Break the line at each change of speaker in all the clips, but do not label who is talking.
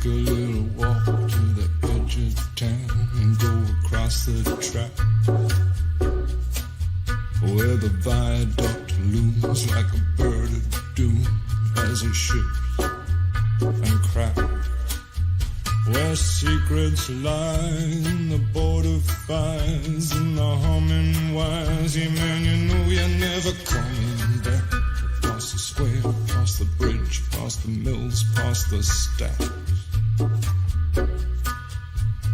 a little walk to the edge of town and go across the track where the viaduct looms like a bird of doom as it ships and cracks. Where secrets lie in the border fires and the humming wires. Yeah, man, you know you're never coming back. Past the square, past the bridge, past the mills, past the stacks.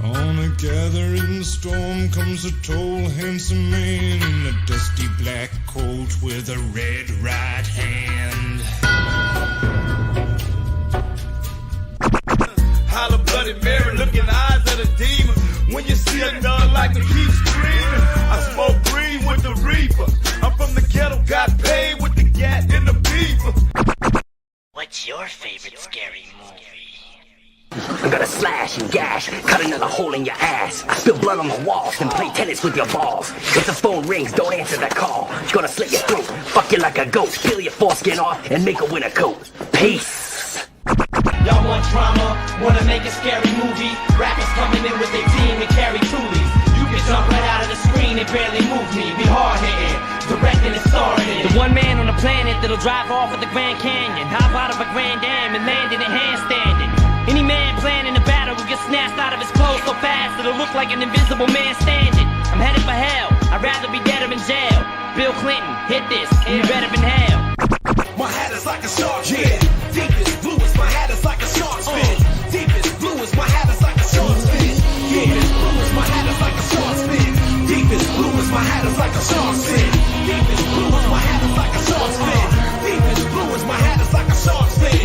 On a gathering storm comes a tall, handsome man in a dusty black coat with a red right hand.
Holla Bloody Mary, looking eyes at a demon. When you see a nun like to keep screaming, I smoke green with the reaper. I'm from the ghetto, got paid with the gat and the beaver.
What's your favorite scary movie?
I'm gonna slash and gash, cut another hole in your ass. I spill blood on the walls and play tennis with your balls. If the phone rings, don't answer that call. Gonna slit your throat, fuck you like a goat, peel your foreskin off and make a winter coat. Peace.
Y'all want drama, wanna make a scary movie? Rappers coming in with their team and carry toolies. You can jump right out of the screen and barely move me. Be hard-hitting, directing and starring it.
The one man on the planet that'll drive off at the Grand Canyon, hop out of a Grand Dam and land in a handstanding. Any man planning a battle will get snatched out of his clothes so fast it'll look like an invisible man standing. I'm headed for hell, I'd rather be dead or in jail. Bill Clinton, hit this, you better than hell.
My hat is like a shark's fin. Deepest blue is my hat is like a shark's fin. Deepest blue is my hat is like a shark's fin. Deepest blue is my hat is like a shark's fin. Deepest blue is my hat is like a shark's fin. Deepest blue is my hat is like a shark's fin. Deepest blue is my hat is like a shark's fin.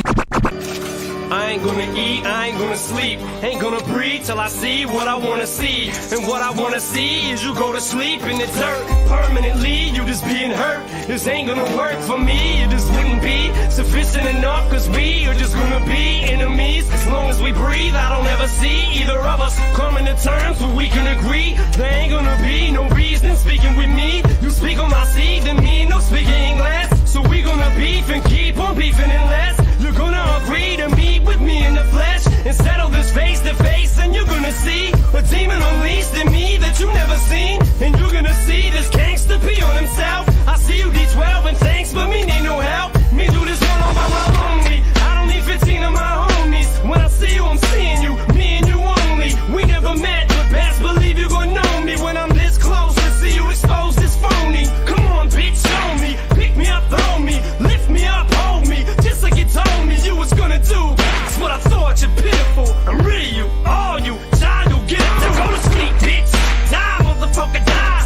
I ain't gonna eat, I ain't gonna sleep, ain't gonna breathe till I see what I wanna see. And what I wanna see is you go to sleep in the dirt permanently, you just being hurt. This ain't gonna work for me, it just wouldn't be sufficient enough, cause we are just gonna be enemies. As long as we breathe, I don't ever see either of us coming to terms where we can agree. There ain't gonna be no reason speaking with me. You speak on my seed, then me no speaking English. So we gonna beef and keep on beefing unless you're gonna agree to meet with me in the flesh and settle this face to face, and you're gonna see a demon unleashed in me that you never seen, and you're gonna see this gangster pee on himself. I see you D12 and thanks, but me need no help. Me do this one on my lonely. I don't need 15 of my homies. When I see you, I'm seeing you, me and you only. We never met, but best believe you gon' know me when I'm this close to see you expose this phony. Come on, bitch, show me, pick me up, throw me, lift me up, hold me, just like you told me you was gonna do. That's what I thought, you're pitiful. I'm rid of you, all you, child, you'll get it. Now go to sleep, bitch. Die, motherfucker, die.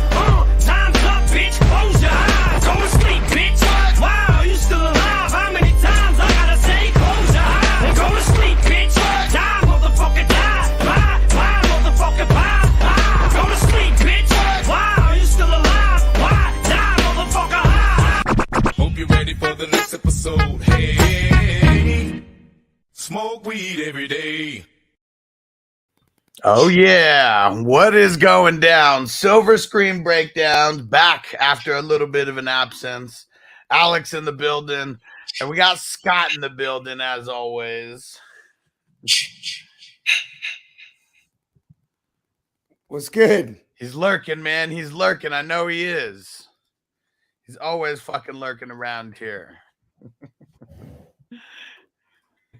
Time's up, bitch. Close your eyes. Go to sleep, bitch. Wow, you still alive? How many times I gotta say close your eyes and go to sleep, bitch? Die, motherfucker, die. Bye, bye, motherfucker, bye. Go to sleep, bitch. Wow, you still alive? Why? Die, motherfucker.
Hope you're ready for the next episode. Hey, smoke weed every day.
Oh yeah, what is going down? Silver Screen Breakdowns back after a little bit of an absence. Alex in the building, and we got Scott in the building as always.
What's good?
He's lurking, man. He's lurking. I know he is. He's always fucking lurking around here.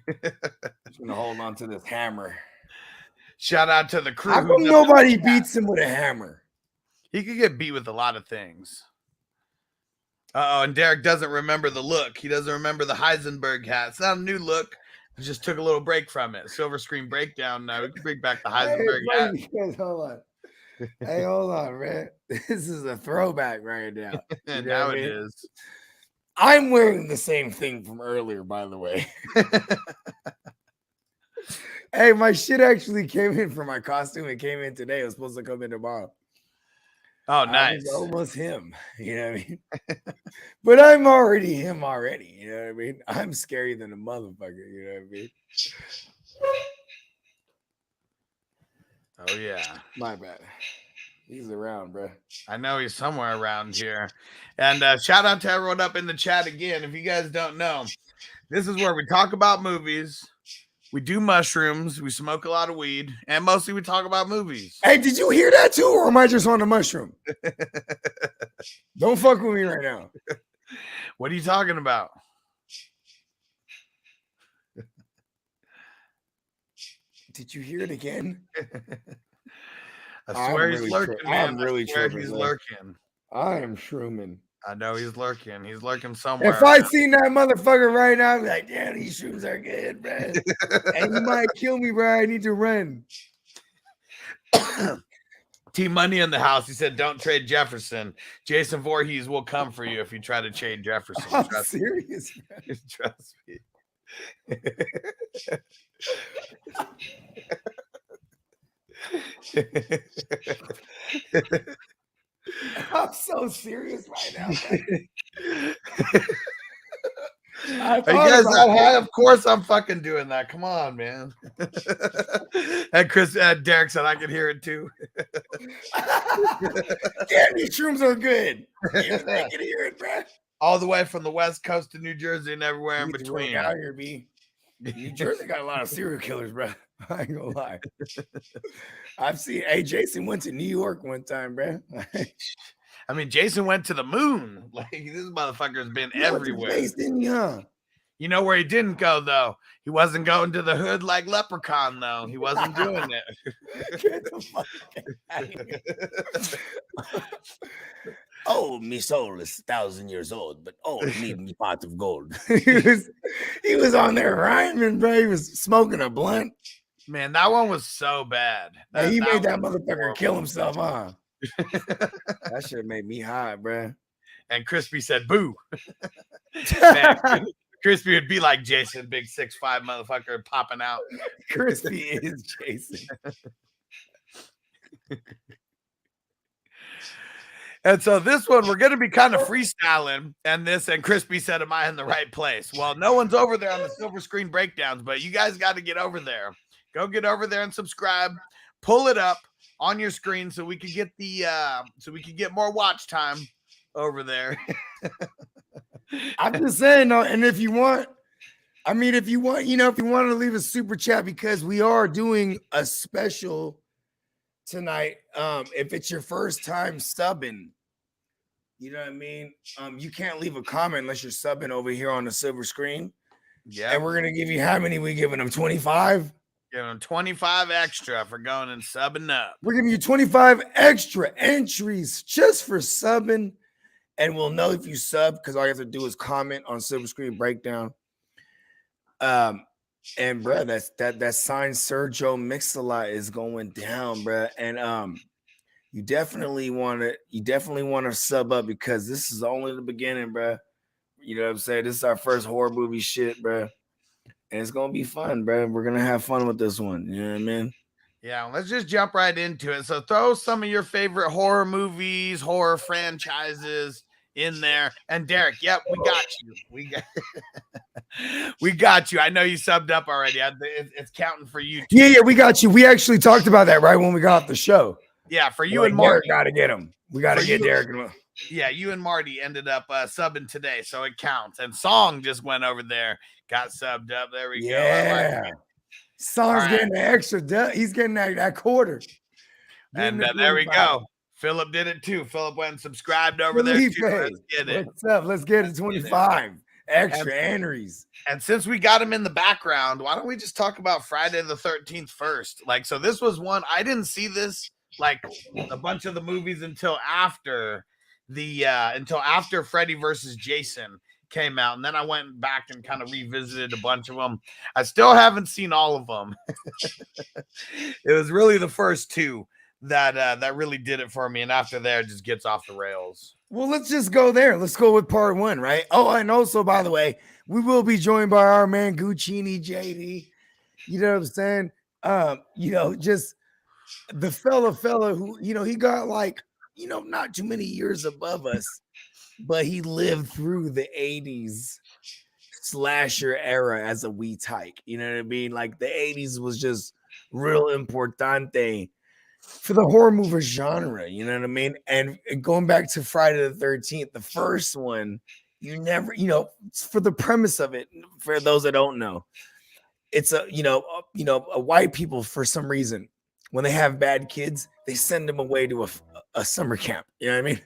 Just gonna hold on to this hammer.
Shout out to the crew.
How come nobody beats him with a hammer?
He could get beat with a lot of things. Uh-oh, and Derek doesn't remember the look. He doesn't remember the Heisenberg hat. It's not a new look. He just took a little break from it. Silver Screen Breakdown. Now we can bring back the Heisenberg hat.
Hold on. Hey, hold on, man. This is a throwback right now.
And now it is.
I'm wearing the same thing from earlier, by the way. Hey, my shit actually came in for my costume. It came in today. It was supposed to come in tomorrow.
Oh, nice.
It's almost him. You know what I mean? But I'm already him already. You know what I mean? I'm scarier than a motherfucker. You know what I mean?
Oh, yeah.
My bad. He's around, bro.
I know he's somewhere around here. And shout out to everyone up in the chat again. If you guys don't know, this is where we talk about movies. We do mushrooms. We smoke a lot of weed, and mostly we talk about movies.
Hey, did you hear that too, or am I just on the mushroom? Don't fuck with me right now.
What are you talking about?
Did you hear it again?
I swear he's lurking, man.
I'm really tripping.
He's lurking.
I am shrooming.
I know he's lurking. He's lurking somewhere.
If I seen that motherfucker right now, I'd be like, damn, these shrooms are good, bro. And you might kill me, bro. I need to run.
Team Money in the house. He said, don't trade Jefferson. Jason Voorhees will come for you if you try to trade Jefferson.
I'm serious, bro.
Trust me.
I'm so serious right now.
Are you guys that high? Of course I'm fucking doing that. Come on, man. And Derek said I could hear it too.
Damn, these shrooms are good. I can hear it, bro.
All the way from the West Coast to New Jersey and everywhere in between.
Out here, B. New Jersey got a lot of serial killers, bro. I ain't gonna lie. I've seen. Hey, Jason went to New York one time, bro.
I mean, Jason went to the moon. Like, this motherfucker's been everywhere.
Space, didn't he, huh?
You know where he didn't go though? He wasn't going to the hood like Leprechaun though. He wasn't doing it.
Get the fuck out of here. Oh, me soul is 1,000 years old, but oh, need me pot of gold. he was on there rhyming, bro. He was smoking a blunt.
Man, that one was so bad.
He made that motherfucker kill himself, huh? That shit made me high, bro.
And Crispy said, "Boo." Man, Crispy would be like Jason, big 6'5" motherfucker popping out.
Crispy is Jason.
And so this one, we're going to be kind of freestyling. And Crispy said, am I in the right place? Well, no one's over there on the Silver Screen Breakdowns, but you guys got to get over there. Go get over there and subscribe. Pull it up on your screen so we could get get more watch time over there.
I'm just saying, though, and if you want to leave a super chat, because we are doing a special tonight. If it's your first time subbing, you know what I mean? You can't leave a comment unless you're subbing over here on the silver screen. Yeah. And we're gonna give you how many? We giving them 25?
Giving them 25 extra for going and subbing up.
We're giving you 25 extra entries just for subbing. And we'll know if you sub, because all you have to do is comment on Silver Screen Breakdown. And bro, that signed Sergio Mix-a-Lot is going down, bro. And you definitely want to sub up, because this is only the beginning, bro. You know what I'm saying? This is our first horror movie shit, bro. And it's gonna be fun, bro. We're gonna have fun with this one. You know what I mean?
Yeah, let's just jump right into it. So throw some of your favorite horror movies, horror franchises in there. And Derek, yep, we got you. We got you. I know you subbed up already. It's counting for you too.
Yeah, we got you. We actually talked about that right when we got off the show.
Yeah, for you and Marty.
Got to get him. We got to get Derek.
Yeah, you and Marty ended up subbing today, so it counts. And Song just went over there, got subbed up. There we go.
Yeah. Song's getting the extra. He's getting that quarter.
And there we go. Philip did it too. Philip went and subscribed over there too. Let's get it.
What's up? Let's get it. 25 extra entries.
And since we got him in the background, why don't we just talk about Friday the 13th first? Like, so this was one, I didn't see this, like a bunch of the movies until after Freddy versus Jason came out. And then I went back and kind of revisited a bunch of them. I still haven't seen all of them. It was really the first two that really did it for me, and after there it just gets off the rails.
Well, let's just go there. Let's go with part one, right? Oh, and also, by the way, we will be joined by our man Guccini JD. You know what I'm saying? Just the fella who, he got not too many years above us, but he lived through the 80s slasher era as a wee tyke. You know what I mean? Like the 80s was just real importante for the horror movie genre, you know what I mean? And going back to Friday the 13th, the first one, for the premise of it, for those that don't know, it's a white people for some reason when they have bad kids, they send them away to a summer camp. You know what I mean?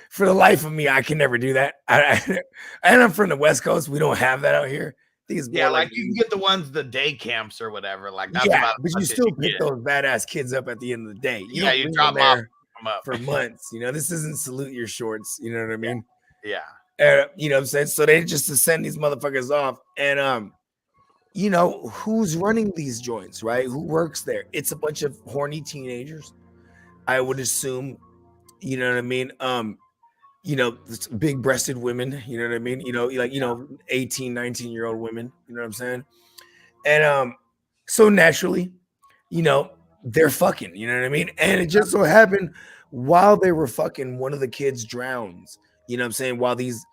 For the life of me, I can never do that. And I'm from the West Coast. We don't have that out here. I think it's more
Yeah, like you can get the day camps or whatever. Like that's
yeah,
about
but you still pick those badass kids up at the end of the day. You don't
you
leave
drop
them
off
there
up.
for months. You know, this isn't salute your shorts. You know what I mean?
Yeah.
You know what I'm saying? So they just to send these motherfuckers off. And you know, who's running these joints, right? Who works there? It's a bunch of horny teenagers, I would assume. You know what I mean? You know, big breasted women, you know what I mean? You know, like, 18, 19-year-old women, you know what I'm saying? And so naturally, you know, they're fucking, you know what I mean? And it just so happened while they were fucking, one of the kids drowns, you know what I'm saying? While these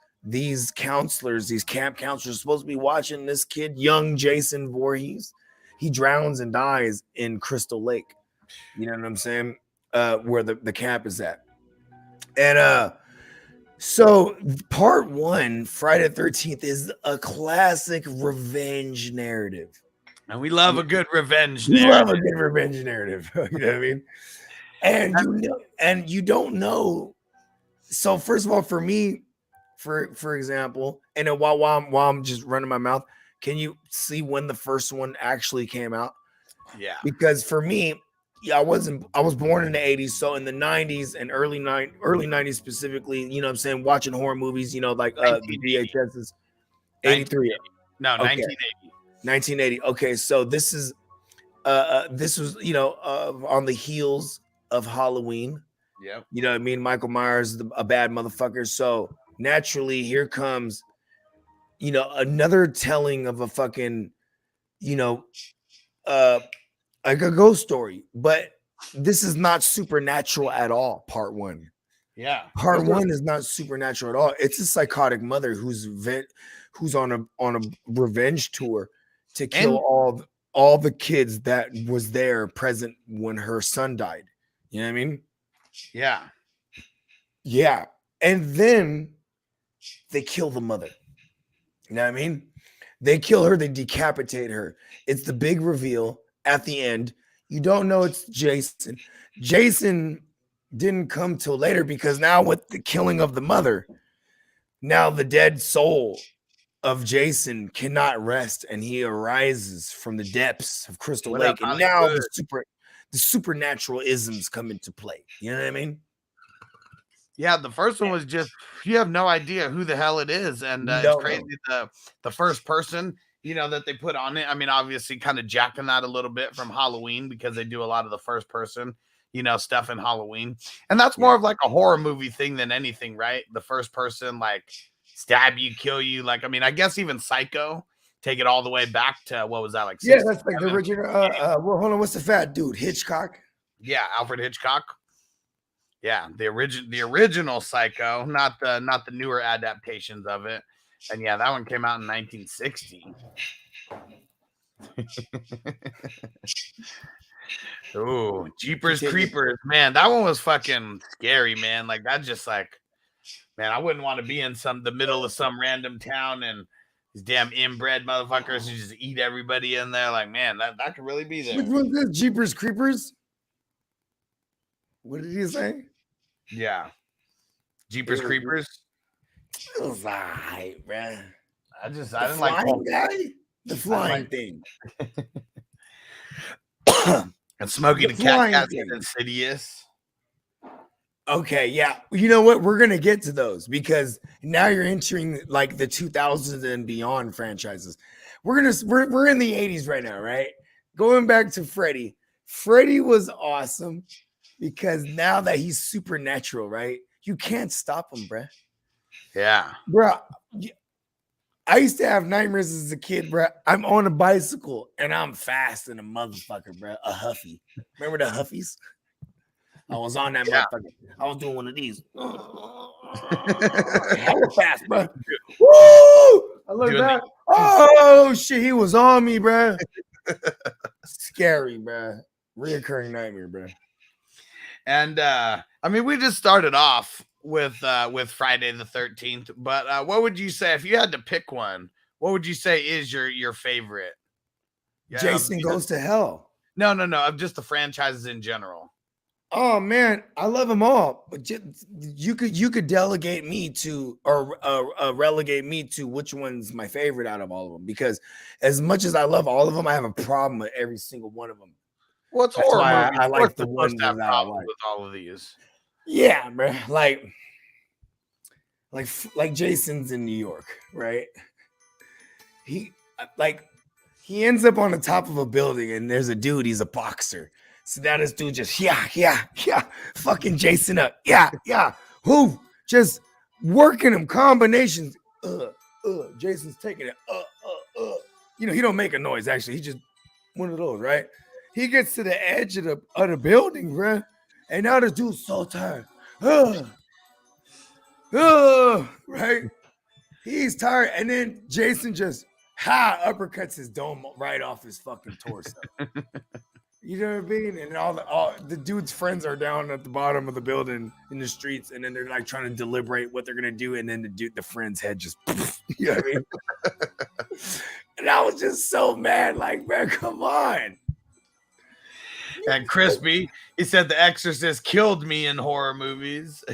counselors, these camp counselors are supposed to be watching this kid, young Jason Voorhees, he drowns and dies in Crystal Lake, you know what I'm saying? Where the camp is at. And so part one, Friday the 13th, is a classic revenge narrative.
And we love a good revenge
We
narrative.
love a good revenge narrative. You know what I mean? And you don't know. So first of all, for me, for example, and then while I'm just running my mouth, can you see when the first one actually came out?
Yeah.
Because for me, yeah, I was born in the 80s, so in the 90s and early 90s specifically, you know what I'm saying, watching horror movies, you know, like the VHSs. 83.
No,
Okay.
1980.
1980. Okay, so this was on the heels of Halloween.
Yep.
You know what I mean? Michael Myers, a bad motherfucker. So naturally, here comes, another telling of a fucking, like a ghost story. But this is not supernatural at all. Part one.
Yeah.
Part one is not supernatural at all. It's a psychotic mother who's on a revenge tour to kill all the kids that was there present when her son died. You know what I mean?
Yeah.
Yeah. And then they kill the mother. You know what I mean? They kill her, they decapitate her. It's the big reveal at the end. You don't know it's Jason. Jason didn't come till later because now with the killing of the mother, now the dead soul of Jason cannot rest and he arises from the depths of Crystal Lake. And now the supernatural isms come into play. You know what I mean?
Yeah, the first one was just you have no idea who the hell it is, and it's crazy the first person that they put on it. I mean, obviously, kind of jacking that a little bit from Halloween because they do a lot of the first person stuff in Halloween, and that's more of like a horror movie thing than anything, right? The first person like stab you, kill you. Like, I mean, I guess even Psycho. Take it all the way back to what was that like?
Yeah, that's like the original. Well, hold on, what's the fat dude? Hitchcock.
Yeah, Alfred Hitchcock. Yeah, the original Psycho, not the newer adaptations of it. And yeah, that one came out in 1960. Oh, Jeepers Creepers, man, that one was fucking scary, man. Like that, just like, man, I wouldn't want to be in the middle of some random town and these damn inbred motherfuckers who just eat everybody in there. Like, man, that could really be there.
Which one's this? Jeepers Creepers? What did he say?
Yeah. Jeepers Creepers.
It was all right, man.
I didn't like
the flying thing.
And Smokey the Cat Insidious.
Okay, yeah. You know what? We're gonna get to those because now you're entering like the 2000s and beyond franchises. We're in the 80s right now, right? Going back to Freddy. Freddy was awesome because now that he's supernatural, right? You can't stop him, bruh.
Yeah.
Bruh, I used to have nightmares as a kid, bruh. I'm on a bicycle and I'm fast in a motherfucker, bruh. A Huffy. Remember the Huffies? I was on that motherfucker. I was doing one of these. I was fast, bro. Woo! I looked back. Oh shit, he was on me, bro. Scary, bro. Reoccurring nightmare, bro.
And I mean, we just started off with Friday the 13th, but what would you say if you had to pick one? What would you say is your favorite?
Jason Goes to Hell.
No, of just the franchises in general.
Oh man, I love them all. But you could delegate me to or relegate me to which one's my favorite out of all of them, because as much as I love all of them, I have a problem with every single one of them.
Well, it's
That's
horror
why
movies.
I like the
We're
one
supposed to have
that I
problems
like.
with all of these.
Yeah, bro. Like Jason's in New York, right? He ends up on the top of a building and there's a dude, he's a boxer. So now this dude just fucking Jason up. Who just working him combinations. Jason's taking it. He don't make a noise actually. He just one of those, right? He gets to the edge of the building, bro. And now this dude's so tired. Right? He's tired. And then Jason just uppercuts his dome right off his fucking torso. You know what I mean? And all the dude's friends are down at the bottom of the building in the streets, and then they're like trying to deliberate what they're gonna do, and then the friend's head just you know what I mean? And I was just so mad, like, man, come on.
And Crispy, he said The Exorcist killed me in horror movies.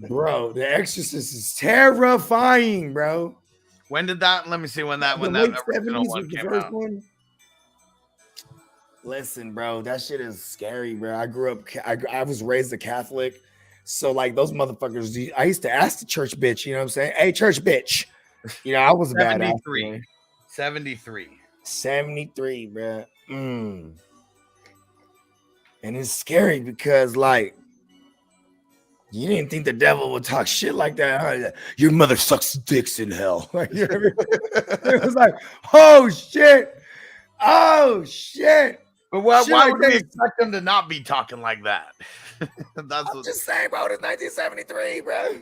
Bro, The Exorcist is terrifying, bro.
When did that? Let me see when that
late
original
70s
one
was the
came
first
out.
one. Listen, bro, that shit is scary, bro. I grew up, I was raised a Catholic. So, like, those motherfuckers, I used to ask the church bitch, you know what I'm saying? Hey, church bitch. You know, I was a badass. 73, bro. And it's scary because, like, you didn't think the devil would talk shit like that, huh? Your mother sucks dicks in hell. Like, you know what I mean? It was like, oh, shit.
But why would we expect them to not be talking like that?
I'm just saying, bro, it's 1973, bro.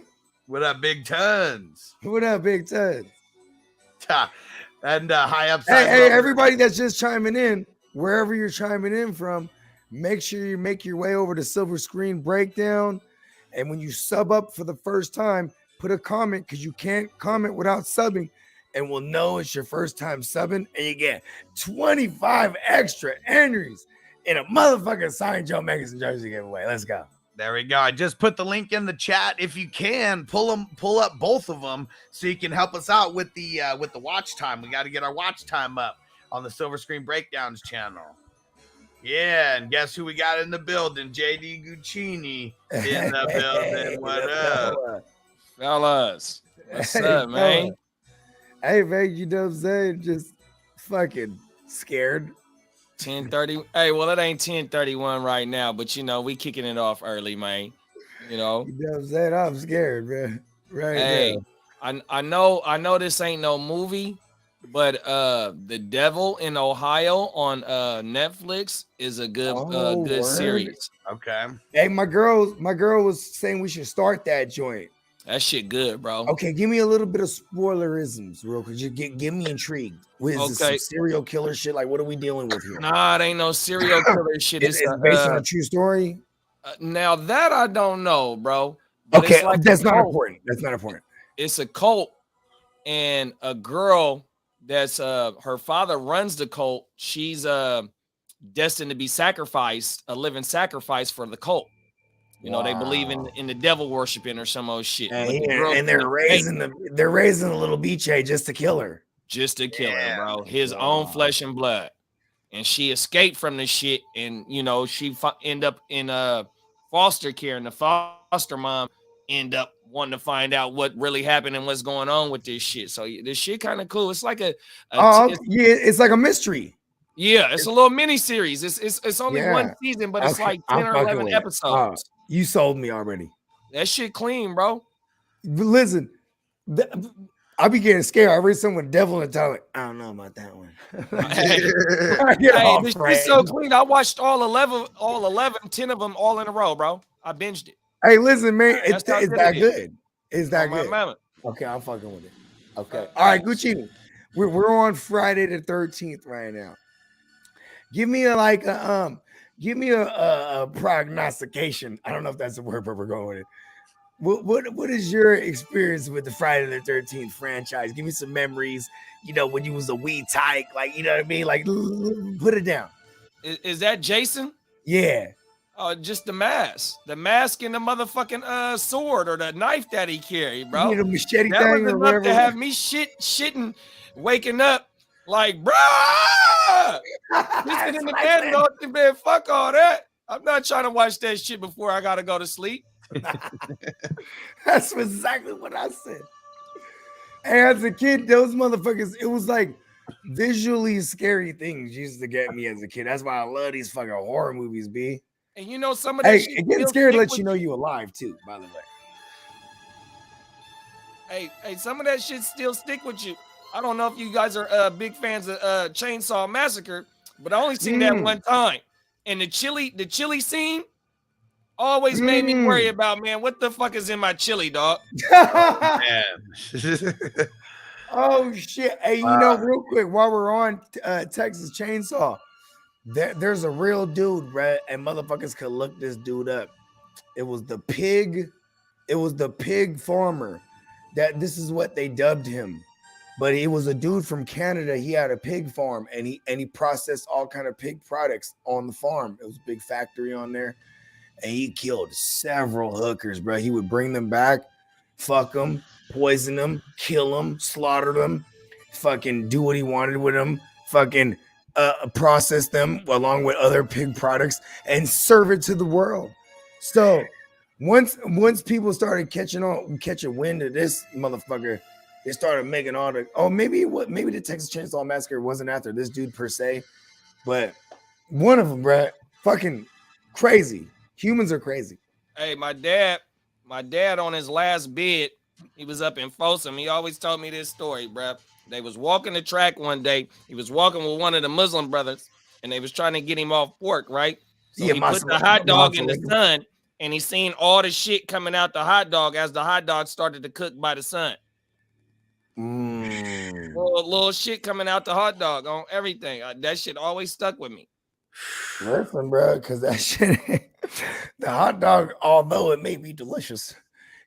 What up, Big Tons?
What up, Big Tons?
And high upside.
Hey, everybody that's just chiming in, wherever you're chiming in from, make sure you make your way over to Silver Screen Breakdown. And when you sub up for the first time, put a comment, because you can't comment without subbing. And we'll know it's your first time subbing, and you get 25 extra entries in a motherfucking signed Joe Megson jersey giveaway. Let's go.
There we go. I just put the link in the chat. If you can, pull up both of them so you can help us out with the watch time. We got to get our watch time up on the Silver Screen Breakdowns channel. Yeah, and guess who we got in the building? JD Guccini in the building. What up,
fellas? What's up, man?
Hey, man, you know what I'm saying? Just fucking scared.
10:30. Hey, well, it ain't 10:31 right now, but, you know, we kicking it off early, man. You know?
You know what I'm saying? I'm scared, man. Right
hey,
now.
I know this ain't no movie, but The Devil in Ohio on Netflix is a good series.
Okay.
Hey, my girl was saying we should start that joint.
That shit good, bro.
Okay, give me a little bit of spoilerisms, real quick. Just get me intrigued. What is this, some serial killer shit? Like, what are we dealing with here?
Nah, it ain't no serial killer shit.
It's based on a true story.
Now that I don't know, bro. But
Okay,
like
that's not important. That's not important.
It's a cult, and a girl that's her father runs the cult. She's destined to be sacrificed, a living sacrifice for the cult. You know, they believe in the devil worshiping or some old shit.
And they're raising a little BJ just to kill her.
Just to kill her, bro. His own flesh and blood. And she escaped from this shit, and you know, she end up in foster care, and the foster mom end up wanting to find out what really happened and what's going on with this shit. So this shit kind of cool. It's like
it's like a mystery.
Yeah, it's a little mini series. It's only one season, but it's like 10 or 11 episodes.
You sold me already.
That shit clean, bro.
Listen, I be getting scared. I read someone devil in the title. I don't know about that one.
This shit's so clean. I watched all 11, 10 of them all in a row, bro. I binged it.
Hey, listen, man, it's that good. It's that good.
Mama.
Okay, I'm fucking with it. Okay. All right, Gucci. We're on Friday the 13th right now. Give me a prognostication. I don't know if that's the word, but we're going with it. What is your experience with the Friday the 13th franchise? Give me some memories. You know, when you was a wee tyke, like, you know what I mean? Like, put it down.
Is that Jason?
Yeah.
Just the mask and the motherfucking sword or the knife that he carried, bro.
You know, machete
that
thing
was
or
enough
whatever.
to have me shitting, waking up like, bruh, listen in the bed and go to bed. Fuck all that. I'm not trying to watch that shit before I gotta go to sleep.
That's exactly what I said. Hey, as a kid, those motherfuckers, it was like visually scary things used to get me as a kid. That's why I love these fucking horror movies, B.
And you know, some of that shit
getting
still
scared
stick
lets
with
you know you alive too, by the way.
Hey, some of that shit still stick with you. I don't know if you guys are big fans of Chainsaw Massacre, but I only seen that one time. And the chili scene always made me worry about, man, what the fuck is in my chili, dog?
Oh shit. Hey, you know, real quick, while we're on Texas Chainsaw, there's a real dude, right? And motherfuckers could look this dude up. It was the pig farmer. This is what they dubbed him. But he was a dude from Canada. He had a pig farm and he processed all kind of pig products on the farm. It was a big factory on there. And he killed several hookers, bro. He would bring them back, fuck them, poison them, kill them, slaughter them, fucking do what he wanted with them, fucking process them along with other pig products and serve it to the world. So once people started catching wind of this motherfucker, they started making all the maybe the Texas Chainsaw Massacre wasn't after this dude per se, but one of them, bro, fucking crazy. Humans are crazy.
Hey, my dad on his last bid, he was up in Folsom. He always told me this story, bro. They was walking the track one day. He was walking with one of the Muslim brothers, and they was trying to get him off pork, right? So he put the hot dog in the sun, and he seen all the shit coming out the hot dog as the hot dog started to cook by the sun. Little shit coming out the hot dog on everything. That shit always stuck with me.
Listen, bro, because that shit, the hot dog, although it may be delicious,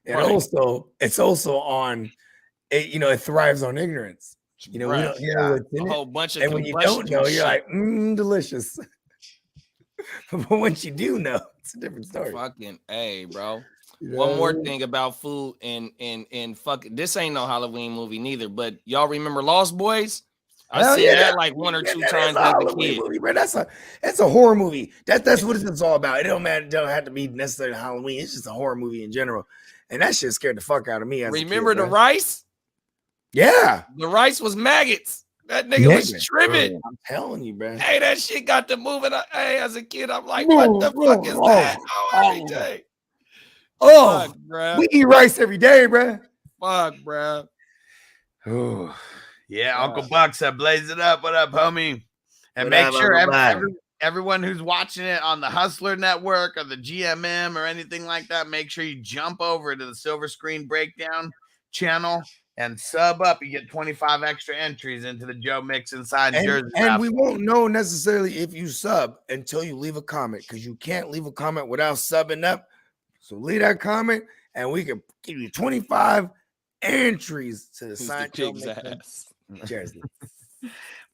it's also on it. You know, it thrives on ignorance. You know, we don't know what's in
a whole bunch of,
and when you don't know, you're like, delicious. But once you do know, it's a different story.
Fucking A, bro. You know? One more thing about food and fuck, this ain't no Halloween movie neither. But y'all remember Lost Boys? I seen that like one or two times as a kid.
Movie, bro. That's a horror movie. That's what it's all about. It don't matter. It don't have to be necessarily Halloween. It's just a horror movie in general. And that shit scared the fuck out of me.
Remember the rice?
Yeah.
The rice was maggots. That nigga was tripping.
I'm telling you, bro.
Hey, that shit got to moving. Hey, as a kid, I'm like, what the fuck is that? Every day.
Fuck, bro. We eat rice every day, bro.
Fuck, bro.
Oh. Yeah, Uncle Buck said, blaze it up. What up, homie? And make sure everyone who's watching it on the Hustler Network or the GMM or anything like that, make sure you jump over to the Silver Screen Breakdown channel and sub up. You get 25 extra entries into the Joe Mix Inside Jersey.
And we won't know necessarily if you sub until you leave a comment, because you can't leave a comment without subbing up. So leave that comment and we can give you 25 entries to the Sign Joe Mix. Jersey.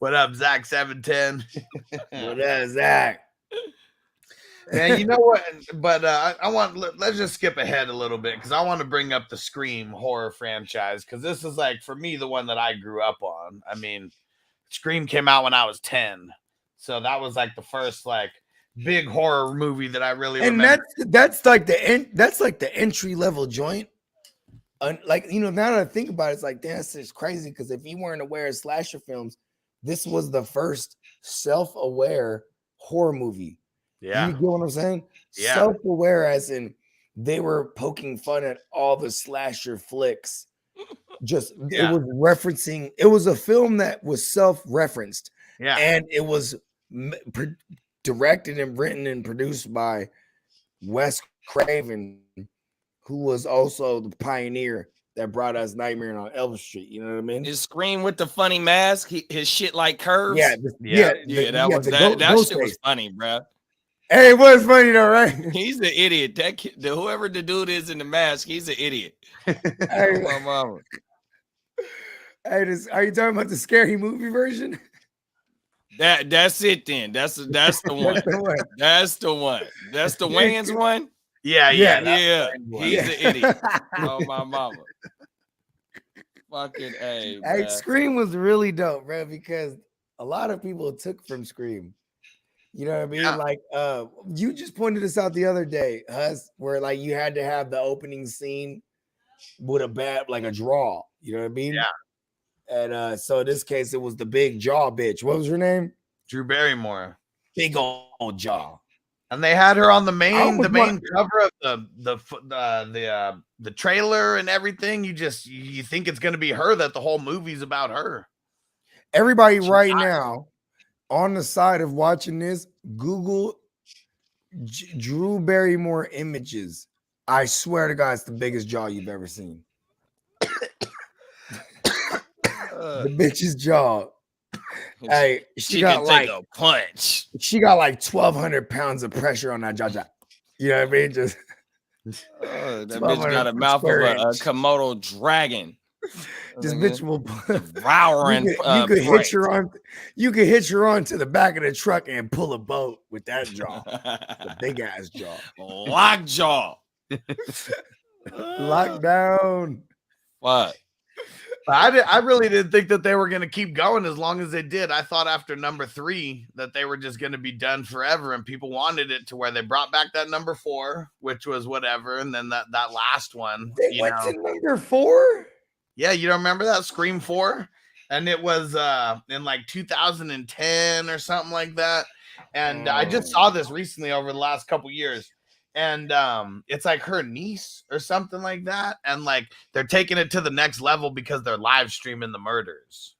What up, Zach 710?
What up, Zach?
Man, you know what? But let's just skip ahead a little bit because I want to bring up the Scream horror franchise because this is like for me the one that I grew up on. I mean, Scream came out when I was 10, so that was like the first like big horror movie that I really remember.
And that's like the entry level joint. Like, you know, now that I think about it, it's like, damn, that's just crazy. Because if you weren't aware of slasher films, this was the first self-aware horror movie.
Yeah.
You get what I'm saying?
Yeah.
Self-aware as in they were poking fun at all the slasher flicks. It was referencing, it was a film that was self-referenced.
Yeah.
And it was directed and written and produced by Wes Craven, who was also the pioneer that brought us Nightmare on Elm Street. You know what I mean?
His Scream with the funny mask, his shit like curves.
Yeah,
that shit was funny, bro.
Hey, it was funny though, right?
He's an idiot. That kid, whoever the dude is in the mask, he's an idiot.
Hey,
My mama.
hey, are you talking about the scary movie version?
That's it then. That's the one.
That's the one.
That's the one. That's the Wayans one.
Yeah.
Yeah. He's an idiot. Oh my mama. Fucking A.
Hey,
Man.
Scream was really dope, bro, because a lot of people took from Scream. You know what I mean?
Yeah.
Like, you just pointed this out the other day, Hus, where like you had to have the opening scene with a draw. You know what I mean?
Yeah.
And so in this case, it was the big jaw bitch. What was her name?
Drew Barrymore.
Big old jaw.
And they had her on the main
almost
cover of the trailer and everything. You think it's gonna be her, that the whole movie's about her.
Everybody right now on the side of watching this, Google Drew Barrymore images. I swear to God, it's the biggest jaw you've ever seen. The bitch's jaw. Hey, she got
can
like
take a punch.
She got like 1,200 pounds of pressure on that jaw. You know what I mean? Just
that bitch got a mouth of a Komodo dragon.
This bitch will
devouring.
You could hitch her on. You could hitch her on to the back of the truck and pull a boat with that jaw, the big ass jaw,
lockjaw,
lockdown.
What?
I really didn't think that they were going to keep going as long as they did. I thought after number 3 that they were just going to be done forever, and people wanted it to where they brought back that number 4, which was whatever, and then that last one.
They went to number 4.
Yeah, you don't remember that Scream 4? And it was in like 2010 or something like that. And I just saw this recently over the last couple years. And it's like her niece or something like that. And like they're taking it to the next level because they're live streaming the murders.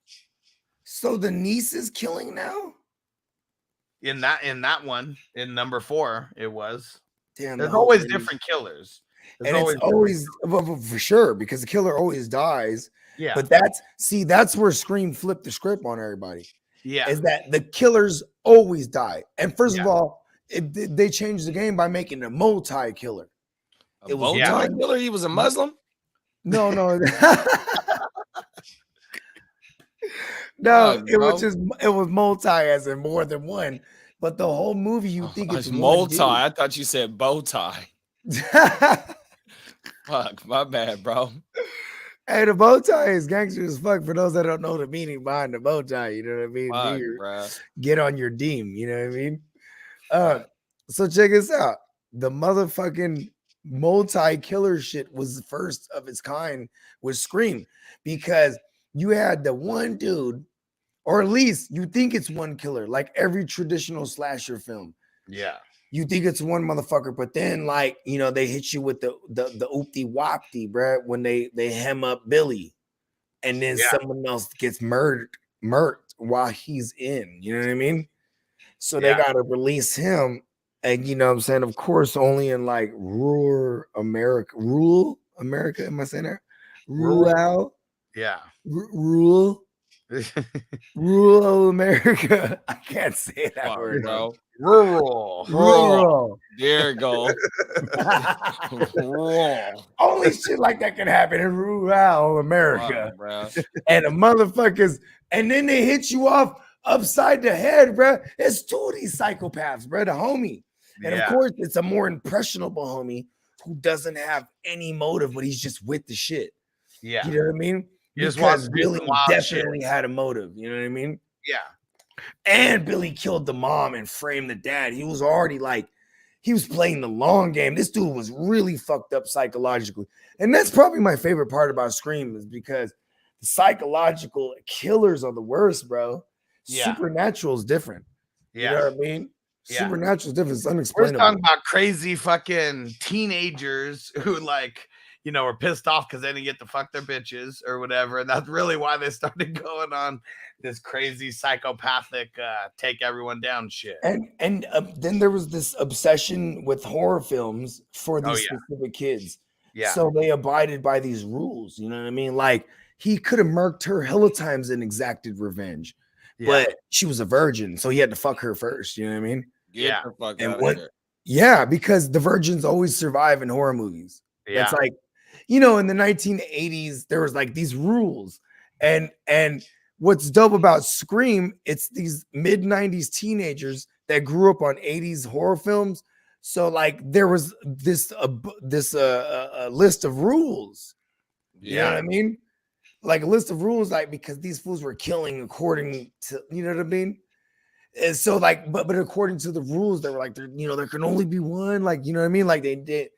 So the niece is killing now?
In that one, in number 4, it was.
Damn,
there's always different killers.
And it's always for sure, because the killer always dies.
Yeah.
But that's where Scream flipped the script on everybody.
Yeah.
Is that the killers always die. And first of all, they changed the game by making a multi-killer.
It was multi-killer? He was a Muslim?
No. No, it was multi as in more than one. But the whole movie, you think it's
multi. I thought you said bow tie. Fuck, my bad, bro.
Hey, the bow tie is gangster as fuck for those that don't know the meaning behind the bow tie. You know what I mean?
Fuck,
get on your deem. You know what I mean? So check this out. The motherfucking multi-killer shit was the first of its kind with Scream, because you had the one dude, or at least you think it's one killer, like every traditional slasher film.
Yeah.
You think it's one motherfucker, but then like, you know, they hit you with the oopty wopty, bro, when they hem up Billy, and then someone else gets murdered while he's in. You know what I mean? So they got to release him. And you know what I'm saying? Of course, only in like rural America. Am I saying that? Rural.
Yeah.
Rural. Rural America. I can't say that word,
bro.
Rural.
There you go.
Only shit like that can happen in rural America.
Bro.
And the motherfuckers, and then they hit you off upside the head, bro. It's 2 of these psychopaths, bro. The homie. And of course, it's a more impressionable homie who doesn't have any motive, but he's just with the shit.
Yeah.
You know what I mean? Because Billy definitely had a motive. You know what I mean?
Yeah.
And Billy killed the mom and framed the dad. He was already like, he was playing the long game. This dude was really fucked up psychologically. And that's probably my favorite part about Scream, is because the psychological killers are the worst, bro.
Yeah.
Supernatural is different.
Yeah.
You know what I mean?
Yeah.
Supernatural is different. It's
We're
unexplainable.
talking about crazy fucking teenagers who like, you know, were pissed off because they didn't get to fuck their bitches or whatever. And that's really why they started going on this crazy psychopathic take everyone down shit.
And then there was this obsession with horror films for these specific kids.
Yeah.
So they abided by these rules. You know what I mean? Like, he could have murked her hella times and exacted revenge.
Yeah.
But she was a virgin, so he had to fuck her first. You know what I mean?
Get the fuck
And
out
what?
of here.
Yeah, because the virgins always survive in horror movies.
Yeah.
That's like, you know, in the 1980s, there was like these rules. And what's dope about Scream, it's these mid-90s teenagers that grew up on 80s horror films. So like there was this list of rules. You know what I mean? Like a list of rules, like because these fools were killing according to, you know what I mean? And so like, but according to the rules, they were like, there, you know, there can only be one, like, you know what I mean? Like it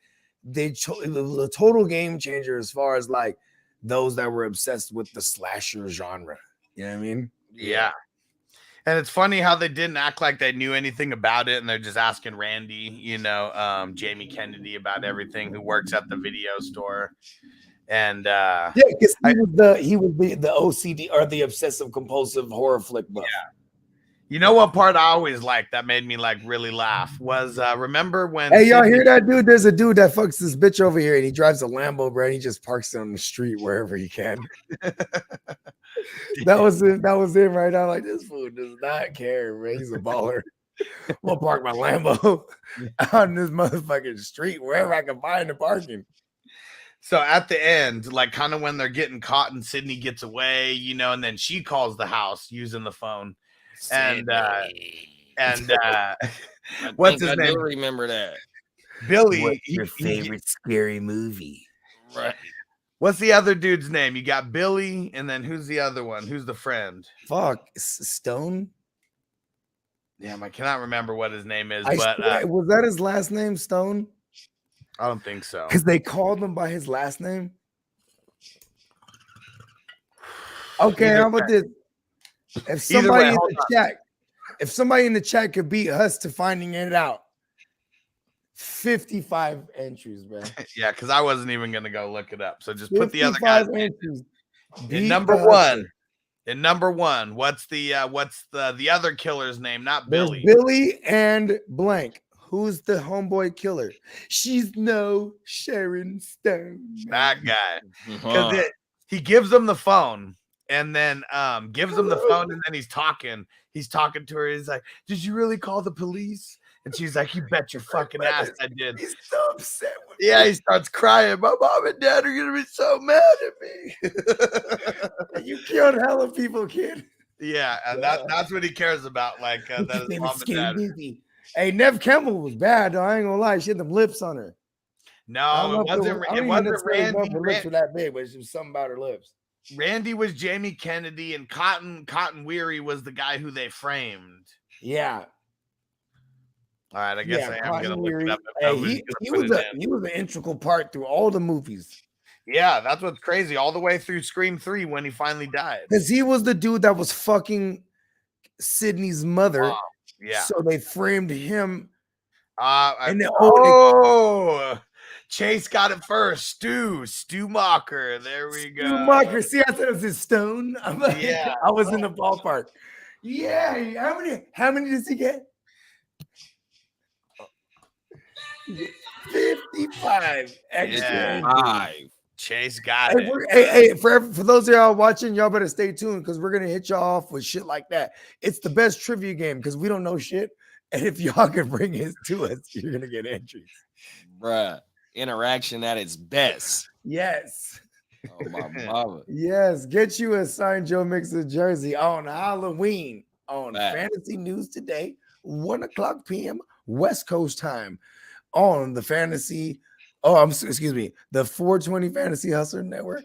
was a total game changer as far as like those that were obsessed with the slasher genre. You know what I mean?
Yeah. And it's funny how they didn't act like they knew anything about it, and they're just asking Randy, you know, Jamie Kennedy about everything, who works at the video store. And
yeah, because he was the OCD or the obsessive compulsive horror flick buff.
Yeah. You know what part I always liked that made me like really laugh was remember when
hey, y'all hear that dude? There's a dude that fucks this bitch over here and he drives a Lambo, bro, and he just parks it on the street wherever he can. That was it. That was him right now. Like, this fool does not care, bro. He's a baller. We'll park my Lambo on this motherfucking street wherever I can find the parking.
So at the end, like kind of when they're getting caught and Sydney gets away, you know, and then she calls the house using the phone. And what's his name?
I do remember that.
Billy.
What's your favorite scary movie?
Right.
What's the other dude's name? You got Billy, and then who's the other one? Who's the friend?
Fuck, Stone.
Damn, I cannot remember what his name is,
Was that his last name, Stone?
I don't think so.
Because they called him by his last name. Okay, how about this? If somebody in the chat could beat us to finding it out, 55 entries, bro.
Yeah, because I wasn't even gonna go look it up. So just put the other guys
entries.
In number one, what's the other killer's name? Not Billy.
There's Billy and blank. Who's the homeboy killer? She's no Sharon Stone.
That guy. Because he gives them the phone. And then gives him the phone, and then he's talking to her. He's like, "Did you really call the police?" And she's like, "You bet your fucking ass I did."
He's so upset with
me. He starts crying. My mom and dad are gonna be so mad at
me. You killed hella people, kid.
Yeah, and that's what he cares about. Like that his mom and dad.
Hey, Nev Campbell was bad, though. I ain't gonna lie. She had them lips on her.
No, it wasn't Randy.
Her lips were that big, but it was something about her lips.
Randy was Jamie Kennedy, and Cotton Weary was the guy who they framed.
Yeah.
All right, I guess I am gonna look it up.
Hey, he was an integral part through all the movies.
Yeah, that's what's crazy. All the way through Scream 3 when he finally died.
Because he was the dude that was fucking Sydney's mother.
Yeah.
So they framed him.
Chase got it first. Stu Mocker. There we go.
Stu Mocker. See, I said it was his Stone. I was in the ballpark. Yeah. How many does he get? 55.
Yeah. Chase got it.
Hey, for those of y'all watching, y'all better stay tuned because we're gonna hit y'all off with shit like that. It's the best trivia game because we don't know shit. And if y'all can bring it to us, you're gonna get entries.
Bruh. Interaction at its best.
Yes.
Oh, my mama.
Yes. Get you a signed Joe Mixon jersey on Halloween on Fantasy News Today, 1:00 p.m. West Coast time on the Fantasy. The 420 Fantasy Hustler Network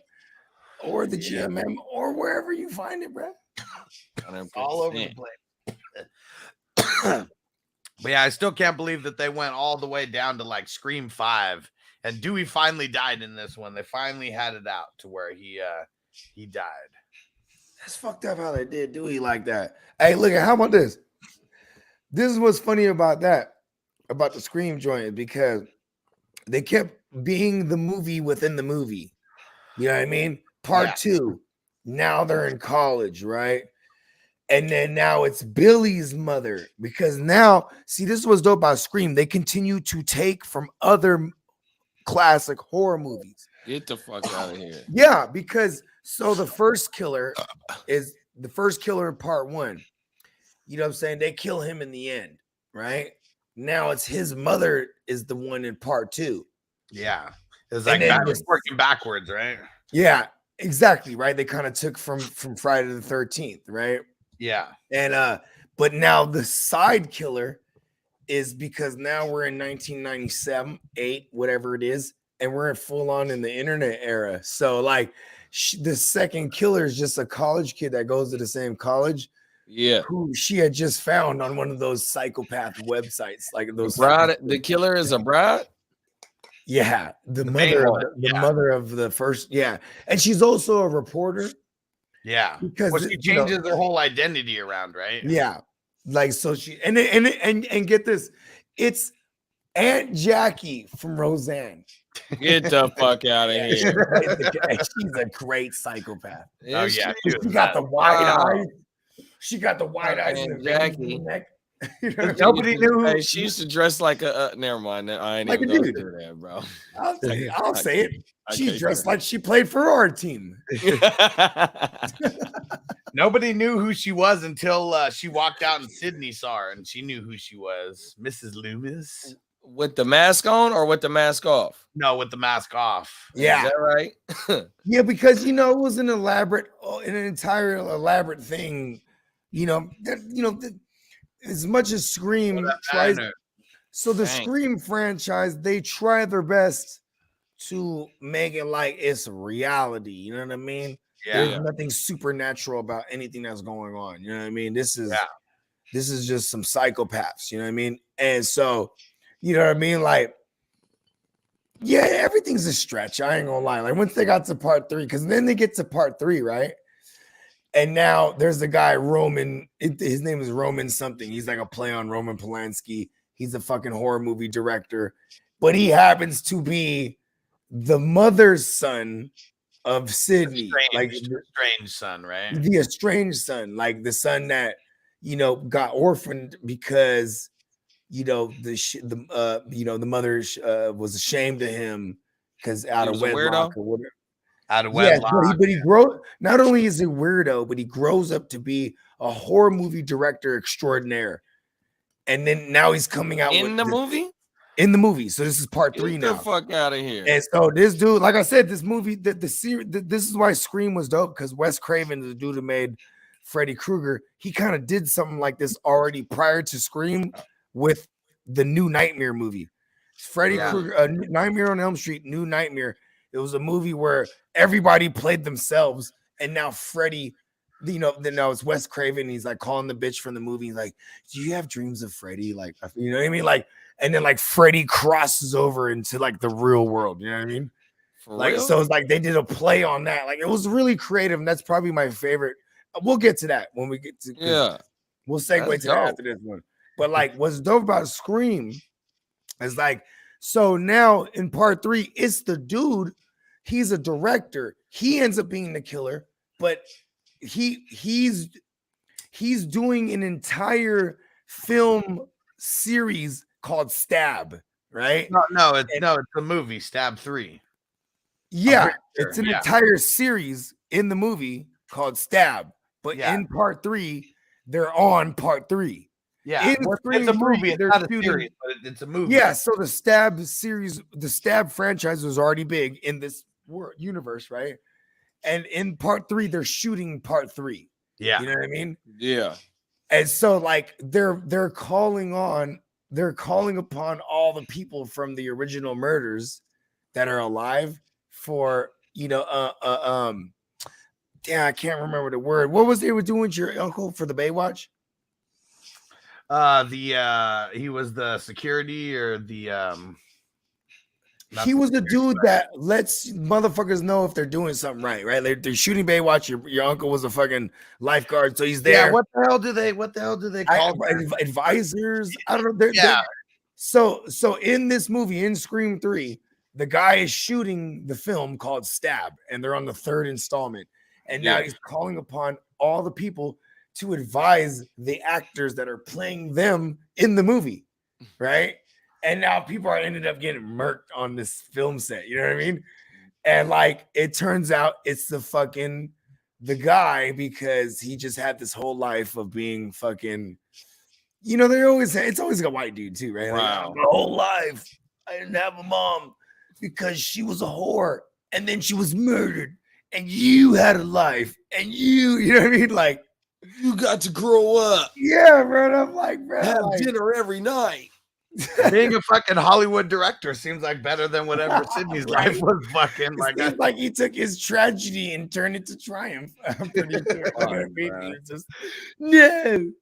or the GMM or wherever you find it, bro.
All over the place. But yeah, I still can't believe that they went all the way down to like Scream 5. And Dewey finally died in this one. They finally had it out to where he died.
That's fucked up how they did Dewey like that. Hey, look at how about this? This is what's funny about that, about the Scream joint, because they kept being the movie within the movie. You know what I mean? Part 2. Now they're in college, right? And then now it's Billy's mother, because now, see, this was dope about Scream. They continue to take from other classic horror movies.
Get the fuck out of here.
Yeah, because so the first killer is the first killer in part 1. You know what I'm saying? They kill him in the end. right? Now it's his mother is the one in part 2.
Yeah. It's
And
like
then
working backwards, right?
Yeah, exactly, right? They kind of took from Friday the 13th, right?
Yeah.
And but now the side killer is because now we're in 1997, 8, whatever it is, and we're full on in the internet era. So like the second killer is just a college kid that goes to the same college.
Yeah.
Who she had just found on one of those psychopath websites, like those
The killer is a bride.
Yeah, the
main
mother,
one,
the mother of the first, yeah, and she's also a reporter.
Yeah,
because
she changes her whole identity around, right?
Yeah, like so she and get this, it's Aunt Jackie from Roseanne.
Get the fuck out of here.
She's a great psychopath.
Oh yeah,
she got the wide eyes. She got the wide eyes and
Jackie.
neck.
Nobody knew.
Hey, she used to dress like a. Never mind. I ain't
Like
even
a
gonna
dude.
do that, bro.
I'll say it. She
can't
dressed
do
like she played for our team.
Nobody knew who she was until she walked out and Sydney saw her, and she knew who she was, Mrs. Loomis.
With the mask on or with the mask off?
No, with the mask off.
Yeah,
Is that right?
yeah, because it was an entire elaborate thing. As much as Scream tries, so the Scream franchise, they try their best to make it like it's reality. You know what I mean?
Yeah.
There's nothing supernatural about anything that's going on. You know what I mean? This is just some psychopaths. You know what I mean? And so, you know what I mean? Like, yeah, everything's a stretch. I ain't gonna lie. Like once they got to part 3, because then they get to part 3, right? And now there's the guy Roman. His name is Roman something. He's like a play on Roman Polanski. He's a fucking horror movie director, but he happens to be the mother's son of Sydney,
strange son, right?
The estranged son, like the son that got orphaned because the mother was ashamed of him because out of wedlock or whatever.
Out of wedlock.
But he grows. Not only is he a weirdo, but he grows up to be a horror movie director extraordinaire. And then now he's coming out
in the movie.
In the movie, so this is part 3 now.
Get the fuck out of here!
And so this dude, like I said, this movie, the series, this is why Scream was dope, because Wes Craven, the dude who made Freddy Krueger, he kind of did something like this already prior to Scream with the new Nightmare movie. Freddy Krueger, Nightmare on Elm Street, New Nightmare. It was a movie where everybody played themselves, and now Freddy, then now it's Wes Craven. He's like calling the bitch from the movie, he's like, "Do you have dreams of Freddy?" Like, you know what I mean? Like, and then like Freddy crosses over into like the real world. You know what I mean? So it's like they did a play on that. Like it was really creative, and that's probably my favorite. We'll get to that when we get to we'll segue to that after this one. But like, what's dope about Scream is like, so now in part 3, it's the dude. He's a director. He ends up being the killer, but he's doing an entire film series called Stab, right?
No, it's a movie, Stab 3.
Yeah, it's an entire series in the movie called Stab, but in part 3, they're on part 3.
Yeah, it's a movie. It's not a series, but it's a movie.
Yeah, so the Stab series, the Stab franchise was already big in this universe, right? And in part 3, they're shooting part 3.
Yeah,
you know what I mean?
Yeah.
And so like they're calling upon all the people from the original murders that are alive for I can't remember the word. What was they were doing to your uncle for the Baywatch?
He was the security or the
he was the dude that lets motherfuckers know if they're doing something right? They're shooting Baywatch. Your uncle was a fucking lifeguard, so he's there.
Yeah, what the hell do they call
advisors? I don't know. So in this movie, in Scream 3, the guy is shooting the film called Stab, and they're on the 3rd installment. And now he's calling upon all the people to advise the actors that are playing them in the movie, right? And now people are ended up getting murked on this film set. You know what I mean? And like, it turns out it's the guy, because he just had this whole life of being fucking, You know, they always say it's always a white dude too, right? Like,
Wow.
my whole life, I didn't have a mom because she was a whore, and then she was murdered, and you had a life, and you know what I mean? Like,
You got to grow up,
yeah, bro. And I'm like, bro,
have
like,
dinner every night.
Being a fucking Hollywood director seems like better than whatever Sydney's life was fucking.
it
Like,
seems like he took his tragedy and turned it to triumph. I'm pretty sure. You know what I mean?
bro.
It's just, no,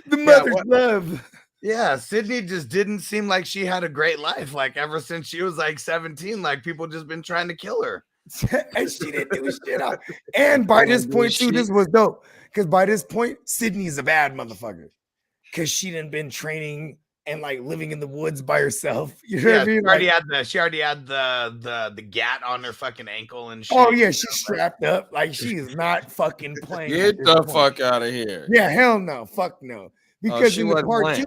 the
Yeah,
mother's
what-
love.
yeah, Sydney just didn't seem like she had a great life. Like ever since she was like 17, like people just been trying to kill her.
And she didn't do shit out. And by this
Didn't do
point, too,
shit.
this was dope. Because by this point, Sydney's a bad motherfucker. Because she done been training and like living in the woods by herself. You know
Yeah,
what I mean?
she already had the gat on her fucking ankle and shit.
Oh yeah, she's strapped up. Like she is not fucking playing. at
Get
this
the
point.
fuck out of here.
Yeah, hell no, fuck no. Because
she
in the
wasn't
part
playing.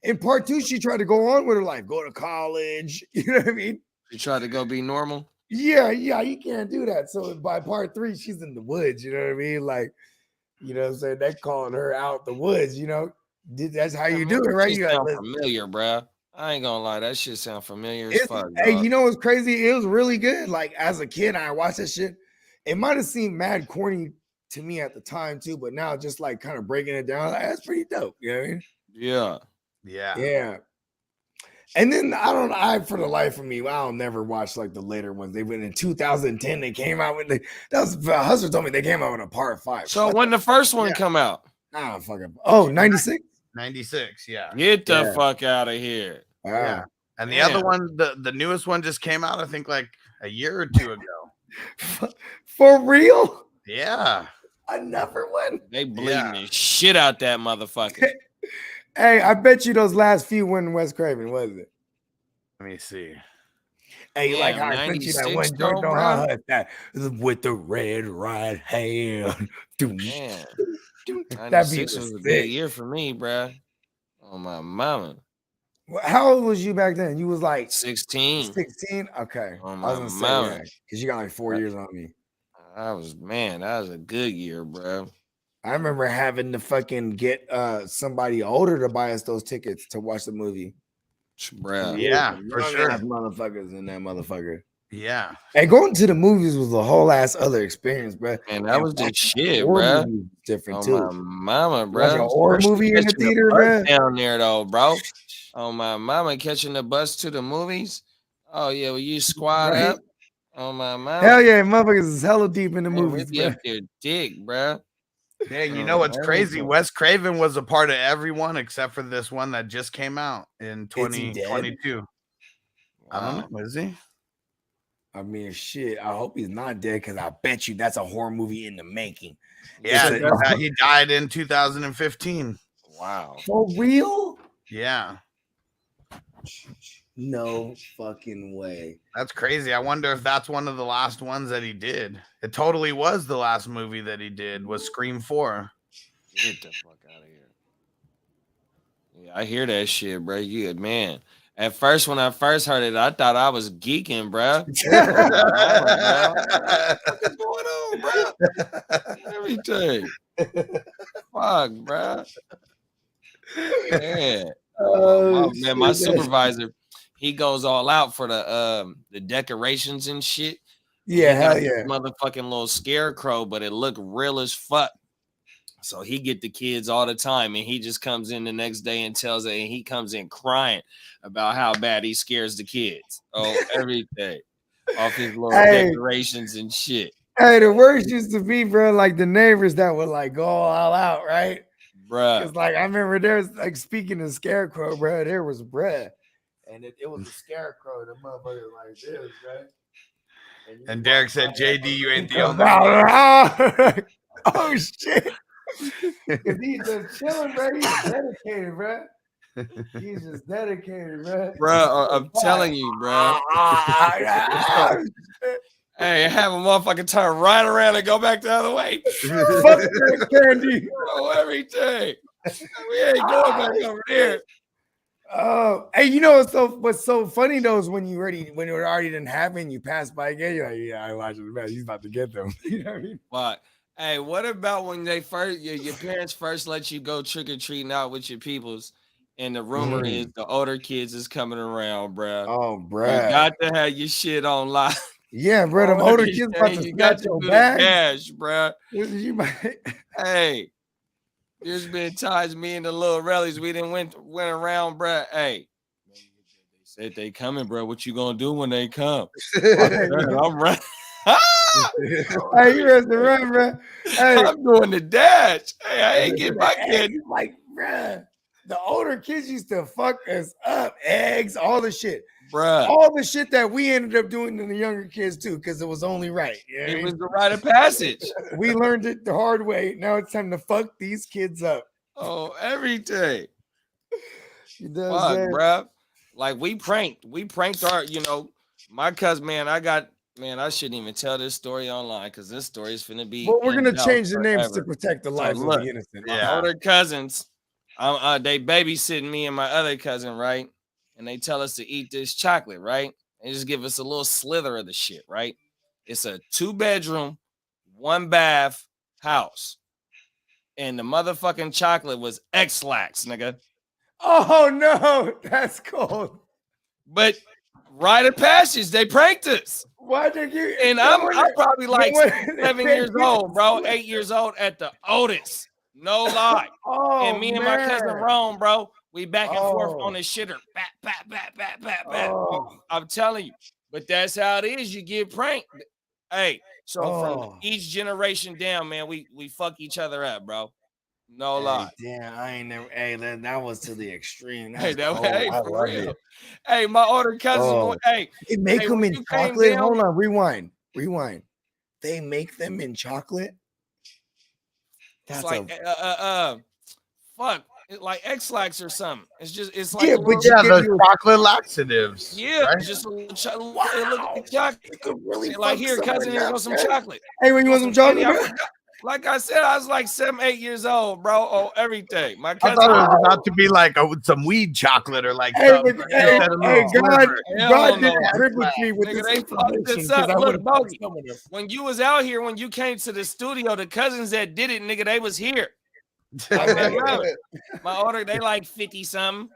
in part two, she tried to go on with her life, go to college. You know what I mean?
You tried to go be normal.
Yeah, you can't do that. So by part three, she's in the woods. You know what I mean? Like, you know what I'm saying? They calling her out the woods. You know, that's how you do it, right?
It
You
sound
gotta
familiar, bruh. I ain't gonna lie, that shit sound familiar as
It's,
fuck.
hey,
dog.
you know what's crazy? It was really good. Like as a kid, I watched that shit. It might have seemed mad corny to me at the time too, but now just like kind of breaking it down, like, that's pretty dope. You know what I mean?
Yeah.
Yeah.
Yeah. And then for the life of me, I'll never watch like the later ones. They went in 2010. They came out with Hustler told me they came out with a part 5.
So when the first one come out,
Ah, fucking. Oh, 96.
96, yeah.
get the
Yeah.
fuck out of here.
Wow.
Yeah. And the
Damn.
other one, the newest one just came out, I think like a year or two ago.
For real?
Yeah.
Another one.
They bleeding
Yeah.
the shit out that motherfucker.
Hey, I bet you those last few weren't Wes Craven, was it?
Let me see.
Hey, you like
Damn,
how I sent you that
96
one joint
though,
on
bro?
how that with the red right hand.
Man,
That beat
96 was
was
a good
sick.
year for me, bruh. Oh my mama.
How old was you back then? You was like
16.
16? Okay.
On
I was
my
gonna say
mama.
yeah, because you got like 4 years on me.
That was a good year, bruh.
I remember having to fucking get somebody older to buy us those tickets to watch the movie.
Bruh.
Yeah, for
Young
sure.
ass motherfuckers in that motherfucker.
Yeah.
Hey, going to the movies was a whole ass other experience, bro.
Man, that was the shit,
Horror
bruh.
movies was different
Oh
too.
my mama,
Watch a
bruh.
horror movie in the
Catching
theater,
bus
bruh.
down there though, bro. Oh my mama, catching the bus to the movies. Oh yeah, well you squad
Right.
up. Oh my mama.
Hell yeah, motherfuckers is hella deep in the
Man,
movies,
we
bro.
up there dick, bruh.
Dang, you
Oh,
know what's crazy?
everything.
Wes Craven was a part of everyone except for this one that just came out in
Is he dead?
2022. I
Wow.
don't know. Is he?
I mean, shit. I hope he's not dead because I bet you that's a horror movie in the making.
Yeah,
It's a-
he died in 2015.
Wow.
For real?
Yeah,
No fucking way.
that's crazy. I wonder if that's one of the last ones that he did. It totally was the last movie that he did was Scream 4.
Get the fuck out of here. Yeah, I hear that shit, bro. You man. At first, when I first heard it, I thought I was geeking, bro. What's going on, bro? Everything. Fuck, bro. Yeah.
Oh,
Man, my
shit.
supervisor, he goes all out for the decorations and shit.
Yeah,
He
hell
got this
yeah.
motherfucking little scarecrow, but it looked real as fuck. So he get the kids all the time, and he just comes in the next day and tells it, and he comes in crying about how bad he scares the kids. Oh, everything off his little
Hey.
decorations and shit,
Hey, the worst used to be, bro, like the neighbors that would like go all out, right?
bruh.
Because like I remember there's like speaking of scarecrow, bro, there was bruh. And it was a scarecrow, the motherfucker like this, right? you
And Derek said,
walk
JD, you ain't the only
one. Oh shit. Cause he's just chilling, bro. He's dedicated, bro. He's just dedicated, bro.
Bruh, I'm telling you, bruh. Hey, have a motherfucking turn right around and go back the other way.
Fuck that candy.
Oh, everything. We ain't going back over there.
Oh, hey, you know what's so funny though is when it already didn't happen, you pass by again, you're like, yeah, I watch it, man. He's about to get them. You know what I mean?
But Hey, what about when they first your parents first let you go trick or treating out with your peoples, and the rumor is the older kids is coming around, bruh.
Oh,
You
bruh.
got to have your shit online.
Yeah, bro. Them older kids about to
You got
snatch
to
your
do the
bags.
dash, bruh.
You might-
Hey, there's been times me and the little rallies we didn't went around, bruh. Hey, they said they coming, bro. What you gonna do when they come? I'm running.
Hey, you ready to run, bro? Hey,
I'm doing the dash. Hey, I ain't getting my
hey,
kid.
like, bruh, the older kids used to fuck us up, eggs, all the shit.
Bruh,
All the shit that we ended up doing to the younger kids too, because it was only right. You know what I
it
mean?
was the rite of passage.
We learned it the hard way. Now it's time to fuck these kids up.
Oh, everything.
You know what I'm
Fuck,
saying?
bruh. Like we pranked our, my cousin, man. I shouldn't even tell this story online because this story is finna be.
Well, we're gonna
in doubt
change the names to
forever.
protect the
So
lives of
look,
the innocent.
my
Yeah.
older cousins, they babysitting me and my other cousin, right? And they tell us to eat this chocolate, right? They just give us a little slither of the shit, right? It's a 2-bedroom, 1-bath house. And the motherfucking chocolate was X-Lax, nigga.
Oh no, that's cold.
But rite of passage, they pranked us.
Why did you?
And
no
I'm
wonder-
probably like
no wonder
7
they
years
did
old, bro.
split.
8 years old at the oldest. No lie.
Oh,
And me and my cousin
man.
Rome, bro, we back and forth
Oh.
on the shitter. Bat.
Oh.
I'm telling you. But that's how it is. You get pranked. Hey, so from
Oh.
each generation down, man, we fuck each other up, bro. No lie.
Hey, damn, I ain't never. Hey, that was to the extreme.
Hey,
That's cold.
hey,
I
for
love
real.
it.
Hey, my older cousin,
Oh.
hey,
They make
hey,
them
when
in
you came
chocolate.
down-
Hold on, rewind. They make them in chocolate.
it's
That's
like fuck, it's like X-Lax or something. It's like
Yeah,
a
but
little,
you give
the
you
chocolate laxatives.
yeah,
right?
just a little it look like chocolate.
you could really
Say, like,
fuck
here, cousin,
someone
here
up,
goes some
man.
chocolate.
Hey, when you want some
candy?
chocolate,
I
man?
forgot. Like I said, I was like 7, 8 years old, bro. Oh, everything. My
I
cousin.
thought it was about to be like some weed chocolate or like
Hey,
something.
but,
Like
hey,
instead of
hey,
little
God,
sliver.
Hell
God
no.
didn't privilege me with
Nigga,
this
they fucked
information
this
because
up.
I would
Look,
have
Bogey,
someone up.
when you was out here, when you came to the studio, the cousins that did it, nigga, they was here. My older, they like 50 something.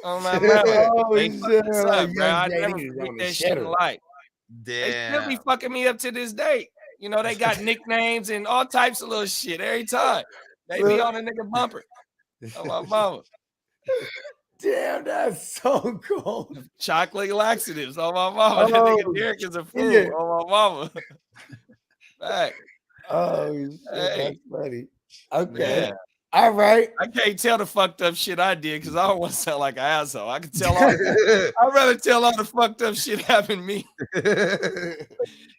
Oh my mama.
Oh,
They
shit,
fucked us
like,
up, bro.
young
I
JD
never
is
forget
on the
that shit in
shitter.
life. They still be
Damn.
fucking me up to this day. You know, they got nicknames and all types of little shit every time. They be on a nigga bumper. Oh my mama.
Damn, that's so cool.
Chocolate laxatives. Oh my mama. That
Oh,
nigga Derek is a fool.
yeah.
Oh my mama. Fact.
Oh, shit,
Hey.
that's funny. Okay.
Yeah.
All right.
I can't tell the fucked up shit I did because I don't want to sound like an asshole. I can tell all I'd rather tell all the fucked up shit happened to me.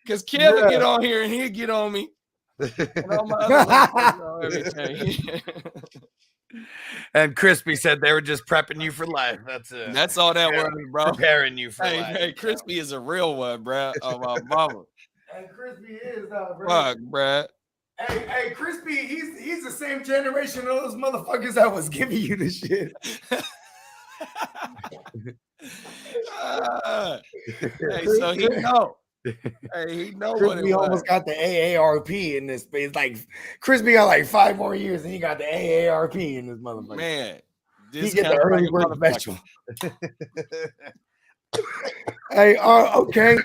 Because Kevin get on here and he'll get on me. And all my other motherfuckers know everything.
And Crispy said they were just prepping you for life. That's it.
That's all that was, bro.
Preparing you for life.
Hey, Crispy is a real one, bro. Oh my mama.
Hey, Crispy is though, bro.
Fuck, bro.
Hey, Crispy, he's the same generation of those motherfuckers that was giving you the shit.
Hey, so he know. Hey, he know what it
Crispy
was.
almost got the AARP in this space. Like Crispy got like 5 more years and he got the AARP in this motherfucker.
Man,
he
this
get the
kind of
early
like a
bird
motherfucker.
special. Hey, okay.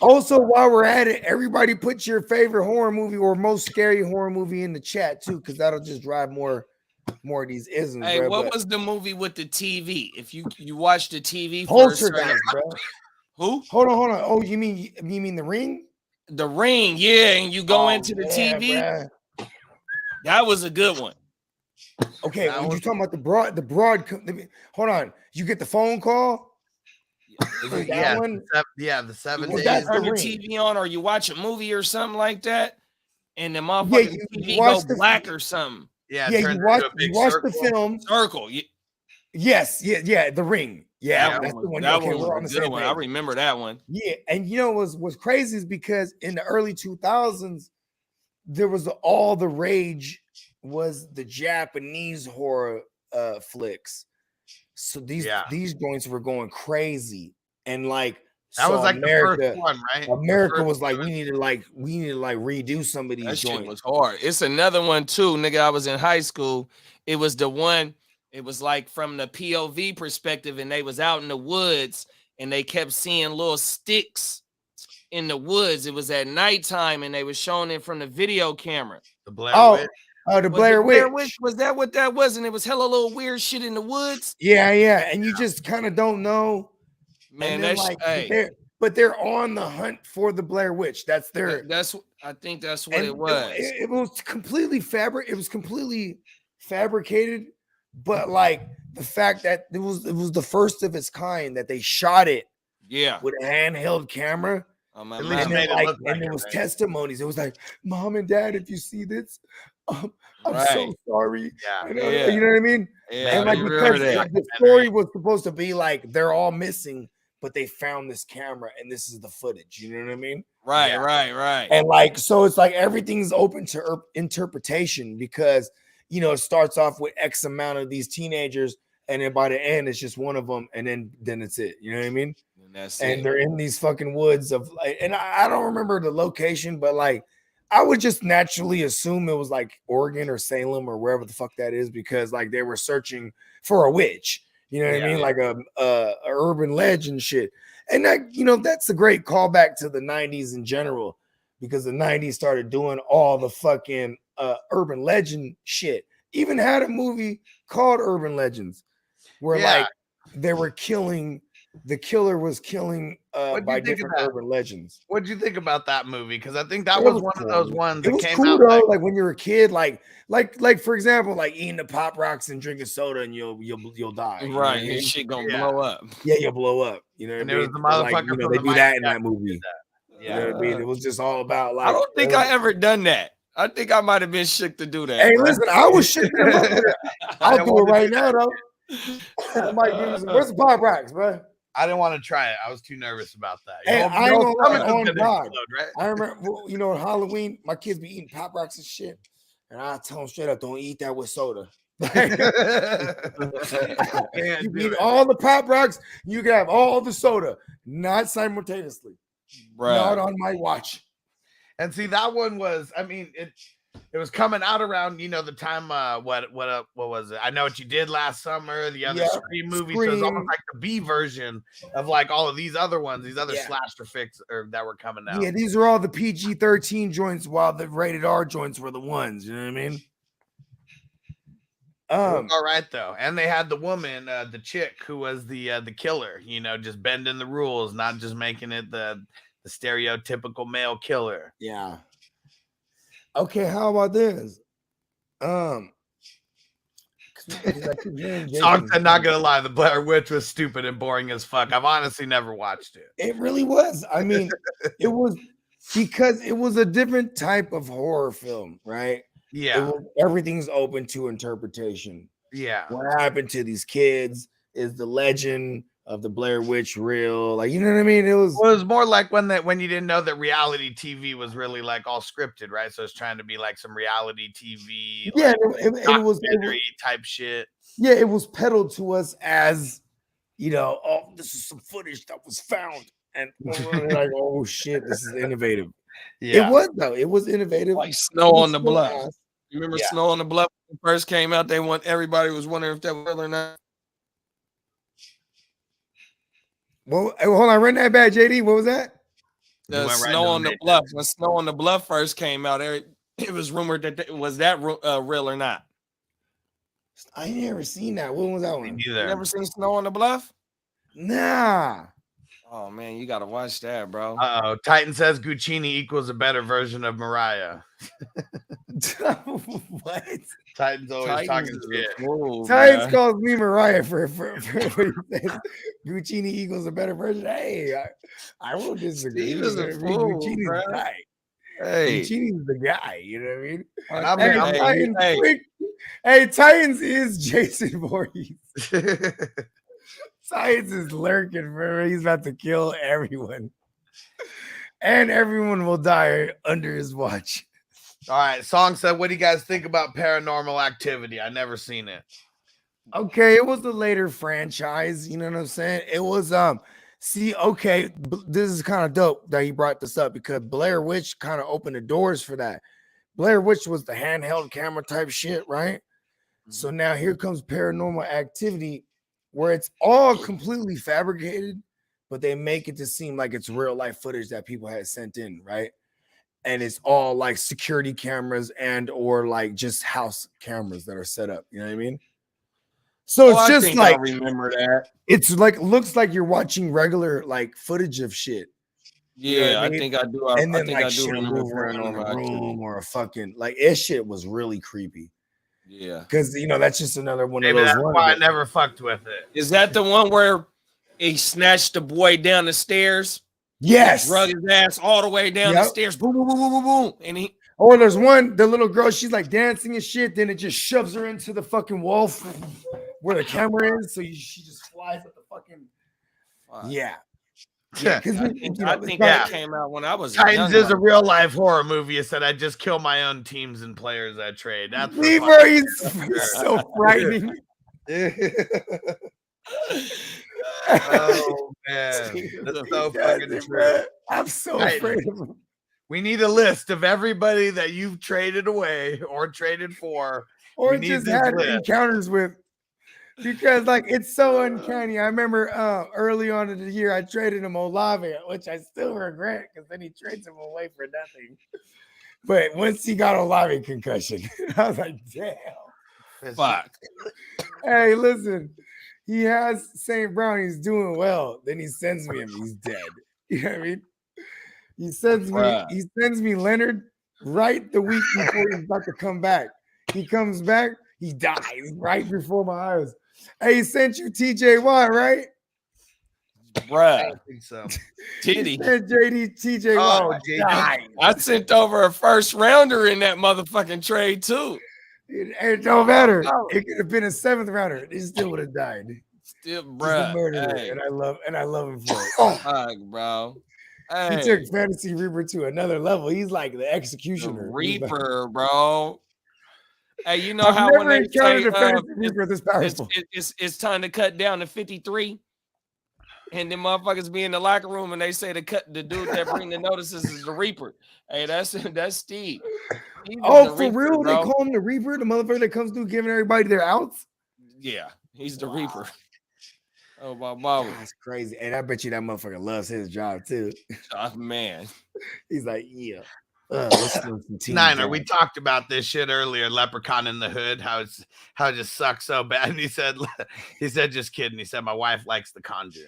Also, while we're at it, everybody put your favorite horror movie or most scary horror movie in the chat too, because that'll just drive more of these isms.
Hey,
bro,
what was the movie with the TV? If you watched the TV for a
Poltergeist,
certain
bro?
who?
Hold on. Oh, you mean The Ring?
The Ring, yeah, and you go into the
yeah,
TV.
bruh.
That was a good one.
Okay, when you talking about the broad. Hold on, you get the phone call. Is that one?
The 7
Well,
days.
that's
Turn
The
the
Ring.
TV on, or you watch a movie or something like that, and the motherfucking
you
TV
watch
go
the-
black or something.
Yeah,
turns
you
into
watch
a big
the
circle.
film.
Circle.
Yes, yeah, The Ring. Yeah,
that
that's
one
the
was,
one.
that
Okay,
one
we're on the
was a good
same
one. I
page.
remember that one.
Yeah, and you know what's crazy is because in the early 2000s, there was all the rage was the Japanese horror flicks. So these joints were going crazy, and like
That was
So
like the first one, right?
America was like, we need to redo some of these
That shit
joints.
was hard. It's another one too, nigga. I was in high school. It was the one. It was like from the POV perspective, and they was out in the woods, and they kept seeing little sticks in the woods. It was at nighttime, and they were showing it from the video camera.
The Blair Witch.
The Blair Witch.
Was that what that was? And it was hella little weird shit in the woods.
Yeah, yeah. And you just kind of don't know.
Man,
that's
like,
but they're on the hunt for the Blair Witch. That's their.
I think that's what it was.
It was completely fabricated, but like the fact that it was the first of its kind that they shot it.
Yeah,
with a handheld camera.
At least made it look like
and there was testimonies. It was like, Mom and Dad, if you see this, I'm
Right.
so sorry.
Yeah.
You know what I mean?
Yeah,
and like
I
because
remember that.
the story was supposed to be like they're all missing, but they found this camera and this is the footage. You know what I mean?
Right, right.
And like, so it's like everything's open to interpretation because it starts off with X amount of these teenagers, and then by the end it's just one of them, and then it's it. You know what I mean? And they're in these fucking woods of like, and I don't remember the location, but like I would just naturally assume it was like Oregon or Salem or wherever the fuck that is, because like they were searching for a witch. You know what I mean? Like a urban legend shit. And that, that's a great callback to the 90s in general, because the 90s started doing all the fucking urban legend shit. Even had a movie called Urban Legends where like they were killing, the killer was killing by different urban legends.
What'd you think about that movie? Because I think that was one of those ones that came
cool,
out
though. Like when you're a kid, like for example, like eating the Pop Rocks and drinking soda and you'll die.
Right, your shit gonna blow up.
Yeah, you'll blow up. You know what I mean?
It was the motherfucker
they do that in that movie. You know what I mean? It was just all about like.
I don't think I ever done that. I think I might have been shook to do that.
Hey, listen, I was shook. I'll do it right now, though. I might give you some. Where's the Pop Rocks, bro?
I didn't want to try it. I was too nervous about that.
Hey, I ain't gonna lie, on God.
Explode, right?
I remember, Halloween, my kids be eating Pop Rocks and shit, and I tell them straight up, don't eat that with soda. You eat all the Pop Rocks, you can have all the soda, not simultaneously.
Right.
Not on my watch.
And see, that one was, I mean, it was coming out around, the time, what was it? I Know What You Did Last Summer, the other Scream movie. So it's almost like the B version of like all of these other ones, these other slasher flicks that were coming out.
Yeah, these are all the PG-13 joints, while the rated R joints were the ones. You know what I mean?
All right, though. And they had the woman, the chick who was the killer, just bending the rules, not just making it the stereotypical male killer.
Yeah. Okay, how about this?
Song said, not gonna lie, the Blair Witch was stupid and boring as fuck. I've honestly never watched it.
It really was. I mean, it was because it was a different type of horror film, right?
Yeah.
Everything's open to interpretation.
Yeah.
What happened to these kids? Is the legend of the Blair Witch real? Like, you know what I mean? It was
more like when you didn't know that reality TV was really like all scripted, right? So it's trying to be like some reality TV,
yeah,
it was type shit.
Yeah, it was peddled to us as, oh, this is some footage that was found, and like, oh shit, this is innovative.
Yeah,
it was though. It was innovative.
Like Snow on the Bluff. You remember Snow on the Bluff when it first came out? Everybody was wondering if that was real or not.
Well, hold on, run that back, JD. What was that?
The Snow on the Bluff. When Snow on the Bluff first came out, it was rumored that was real or not.
I ain't never seen that. When was that one?
You never seen Snow on the Bluff?
Nah.
Oh man, you gotta watch that, bro.
Uh-oh. Titan says Guccini equals a better version of Mariah.
What?
Titan's always talking shit.
Titans calls me Mariah for what he says. Guccini equals a better version. Hey, I won't disagree.
Guccini's
the guy.
Hey,
Guccini's the guy. You know what I mean? Hey, Titans is Jason Voorhees. Science is lurking, bro. He's about to kill everyone. And everyone will die under his watch.
All right. Song said, what do you guys think about Paranormal Activity? I never seen it.
Okay, it was the later franchise. You know what I'm saying? It was See, okay, this is kind of dope that he brought this up because Blair Witch kind of opened the doors for that. Blair Witch was the handheld camera type shit, right? So now here comes Paranormal Activity, where it's all completely fabricated, but they make it to seem like it's real life footage that people had sent in, right? And it's all like security cameras and or like just house cameras that are set up. You know what I mean? So it's
I
just
think
like
I remember that.
it's like looks like you're watching regular like footage of shit.
Yeah,
You know what I
I
mean?
think I do.
And then
I think
like
I do
shit
remember
move around in the
Paranormal Activity.
room or a fucking like it shit was really creepy.
Yeah,
Because you know that's just another one
Maybe
of those
that's
ones.
why I
that-
never fucked with it.
is that the one where he snatched the boy down the stairs?
Yes.
Drug his ass all the way down the
Yep.
stairs. Boom, boom, boom, boom, boom, boom. And he
Oh, there's one, the little girl, she's like dancing and shit. Then it just shoves her into the fucking wall where the camera is. So she just flies at the fucking. Yeah.
Yeah,
Because
I think that came out when I was
Titans
young.
is a real life horror movie. You said I'd just kill my own teams and players I trade. That's for
Lever,
fun.
he's so frightening.
Oh man, that's so fucking true.
I'm so
Right.
afraid of him.
We need a list of everybody that you've traded away or traded for.
Or
We need
just
this
had
list.
encounters with. Because like it's so uncanny. I remember early on in the year I traded him Olave, which I still regret because then he trades him away for nothing. But once he got Olave concussion, I was like, damn.
Fuck.
Hey, listen, he has St. Brown, he's doing well. Then he sends me him, he's dead. You know what I mean? He sends me Leonard right the week before he's about to come back. He comes back, he dies right before my eyes. Hey, he sent you TJ Watt, right?
Bruh.
I think so.
Titty.
JD TJ Watt.
Oh, JD.
died.
I sent over a first rounder in that motherfucking trade too.
It don't matter.
Oh.
It could have been a seventh rounder. He still would have died.
Still,
He's a
bruh.
murderer,
Hey,
and I love him for it.
fuck, bro.
He
Hey,
took Fantasy Reaper to another level. He's like the
the
executioner. He's like-
Reaper, bro. Hey, you know
I've
how
never
when they
encountered
say
a Fantasy Reaper this powerful.
it's time to cut down to 53, and then motherfuckers be in the locker room and they say the dude that bring the notices is the Reaper. Hey, that's Steve. He was
Oh,
the
for
Reaper,
real?
bro.
They call him the Reaper, the motherfucker that comes through giving everybody their outs?
Yeah, he's the Reaper. Oh my mama.
That's crazy. And I bet you that motherfucker loves his job too.
Oh, man.
He's like, yeah. Let's throw some teams
Niner,
down.
we talked about this shit earlier. Leprechaun in the Hood, how it just sucks so bad. And he said, just kidding. He said, my wife likes The Conjuring.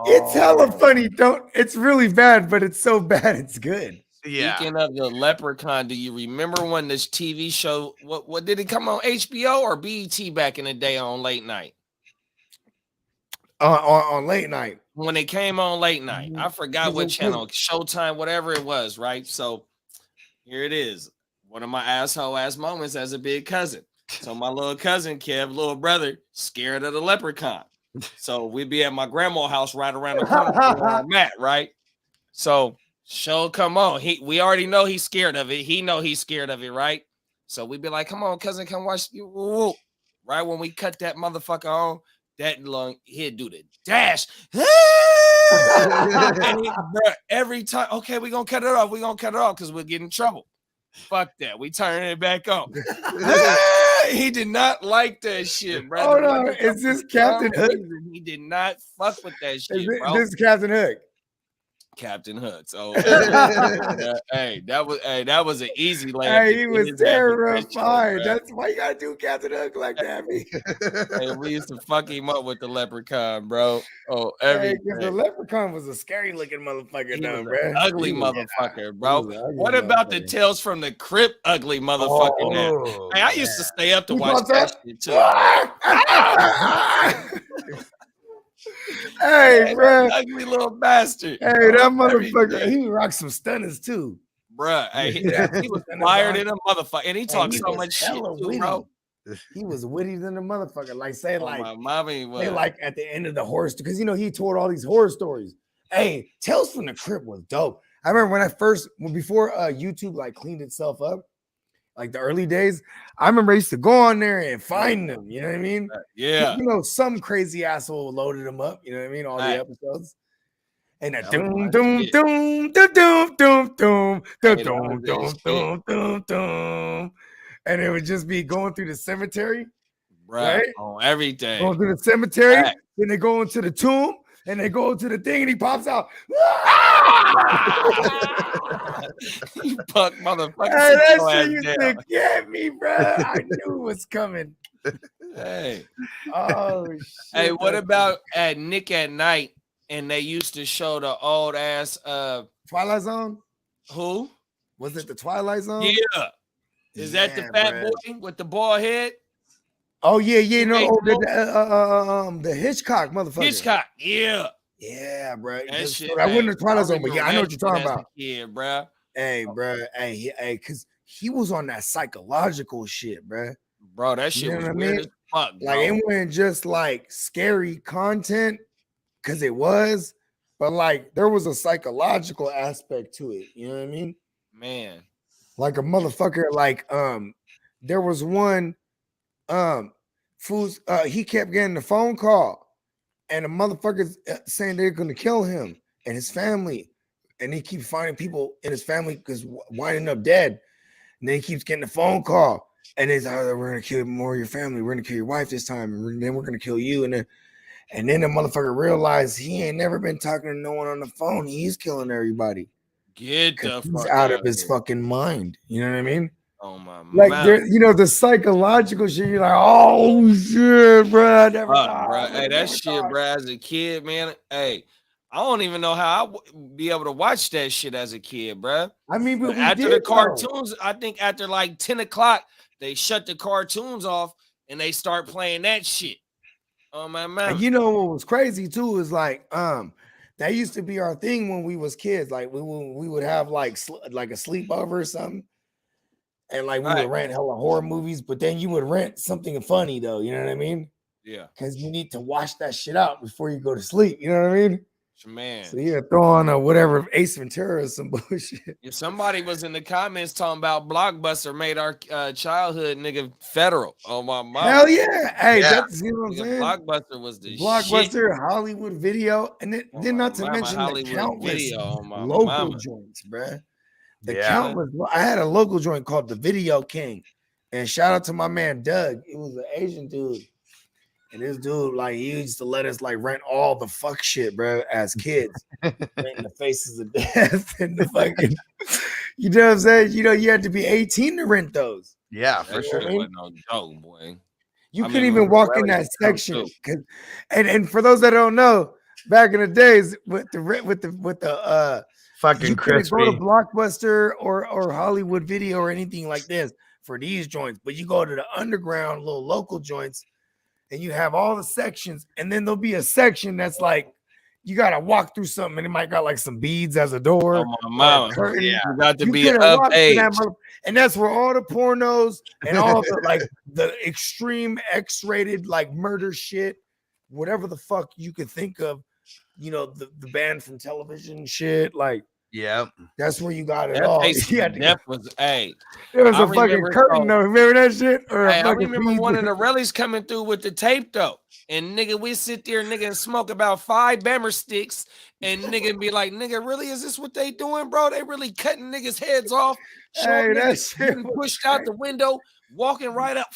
It's hella funny. It's really bad, but it's so bad it's good.
Yeah.
Speaking of the Leprechaun, do you remember when this TV show? What did it come on HBO or BET back in the day on late night?
On late night.
When it came on late night, I forgot what channel, Showtime, whatever it was, right? So here it is. One of my asshole ass moments as a big cousin. So my little cousin, Kev, little brother, scared of the leprechaun. So we'd be at my grandma's house right around the corner from where I'm at, right? So show come on. We already know he's scared of it. He know he's scared of it, right? So we'd be like, come on, cousin, come watch you. Right when we cut that motherfucker on, that long he'd do the dash. And every time, okay, we're gonna cut it off. We're gonna cut it off because we'll get in trouble. Fuck that. We turn it back on. He did not like that shit, bro.
Hold on. Is this Captain Hook?
He did not fuck with that shit, bro.
This is Captain Hook.
Captain Hook. So hey, that was an easy layup.
Hey, he was terrified. That's why you gotta do Captain Hook like that.
Hey, we used to fuck him up with the leprechaun, bro. Oh,
Hey, the leprechaun was a scary looking motherfucker, though, bro.
Ugly motherfucker, bro. What about the Tales from the Crypt ugly motherfucker now? Hey, I used to stay up to watch that shit too.
Hey, bro.
Ugly little bastard.
Hey, that motherfucker, he rocked some stunners too.
Bruh, hey, he was fired in a motherfucker. And he talked so much shit too, bro.
He was witty than a motherfucker. Like, say, like,
my mommy was.
They like at the end of the horror, because you know he told all these horror stories. Hey, Tales from the Crypt was dope. I remember when before YouTube like cleaned itself up, like the early days. I remember I used to go on there and find them. You know what I mean?
Yeah.
You know, some crazy asshole loaded them up. You know what I mean? All the
Right.
episodes. And that
That
doom,
was
doom,
my shit.
doom, doom, doom, doom, doom,
Hey,
doom,
that was
doom,
that
doom,
shit.
doom, doom, doom. And it would just be going through the cemetery,
Bruh,
right?
on everything.
Going through the cemetery,
Right.
then they go into the tomb, and they go to the thing, and he pops out.
You punk motherfucker.
Hey,
sit
that
your ass
shit used
down.
to get me, bro. I knew it was coming.
Hey.
Oh shit.
Hey, what
that's
about at Nick at Night? And they used to show the old ass
Twilight Zone?
who?
Was it the Twilight Zone?
Yeah. Is that the fat
bruh.
boy with the bald head?
Oh yeah,
He
no,
made
the Hitchcock motherfucker.
Hitchcock. Yeah.
Yeah, bro.
That shit.
I wouldn't
Hey,
have Twilight Zone, but
remember
yeah, I know what
that
you're talking
shit as a
about.
kid, bruh.
Hey, bro. Hey, because he was on that psychological shit, bro.
Bro, that shit
You know
was
what I
weird
mean?
as fuck, bro.
Like it wasn't just like scary content, because it was, but like there was a psychological aspect to it. You know what I mean?
Man.
Like a motherfucker, like there was one fools he kept getting the phone call, and the motherfuckers saying they're gonna kill him and his family, and he keeps finding people in his family because winding up dead, and then he keeps getting the phone call, and it's we're gonna kill more of your family, we're gonna kill your wife this time, and then we're gonna kill you, and then the motherfucker realized he ain't never been talking to no one on the phone. He's killing everybody.
Get the
He's
fuck
out
out
of his
here.
fucking mind. You know what I mean?
Oh my
Like
mouth.
there, the psychological shit. You're like, oh shit, bro. I never
Fuck,
thought.
bro. Hey, that shit, bro. As a kid, man. Hey, I don't even know how I would be able to watch that shit as a kid, bro.
I mean, but we
after
did
the
though.
cartoons, I think after like 10 o'clock, they shut the cartoons off and they start playing that shit. Oh my man.
And you know what was crazy too is like, that used to be our thing when we was kids. Like we would have like a sleepover or something, and like we would rent hella horror movies. But then you would rent something funny though. You know what I mean?
Yeah.
Because you need to wash that shit out before you go to sleep. You know what I mean?
Man.
So you throw on a whatever Ace Ventura or some bullshit.
If somebody was in the comments talking about Blockbuster made our childhood nigga federal. Oh my mom.
Hell yeah. Hey, that's you know what I'm saying?
Blockbuster was the
Blockbuster,
shit.
Hollywood Video, and then not to mention
Hollywood
the countless
Video,
local joints, bruh. The countless. I had a local joint called the Video King, and shout out to my man Doug. It was an Asian dude, and this dude like he used to let us like rent all the fuck shit, bro, as kids, renting the Faces of Death and the fucking. You know what I'm saying? You know you had to be 18 to rent those.
Yeah, for sure.
Wasn't no joke, boy.
You couldn't even walk in that section. And for those that don't know, back in the days with the
fucking
you couldn't
crispy.
go to Blockbuster or Hollywood Video or anything like this for these joints, but you go to the underground little local joints and you have all the sections, and then there'll be a section that's like you gotta walk through something, and it might got like some beads as a door.
Oh my mama.
Yeah,
you got to be
couldn't
of
walk
age.
and that's where all the pornos and all the like the extreme X-rated like murder shit, whatever the fuck you could think of, you know, the banned from television shit, like that's where you got it
that
all.
Death was
it was a fucking curtain though. Remember that shit? Or
I remember one of the rallies coming through with the tape though. And nigga, we sit there, nigga, and smoke about 5 Bammer sticks, and nigga be like, nigga, really, is this what they doing, bro? They really cutting niggas' heads off, showing niggas getting pushed out the window, walking right up.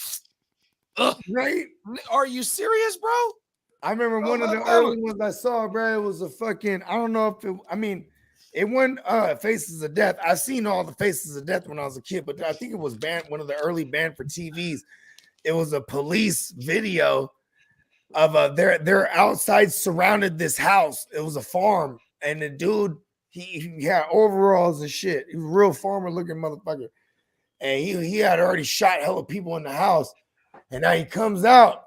Right?
Are you serious, bro?
I remember one of the early ones I saw, bro. It was a fucking, I don't know if it, I mean, it wasn't Faces of Death. I've seen all the Faces of Death when I was a kid, but I think it was banned, one of the early banned for TVs. It was a police video of their outside surrounded this house. It was a farm, and the dude he had overalls and shit. He was a real farmer looking motherfucker, and he had already shot hella people in the house. And now he comes out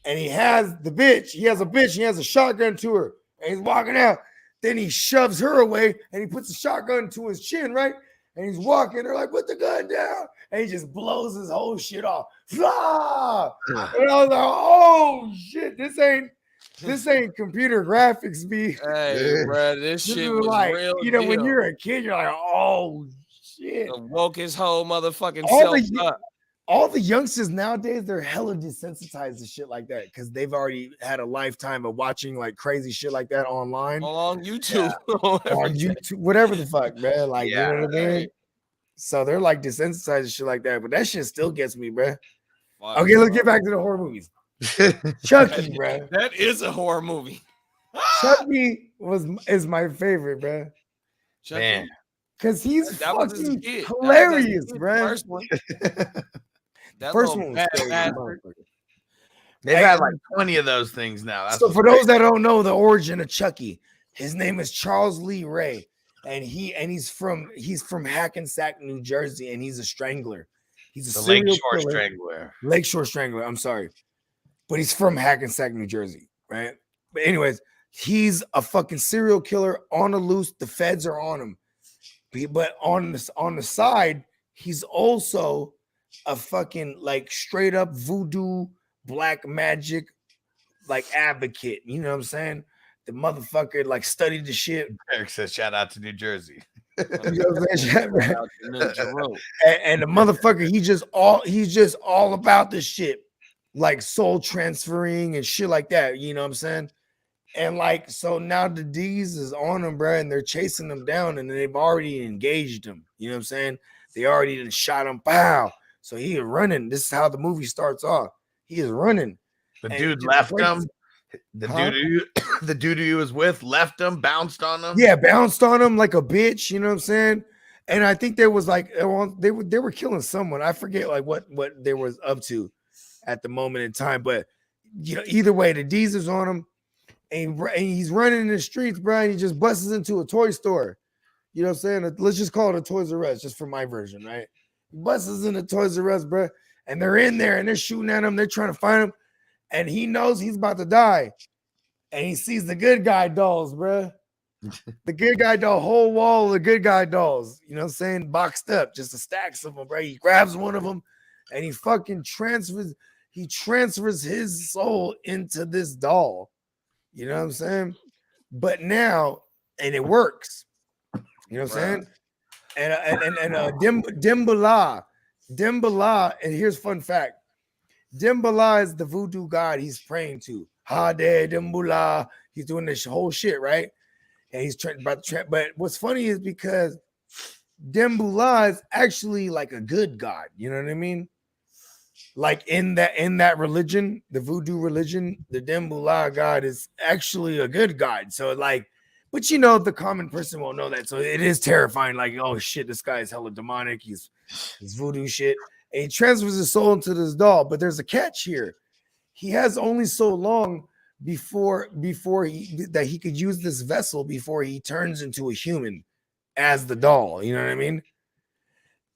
and he has the bitch. He has a bitch. He has a shotgun to her, and he's walking out. Then he shoves her away and he puts the shotgun to his chin, right? And he's walking. They're like, put the gun down. And he just blows his whole shit off. Flah! And I was like, oh shit, this ain't computer graphics, B.
Hey, bro, this shit was
like,
real.
You know, when you're a kid, you're like, oh shit.
Woke his whole motherfucking
All
self
the
up.
all the youngsters nowadays, they're hella desensitized to shit like that because they've already had a lifetime of watching like crazy shit like that online
On YouTube.
on YouTube, whatever the fuck, man. Like, you know what I mean?
right.
So they're like desensitized to shit like that, but that shit still gets me, bro.
Fuck,
Okay, let's
bro.
get back to the horror movies. Chucky, bro.
That is a horror movie.
Chucky is my favorite, bro.
Chucky.
Man.
Cause he's
That was his
fucking
kid.
hilarious,
That was
bro.
First one. That
First
little
one was
bad
scary,
bastard.
motherfucker.
They've had like 20 of those things now. That's
So
what's
for
crazy.
those that don't know the origin of Chucky, his name is Charles Lee Ray, and he's from Hackensack, New Jersey, and he's a strangler. He's a
the
serial
Lakeshore
killer.
Strangler.
Lakeshore Strangler. I'm sorry, but he's from Hackensack, New Jersey, right? But anyways, he's a fucking serial killer on the loose. The feds are on him, but on the side, he's also a fucking like straight up voodoo black magic like advocate. You know what I'm saying? The motherfucker like studied the shit.
Eric says, "Shout out to New Jersey."
You know what I'm saying?
Shout out to Ninja Rope.
And the motherfucker, he's just all about this shit, like soul transferring and shit like that. You know what I'm saying? And like, so now the D's is on him, bro, and they're chasing him down, and they've already engaged him. You know what I'm saying? They already done shot him. Pow! So he is running. This is how the movie starts off. He is running.
The
And
dude
it
left
breaks-
him. The
Huh?
dude who he was with left him, bounced on him.
Yeah, bounced on him like a bitch. You know what I'm saying? And I think there was like they were killing someone. I forget like what they was up to at the moment in time. But you know, either way, the D's is on him, and he's running in the streets, bro. And he just busts into a toy store. You know what I'm saying? Let's just call it a Toys R Us, just for my version, right? He busts into Toys R Us, bro, and they're in there and they're shooting at him. They're trying to find him, and he knows he's about to die. And he sees the good guy dolls, bro. The good guy doll, whole wall of the good guy dolls, you know what I'm saying? Boxed up, just a stacks of them, bro. He grabs one of them and he fucking transfers his soul into this doll. You know what I'm saying? But now, and it works. You know what I'm saying? And Dimbala, and here's fun fact. Dimbala is the voodoo god he's praying to. Hade Dimbala. He's doing this whole shit, right? And he's trying about to but what's funny is because Dimbala is actually like a good god, you know what I mean? Like in that religion, the voodoo religion, the Dimbala god is actually a good god. So like, but you know, the common person won't know that. So it is terrifying, like, oh shit, this guy is hella demonic, he's voodoo shit. And he transfers his soul into this doll, but there's a catch here. He has only so long before he could use this vessel before he turns into a human as the doll. You know what I mean?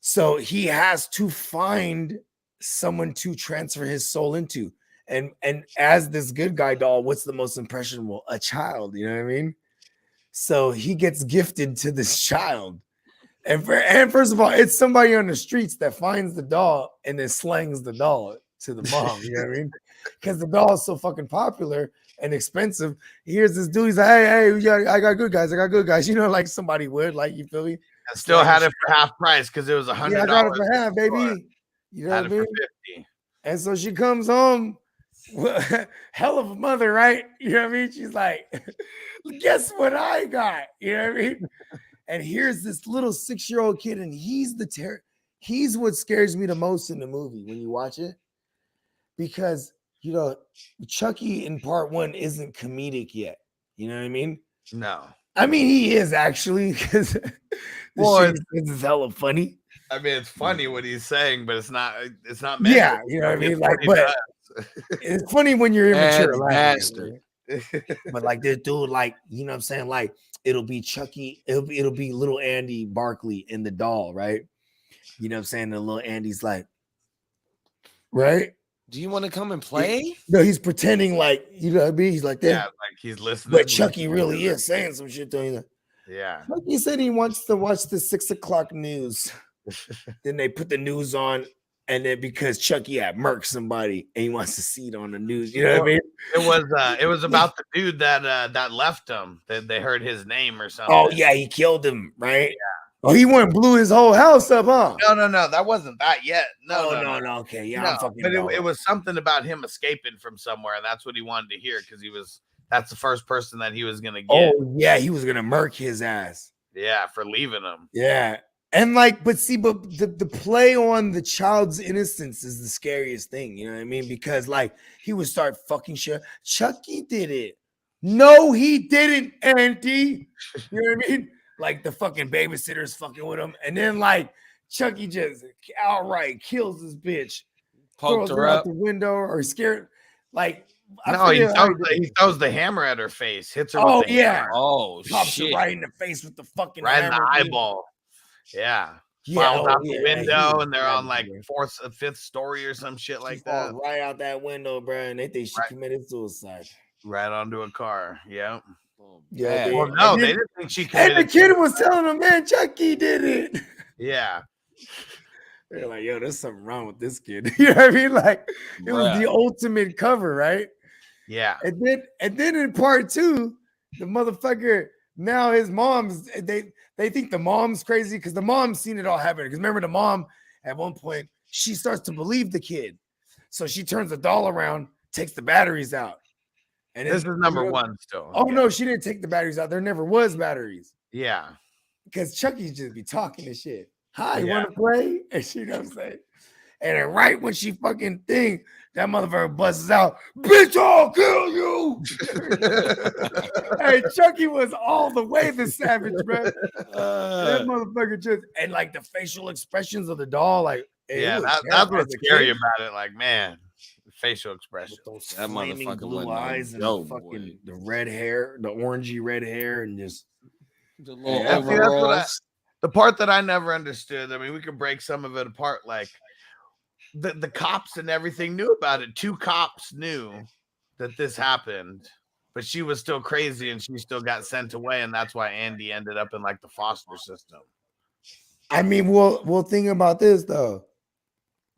So he has to find someone to transfer his soul into. And as this good guy doll, what's the most impressionable? A child. You know what I mean? So he gets gifted to this child. And first of all, it's somebody on the streets that finds the doll and then slangs the doll to the mom. You know what I mean? Because the doll is so fucking popular and expensive. Here's this dude. He's like, hey, yeah, I got good guys. You know, like somebody would, like, you feel me?
I still had it for half price because it was $100.
Yeah, I got it for half, baby. You know
Had
what
it
I
for
mean?
50.
And so she comes home, hell of a mother, right? You know what I mean? She's like, guess what I got? You know what I mean? And here's this little 6-year-old kid, and he's he's what scares me the most in the movie when you watch it. Because, you know, Chucky in part 1 isn't comedic yet. You know what I mean?
No.
I mean, he is actually, because this is hella funny.
I mean, it's funny what he's saying, but it's not meant
Yeah,
to.
you know what I mean?
It's
Like,
funny
but
to us.
it's funny when you're immature.
Bastard.
But like this dude, like, you know what I'm saying? Like, it'll be Chucky, it'll be little Andy Barkley in the doll, right? You know what I'm saying? And little Andy's like, right?
Do you want to come and play?
No, he's pretending like, you know what I mean? He's like that.
Yeah, like he's listening.
But Chucky really is saying some shit to him.
Yeah.
Chucky said he wants to watch the 6:00 news. Then they put the news on, and then because Chucky had murked somebody and he wants to see it on the news, you know what I mean?
It was about the dude that left him. That they heard his name or something.
Oh yeah, he killed him, right? Oh, he went and blew his whole house up, huh?
No, that wasn't that yet. No.
Okay, yeah,
No,
I'm fucking.
but it was something about him escaping from somewhere, and that's what he wanted to hear because that's the first person that he was gonna get.
Oh yeah, he was gonna murk his ass.
Yeah, for leaving him.
Yeah, and like, but the play on the child's innocence is the scariest thing. You know what I mean? Because like he would start fucking shit. Chucky did it. No, he didn't, Auntie. You know what I mean? Like the fucking babysitter's fucking with him, and then like Chucky just outright kills this bitch,
Poked
throws
her
her out
up.
the window or scared. Like
No, he throws the hammer at her face, hits her.
Oh
with the
yeah,
hammer,
Oh
pops
shit!
her right in the face with the fucking
right in the
hammer, dude.
eyeball. Yeah,
Yeah,
falls
oh,
out
yeah,
the window,
he
and they're
was
on like
bad,
fifth story or some shit like
She falls
that.
right out that window, bro, and they think she
Right.
committed suicide.
Right onto a car. Yeah.
Yeah,
Well, no, they didn't think she
and
committed.
the kid was telling him, "Man, Chucky did it."
Yeah.
They're like, "Yo, there's something wrong with this kid." You know what I mean? Like, it was the
Bruh.
ultimate cover, right?
Yeah.
And then in part 2, the motherfucker now his mom's they think the mom's crazy because the mom's seen it all happen. Because remember, the mom at one point she starts to believe the kid, so she turns the doll around, takes the batteries out, and
This is number 1 still.
Oh no, she didn't take the batteries out. There never was batteries
Yeah.
because Chucky's just be talking and shit. Hi, you
Yeah.
want to play? And she know what I'm saying. And then right when she fucking thing, that motherfucker busts out, "Bitch, I'll kill you." Hey, Chucky was all the way the savage, bro. That motherfucker just, and like the facial expressions of the doll, like,
Yeah, that's what's scary about it. Like, man, facial expression.
Those
That
flaming
motherfucker
blue
wasn't no
eyes and
joke,
the fucking
boy.
the red hair, the orangey red hair, and just
The little
Yeah, see, that's what
overalls.
the part that I never understood. I mean, we could break some of it apart. Like the cops and everything knew about it. 2 cops knew that this happened, but she was still crazy and she still got sent away, and that's why Andy ended up in like the foster system.
I mean, we'll think about this though.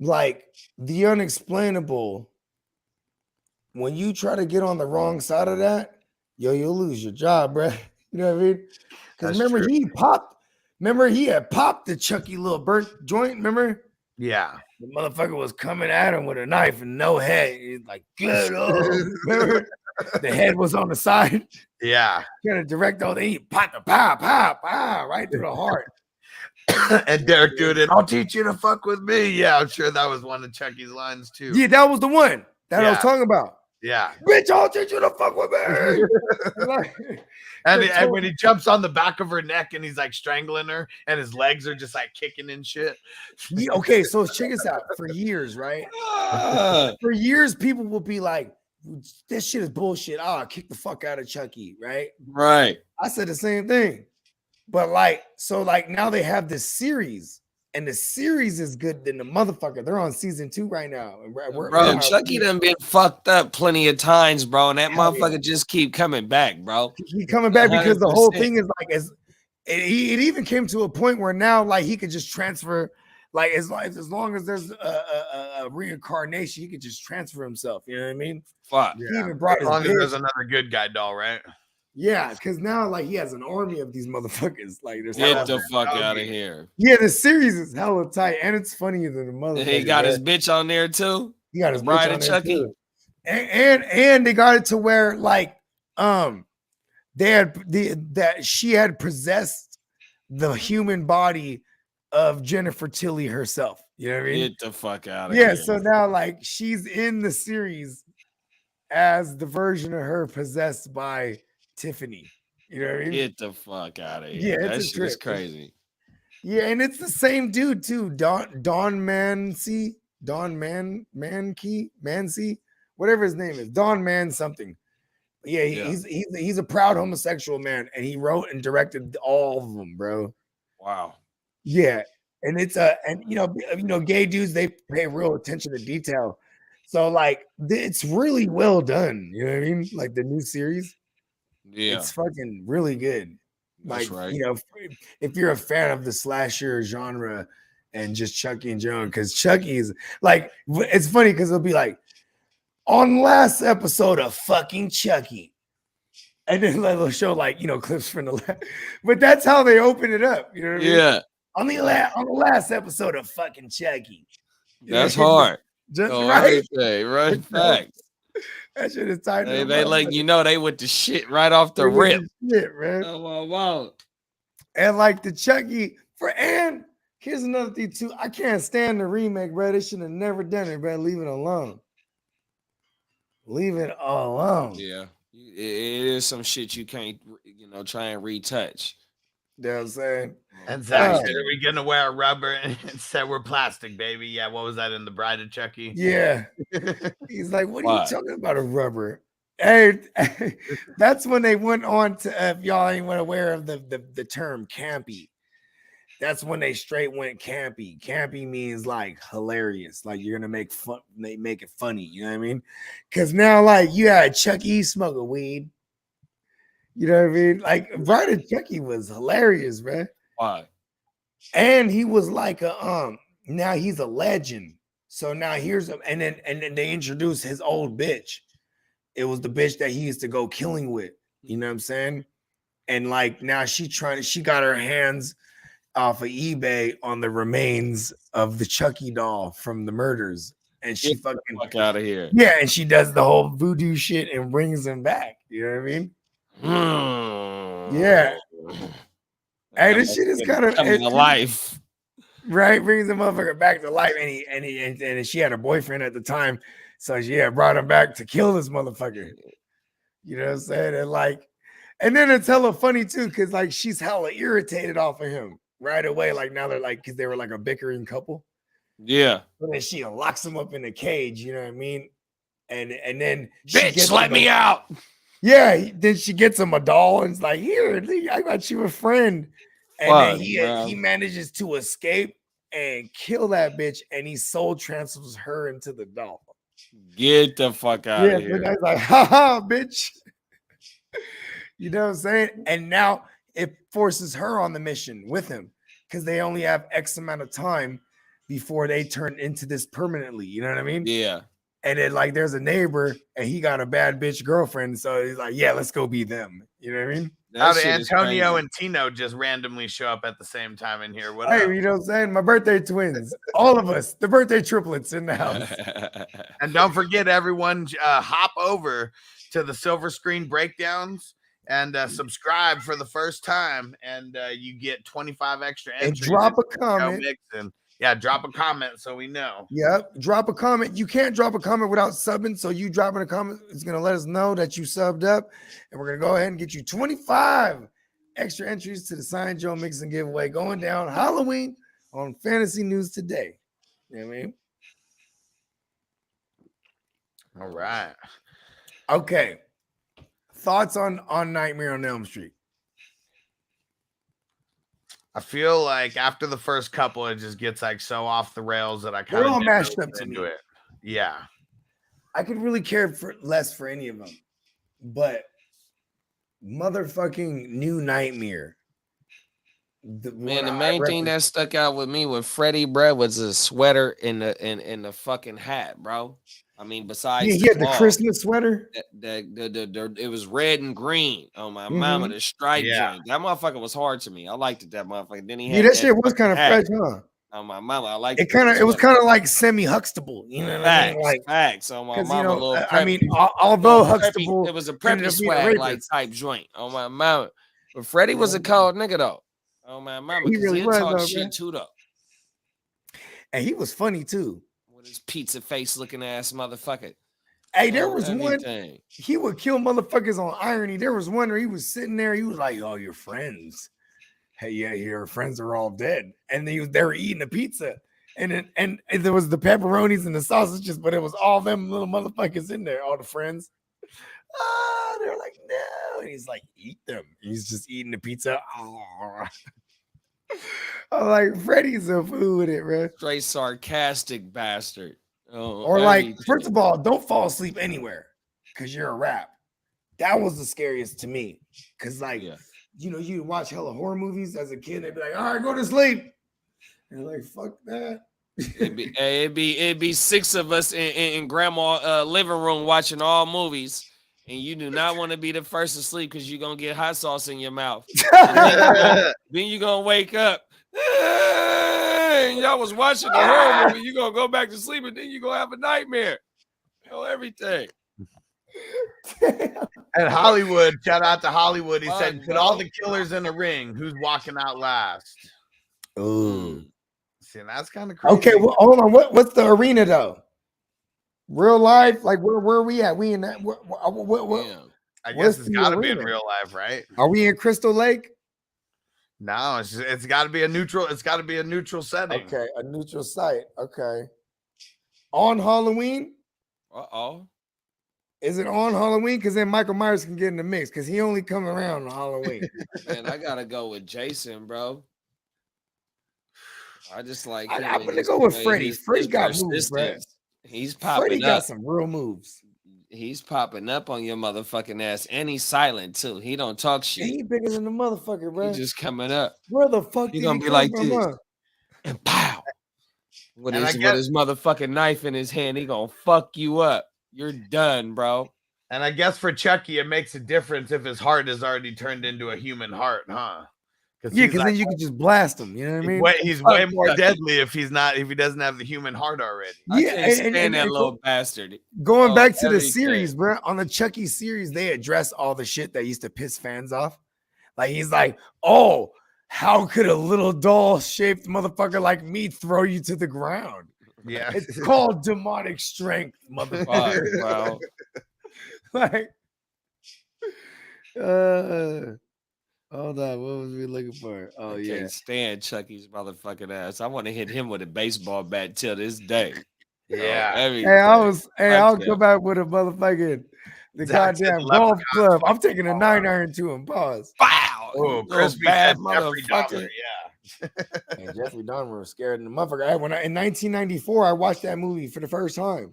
Like the unexplainable, when you try to get on the wrong side of that, you'll lose your job, bro. You know what I mean? Because
That's
remember,
true.
he had popped the Chucky little burnt joint, remember?
Yeah.
The motherfucker was coming at him with a knife and no head. He's like, "Get up." Remember? The head was on the side.
Yeah.
Trying to direct all the he popped the pow, right through the heart.
And Derek doing it. I'll teach you to fuck with me. Yeah, I'm sure that was one of Chucky's lines too.
Yeah, that was the one that I was talking about.
Yeah.
Bitch, I'll teach you to fuck with me. Like,
And when he jumps on the back of her neck and he's like strangling her and his legs are just like kicking and shit.
yeah, okay, so check this out. For years, right? For years, people will be like, "This shit is bullshit. Kick the fuck out of Chucky," right?
Right.
I said the same thing. But like, so like now they have this series, and the series is good than the motherfucker. They're on season 2 right now. And
Bro, Chucky done been fucked up plenty of times, bro, and that
Hell
motherfucker just keep coming back, bro.
He coming back because the whole
100%.
thing is like it even came to a point where now like he could just transfer, like as long as there's a reincarnation, he could just transfer himself. You know what I mean?
Fuck.
He even brought
As
his
long as
bitch.
there's another good guy doll, right?
Yeah, because now like he has an army of these motherfuckers. Like there's
Get the fuck out of here.
yeah, the series is hella tight, and it's funnier than the motherfucker.
He got his bitch on there too.
He got his bitch
Bride
on
of
there
Chucky.
too. And they got it to where like they had that she had possessed the human body of Jennifer Tilly herself. You know what I mean?
Get the fuck out of
Yeah,
here.
so now like she's in the series as the version of her possessed by Tiffany. You know what I mean?
Get the fuck out of here.
Yeah,
That
it's a
shit is
trip.
crazy.
Yeah, and it's the same dude too. Don Mancy, whatever his name is, Don Man something. Yeah, he's a proud homosexual man, and he wrote and directed all of them, bro.
Wow.
Yeah, and it's and you know, gay dudes, they pay real attention to detail. So like, it's really well done. You know what I mean? Like the new series,
Yeah.
it's fucking really good.
That's
Like,
right.
you know, if you're a fan of the slasher genre and just Chucky and Joan, because Chucky's like, it's funny because it'll be like, on last episode of fucking Chucky, And then they'll show like clips from the last, but that's how they open it up. You know what I mean?
Yeah,
On the last episode of fucking Chucky.
that's hard.
Just
Oh,
right.
everything, right? Facts.
That shit is tied.
They let you know they with the shit right off the rip.
Shit, man.
Oh, wow.
And like the Chucky and here's another thing too. I can't stand the remake, bro. They should have never done it, bro. Leave it alone. Leave it alone.
Yeah, it is some shit you can't, try and retouch.
You know what I'm saying?
And Zach said, are we gonna wear a rubber? And said we're plastic, baby. Yeah, what was that in The Bride of Chucky?
Yeah. He's like, what are you talking about, a rubber? Hey, that's when they went on to, if y'all ain't aware of the term campy, that's when they straight went campy. Campy means like hilarious, like you're gonna make fun, they make it funny, you know what I mean? Because now, like, you had Chucky smoking weed, you know what I mean? Like, Bride of Chucky was hilarious, man.
Why?
And he was like now he's a legend. So now here's him, and then they introduced his old bitch. It was the bitch that he used to go killing with, you know what I'm saying? And like now she got her hands off of eBay on the remains of the Chucky doll from the murders. And she fuck
out of here.
Yeah, and she does the whole voodoo shit and brings him back. You know what I mean? Yeah. Hey, this shit is kind of
coming to life.
Right? Brings the motherfucker back to life. And she had a boyfriend at the time. So yeah, brought him back to kill this motherfucker. You know what I'm saying? And then it's hella funny too, because like she's hella irritated off of him right away. Like now they're like, because they were like a bickering couple.
Yeah.
And then she locks him up in a cage, you know what I mean? And then
bitch, let me out.
Yeah, then she gets him a doll and it's like, here, I got you a friend. And then he manages to escape and kill that bitch, and he soul transfers her into the doll.
Get the fuck out of here.
Yeah, I was like, haha, bitch. You know what I'm saying? And now it forces her on the mission with him because they only have X amount of time before they turn into this permanently. You know what I mean?
Yeah.
And then like there's a neighbor and he got a bad bitch girlfriend. So he's like, yeah, let's go be them. You know what I mean?
How did Antonio and Tino just randomly show up at the same time in here? What
hey,
up?
you know what I'm saying? My birthday twins, all of us, the birthday triplets in the house.
And don't forget, everyone, hop over to the Silver Screen Breakdowns and subscribe for the first time, and you get 25 extra entries.
And drop a comment.
Yeah, drop a comment so we know.
Yep, drop a comment. You can't drop a comment without subbing, so you dropping a comment is going to let us know that you subbed up, and we're going to go ahead and get you 25 extra entries to the Sign Joe Mixon giveaway going down Halloween on Fantasy News Today. You know what I mean?
All right.
Okay. Thoughts on Nightmare on Elm Street?
I feel like after the first couple, it just gets like so off the rails that I kind of
all mashed up
into it. Yeah.
I could really care less for any of them, but motherfucking New Nightmare.
The main thing that stuck out with me with Freddy, bro, was the sweater and the fucking hat, bro. I mean, besides
he had the Christmas sweater.
It was red and green. Oh my mama, the stripe joint. That motherfucker was hard to me. I liked it, that motherfucker. Then he had
that shit was kind of fresh, huh?
Oh my mama, I liked
it. It was kind of like semi-Huxtable, you know what I mean? Like
facts. Oh my mama, little preppy,
I mean, although Huxtable,
it was a preppy swag like type joint. Oh my mama, but Freddie was a cold nigga though. Oh my mama,
he really was
talk shit too though.
And he was funny too.
His pizza face looking ass motherfucker.
Hey, there was one. He would kill motherfuckers on irony. There was one where he was sitting there. He was like, "Oh, your friends. Hey, yeah, your friends are all dead." And they were eating a pizza, and there was the pepperonis and the sausages, but it was all them little motherfuckers in there. All the friends. They're like, no, and he's like, eat them. He's just eating the pizza. I'm like, Freddy's a fool with it, bro.
Straight sarcastic bastard.
Or like, first of all, don't fall asleep anywhere because you're a rap. That was the scariest to me. Because like, you watch hella horror movies as a kid, they'd be like, all right, go to sleep. And you're like, fuck that.
It'd be 6 of us in grandma living room watching all movies. and you do not want to be the first to sleep because you're gonna get hot sauce in your mouth. Then you're gonna wake up. And y'all was watching the horror movie. You're gonna go back to sleep, and then you're gonna have a nightmare. Everything.
And Hollywood, shout out to Hollywood. He said,
Fun,
put all the killers in the ring. Who's walking out last?
Ooh.
See, that's kind of crazy.
Okay, well, hold on. What's the arena though? Real life? Like where are we at? We in that? What,
I
what's
guess it's
the
got to be in
arena?
real life, right?
Are we in Crystal Lake?
No, it's got to be a neutral. It's got to be a neutral setting.
Okay, a neutral site. Okay. On Halloween?
Uh-oh.
Is it on Halloween? Because then Michael Myers can get in the mix because he only come around on Halloween.
Man, I gotta go with Jason, bro. I just like.
I'm gonna go with Freddy. Freddy got moves, bro.
He's popping
Freddy
up.
got some real moves.
He's popping up on your motherfucking ass, and he's silent too. He don't talk shit.
He bigger than the motherfucker, bro.
He's just coming up.
Where the fuck
He
did
gonna
he
be
come
like
from,
this.
huh?
And pow. With
And
his motherfucking knife in his hand, he gonna fuck you up. You're done, bro.
And I guess for Chucky, it makes a difference if his heart is already turned into a human heart, huh?
Yeah, because then you can just blast him. You know what I mean?
He's way more deadly if he doesn't have the human heart already.
I can't stand that little bastard.
Going back to the
everything.
series, bro. On the Chucky series, they address all the shit that used to piss fans off. Like he's like, oh, how could a little doll-shaped motherfucker like me throw you to the ground?
Yeah,
It's called demonic strength, motherfucker.
Bro.
Like, hold on, what was we looking for? Oh
I
yeah,
can't stand Chucky's motherfucking ass. I want to hit him with a baseball bat till this day.
yeah.
I'll come back with a motherfucking goddamn golf club. I'm taking a 9-iron to him. Pause.
Wow.
Oh,
Crispy
bad
motherfucker.
motherfucker. Yeah.
And Jeffrey Dahmer was scared in the motherfucker. In 1994, I watched that movie for the first time.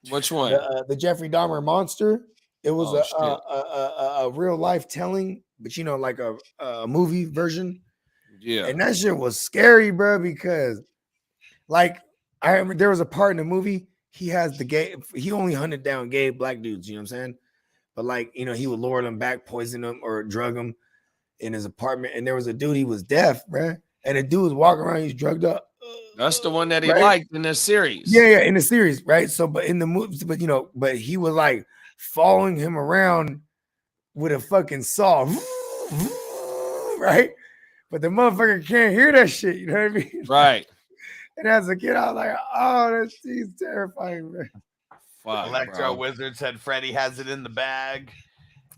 Which one?
The Jeffrey Dahmer monster. It was a real life telling, but like a movie version.
Yeah.
And that shit was scary, bro, because like I remember there was a part in the movie he only hunted down gay black dudes, you know what I'm saying? But like, he would lure them back, poison them, or drug them in his apartment. And there was a dude, he was deaf, bro. And the dude was walking around, he's drugged up.
That's the one that he liked in the series.
Yeah, in the series, right? So, but in the movies, but he was like following him around with a fucking saw, right? But the motherfucker can't hear that shit, you know what I mean?
Right.
And as a kid, I was like, oh, he's terrifying, man.
Fuck,
Electro Wizard said Freddy has it in the bag.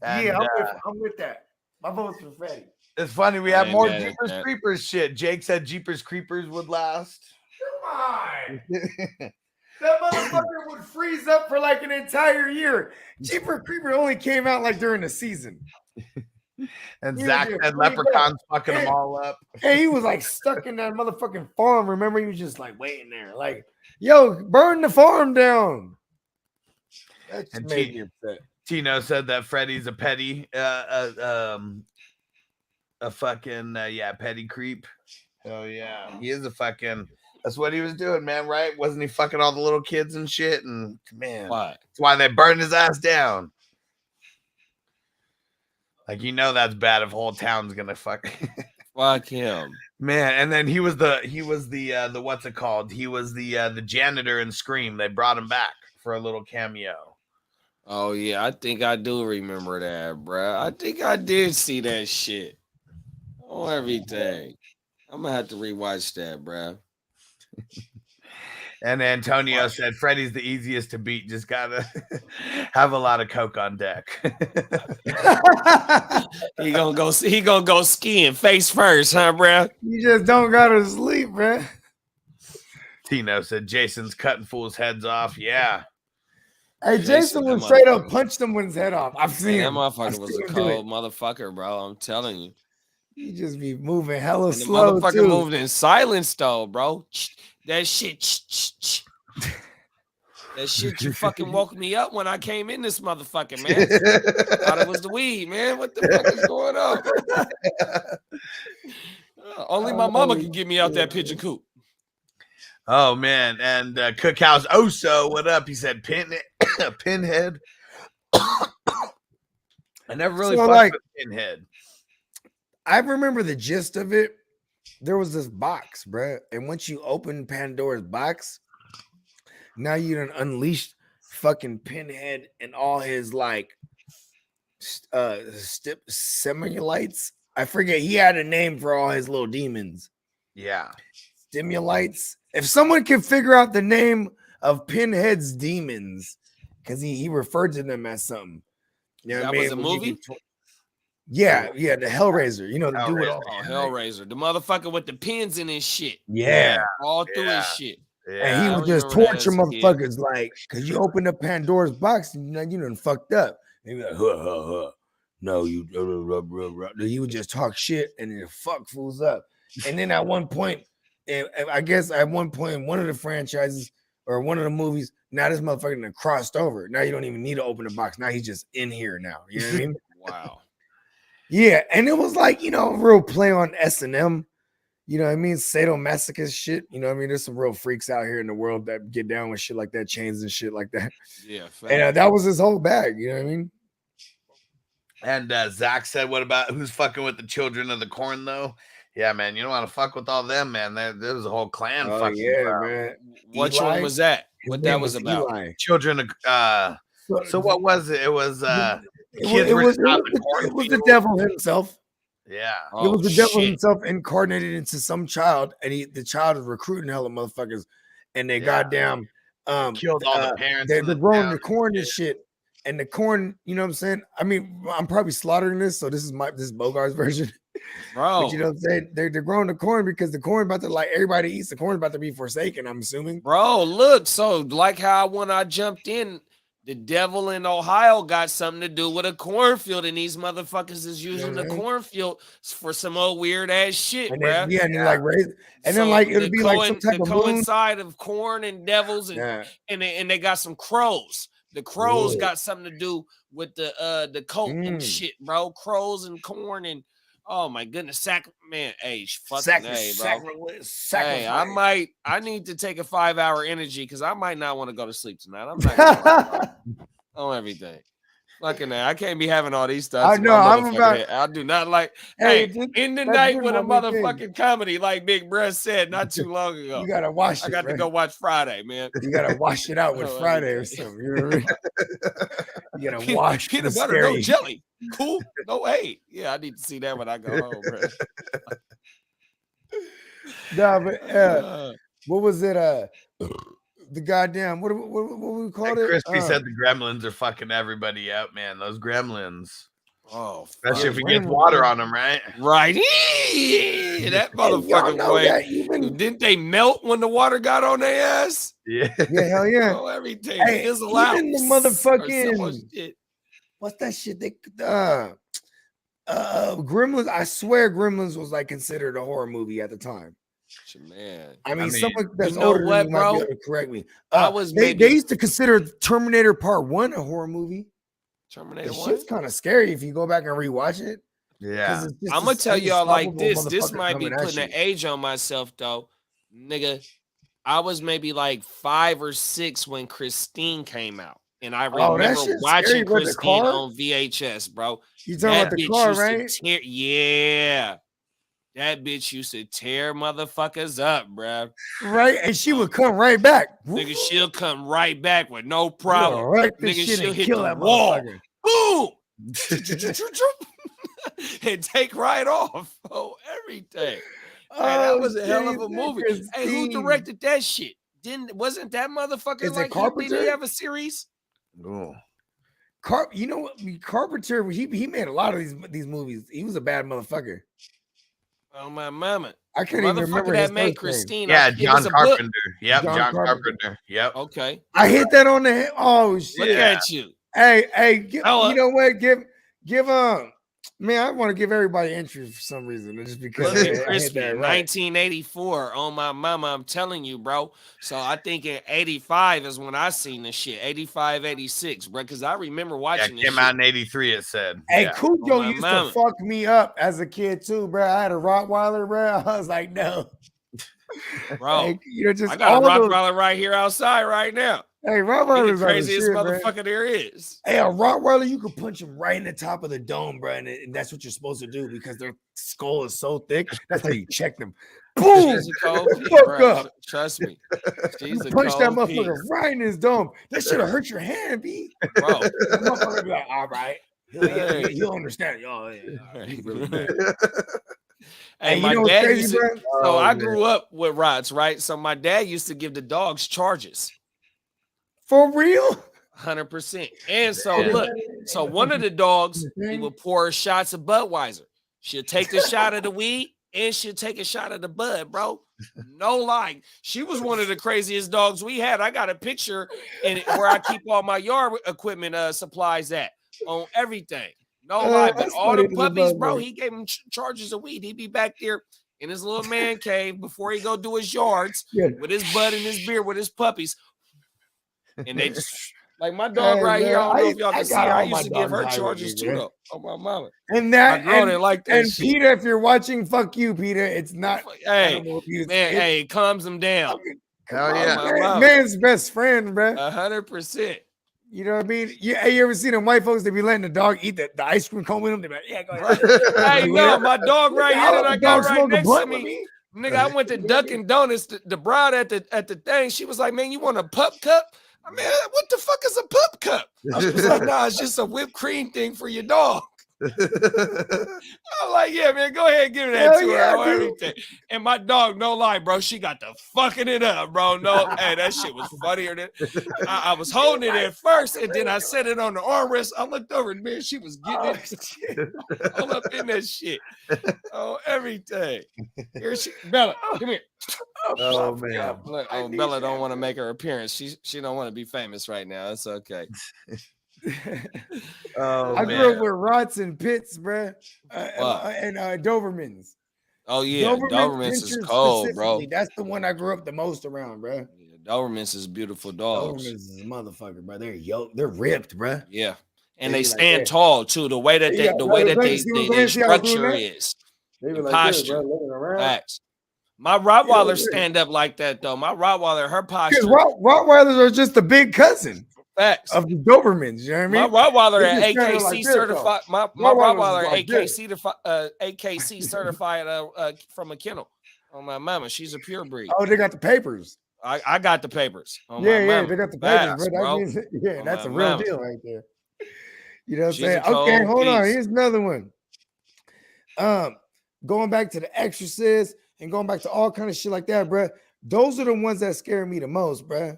And,
yeah, I'm with that. My vote's for Freddy.
It's funny, we have more Jeepers Creepers shit. Jake said Jeepers Creepers would last.
Come on. That motherfucker would freeze up for like an entire year. Jeepers Creeper only came out like during the season.
And Zach said leprechauns fucking them all up.
Hey, he was like stuck in that motherfucking farm. Remember, he was just like waiting there, like, yo, burn the farm down. That just made me upset.
Tino said that Freddy's a petty, petty creep. Oh yeah, he is a fucking. That's what he was doing, man. Right? Wasn't he fucking all the little kids and shit? And man,
what?
That's why they burned his ass down. Like that's bad if whole town's gonna fuck
him,
man. And then he was the what's it called? He was the janitor in Scream. They brought him back for a little cameo.
Oh yeah, I think I do remember that, bro. I think I did see that shit. Oh, everything. I'm gonna have to rewatch that, bro.
And Antonio said Freddy's the easiest to beat. Just gotta have a lot of coke on deck.
He gonna go skiing face first, huh, bro?
You just don't gotta sleep, bro.
Tino said Jason's cutting fools' heads off. Yeah.
Hey, Jason would straight up punch them with his head off. I've seen
him. That motherfucker was a cold motherfucker, bro. I'm telling you.
He just be moving hella
and
slow.
The motherfucker
too.
moved in silence, though, bro. That shit. That shit, you fucking woke me up when I came in this motherfucker, man. I thought it was the weed, man. What the fuck is going on? Only my mama can get me out that pigeon coop.
Oh man, and Cookhouse Oso, what up? He said Pinhead. I never really
So,
fucked
like-
with Pinhead.
I remember the gist of it. There was this box, bruh. And once you open Pandora's box, now you done unleashed fucking Pinhead and all his like simulites. I forget. He had a name for all his little demons.
Yeah.
Stimulites. If someone can figure out the name of Pinhead's demons, because he referred to them as something. You know
That
what I mean?
was a movie?
Yeah, the Hellraiser. You know, the dude with all.
Oh, Hellraiser. The motherfucker with the pins in his shit.
Yeah.
All through his shit.
And he
I
would just
remember that
torture
as a kid.
motherfuckers like, because you opened up Pandora's box and you done fucked up. And he'd be like, huh. No, you. He would just talk shit and then fuck fools up. And then at one point, I guess at one point, one of the franchises or one of the movies, now this motherfucker done crossed over. Now you don't even need to open the box. Now he's just in here now. You know what I mean?
Wow.
Yeah, and it was like, you know, real play on S&M. You know what I mean? Sadomasochist shit. You know what I mean? There's some real freaks out here in the world that get down with shit like that, chains and shit like that.
Yeah.
And that was his whole bag. You know what I mean?
And Zach said, what about who's fucking with the children of the corn, though? Yeah, man, you don't want to fuck with all them, man. There was a whole clan fucking.
Yeah, man.
Which
Eli?
one was that?
His
What
name
that was about?
Eli.
Children of so what was it? It was
It was the devil himself.
Yeah.
It was the devil himself incarnated into some child, and the child is recruiting hella motherfuckers, and they goddamn
killed all the parents.
They're growing the corn and shit. And the corn, you know what I'm saying? I mean, I'm probably slaughtering this, so this is Bogart's version.
Bro.
But you know what I'm saying? They're growing the corn because the corn about to, like, everybody eats the corn about to be forsaken, I'm assuming.
Bro, look, so like how when I jumped in, the devil in Ohio got something to do with a cornfield, and these motherfuckers is using the cornfield for some old weird ass shit,
and
bro.
then, and then like raise, and then like it'll be like some type of
coincide of corn and devils, and they got some crows. The crows got something to do with the cult and shit, bro. Crows and corn and oh my goodness, hey, fucking hey, bro. Hey, I need to take a 5-hour energy because I might not want to go to sleep tonight. I'm not gonna on everything. Fucking I can't be having all these stuff.
I know.
I do not like. Hey, in the night with a motherfucking comedy, like Big Bruh said not too long ago.
You gotta wash it.
I got to go watch Friday, man.
You gotta wash it out with Friday or something. You know what I mean? You gotta wash
peanut butter, no jelly. Cool. No, hey, yeah, I need to see that when I go home, bro.
Nah, but what was it? The goddamn what we called it?
Crispy said the gremlins are fucking everybody out, man. Those gremlins.
Oh,
especially if it gets water on them, right?
Right. That motherfucking way. Didn't they melt when the water got on their ass?
Yeah.
Yeah, hell yeah.
Oh, everything.
Hey,
fizzle out.
even the motherfucking what's that shit? They Gremlins. I swear Gremlins was like considered a horror movie at the time.
Man,
I mean someone that's
you know
older
what,
than me
bro?
might be able to correct me. They used to consider Terminator Part 1 a horror movie.
Terminator 1?
Shit's kind of scary if you go back and rewatch it.
Yeah.
I'm gonna tell y'all like this. This might be putting an age on myself though. Nigga, I was maybe like 5 or 6 when Christine came out. And I remember watching Christine on VHS, bro.
You talking about the car, right?
Yeah. That bitch used to tear motherfuckers up, bro.
Right? And she would come right back.
Nigga, she'll come right back with no problem.
Right,
nigga, she'll hit the wall. Boom! And take right off. Oh, everything. Man, that was a hell of a movie. Hey, who directed that shit? Wasn't that motherfucker like Carpenter? Did he have a series?
Oh.
You know what? Carpenter, he made a lot of these movies. He was a bad motherfucker.
Oh my mama!
I can't even remember
that made Christine.
Yeah, John Carpenter. Yep, John Carpenter. Yep.
Okay.
I hit that on the head. Oh shit!
Look at you.
Hey, you know what? Give man, I want to give everybody interest for some reason. Just because
I hit that right. 1984 on my mama. I'm telling you, bro. So I think in 85 is when I seen this shit. 85, 86, bro. Because I remember watching this.
Came out in 83. It said.
Hey, Cujo used to fuck me up as a kid too, bro. I had a Rottweiler, bro. I was like, no,
bro.
Like,
I got a Rottweiler right here outside right now.
Hey,
He
Rottweilers
the
are the
craziest
shit, man.
motherfucker there is.
Hey, a Rottweiler, you could punch him right in the top of the dome, bro, and that's what you're supposed to do because their skull is so thick. That's how you check them. Boom!
She's a cold P,
Fuck
bro.
up.
Trust me. She's a
Punch that
cold P.
motherfucker right in his dome. That should have hurt your hand, B.
Bro.
That motherfucker be like, all right. He'll understand. Oh, yeah. He's really bad.
Hey,
you
my
know what's
dad
crazy,
used to,
bro?
so I grew up with Rots, right? So my dad used to give the dogs charges.
For real?
100%. And so look, so one of the dogs, he would pour shots of Budweiser. She'll take the shot of the weed and she'll take a shot of the bud, bro. No lie. She was one of the craziest dogs we had. I got a picture in where I keep all my yard equipment supplies at on everything. No lie. But all the puppies, bro, he gave them charges of weed. He'd be back there in his little man cave before he go do his yards with his bud and his beer with his puppies. And they just like my dog right here. I don't know if y'all can see. I used to give her charges too, though. Oh my mama.
And that,
my girl didn't like that.
And shit. Peter, if you're watching, fuck you, Peter. It's not.
Hey, man. Hey, calms them down.
Hell yeah,
man's best friend, bro.
100%.
You know what I mean? Yeah, you ever seen them white folks? They be letting the dog eat the ice cream cone with them. They be like, yeah, go ahead.
Hey, no, my dog right here that I got right next to me. Nigga, I went to Dunkin' Donuts. The bride at the thing, she was like, "Man, you want a pup cup?" I mean, what the fuck is a pup cup? I was like, "Nah, it's just a whipped cream thing for your dog." I'm like, "Yeah, man, go ahead and give that to her or everything." And my dog, no lie, bro, she got the fucking it up, bro. No, hey, that shit was funnier than I was holding it at first, and then I set it on the armrest. I looked over, and man, she was getting it all up in that shit. Oh, everything. Here she, Bella, come here.
Oh man,
Bella don't want to make her appearance. She don't want to be famous right now. It's okay.
I grew up with Rots and Pits, bro, and Dobermans.
Oh yeah, Dobermans is cold, bro.
That's the one I grew up the most around, bro.
Yeah, Dobermans is beautiful dogs.
Dobermans is a motherfucker, bro. They're ripped, bro.
Yeah, and they stand tall too. The way that they structure is. The posture. Facts. My Rottweiler stand up like that though. My Rottweiler, her posture.
Rottweilers are just the big cousin.
Facts.
Of the Dobermans, you know what I mean?
My Rottweiler at AKC certified. My Rottweiler AKC certified from a kennel. On my mama, she's a pure breed.
Oh, they got the papers.
I got the papers.
Yeah, they got the papers, bro. That means, that's a real deal right there. You know what I'm saying? Okay, hold on. Here's another one. Going back to The Exorcist and going back to all kind of shit like that, bro. Those are the ones that scare me the most, bro.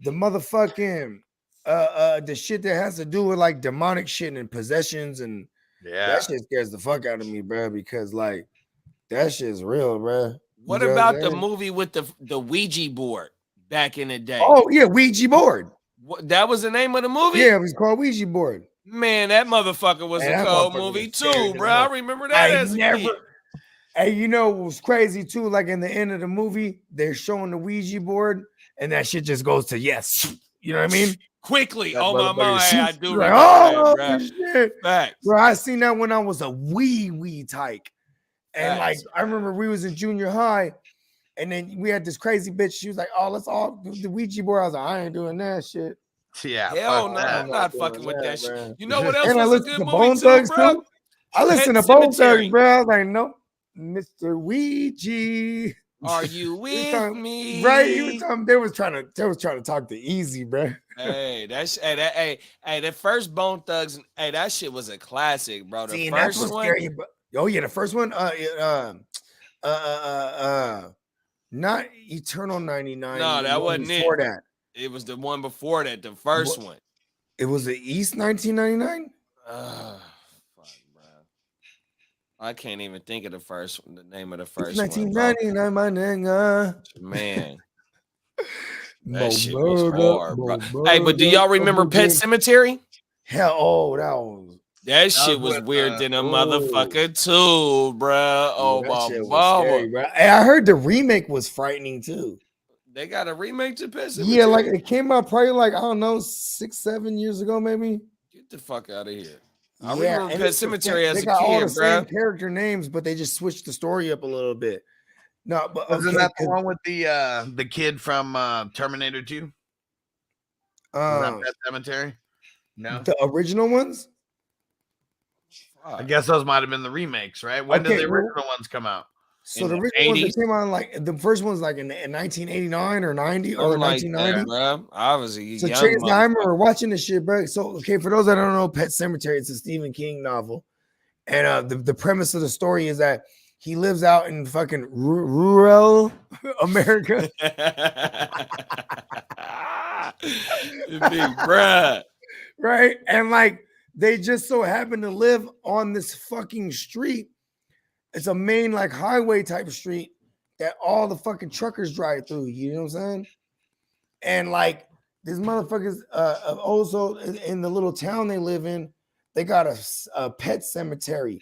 The motherfucking the shit that has to do with like demonic shit and possessions and that shit scares the fuck out of me, bro, because like that shit's real, bro.
What about the movie with the Ouija board back in the day?
Oh yeah, Ouija board.
That was the name of the movie?
Yeah, it was called Ouija board.
Man, that motherfucker was a cold movie too, bro. I remember that as a kid.
Hey, you know what was crazy too? Like in the end of the movie, they're showing the Ouija board, and that shit just goes to yes. You know what I mean?
Quickly. Oh my mind, I do
like,
remember that,
shit.
Facts.
Bro, I seen that when I was a wee tyke. And like I remember we was in junior high, and then we had this crazy bitch. She was like, "Oh, let's all do the Ouija board." I was like, "I ain't doing that shit."
Yeah,
hell no, I'm not fucking with that shit. You know what else
and
was a good movie too, bro?
I listened to Bone Thugs, bro. I was like, "No, Mr. Ouija,
are you with me?"
Right? They was trying to talk to Easy, bro.
Hey, that first Bone Thugs, hey, that shit was a classic, bro. The first one.
Scary, oh yeah, the first one. Not Eternal 99.
No, that wasn't it.
Before that.
It was the one before that, the first one.
It was the East 1999?
Fuck, bro. I can't even think of the name of the first
1999, my nigga.
Man. That shit was hard, bro. Hey, but do y'all remember Pet Sematary?
Hell,
that shit was weird than a motherfucker too, bro. Oh, my mama.
Hey, I heard the remake was frightening too.
They got a remake to Pet Sematary?
Yeah, like it came out probably like, I don't know, 6-7 years ago, maybe.
Get the fuck out of here. I remember Pet Sematary as a kid,
all the
bro.
same character names, but they just switched the story up a little bit. No, but
wasn't that the one with the kid from Terminator 2? Is that Pet Cemetery? No,
the original ones.
I guess those might have been the remakes, right? When did the original ones come out?
So
In
the
the
original ones that
80s?
came out like the first one's like in 1989 or 90 or
Something like
1990.
that, bro. I was a
So
young
check this out. I
motherfucker.
remember watching this shit, bro. So okay, for those that don't know, Pet Cemetery, it's a Stephen King novel, and the premise of the story is that he lives out in fucking rural America.
Big bruh.
Right? And like they just so happen to live on this fucking street. It's a main like highway type of street that all the fucking truckers drive through. You know what I'm saying? And like these motherfuckers, also in the little town they live in, they got a pet cemetery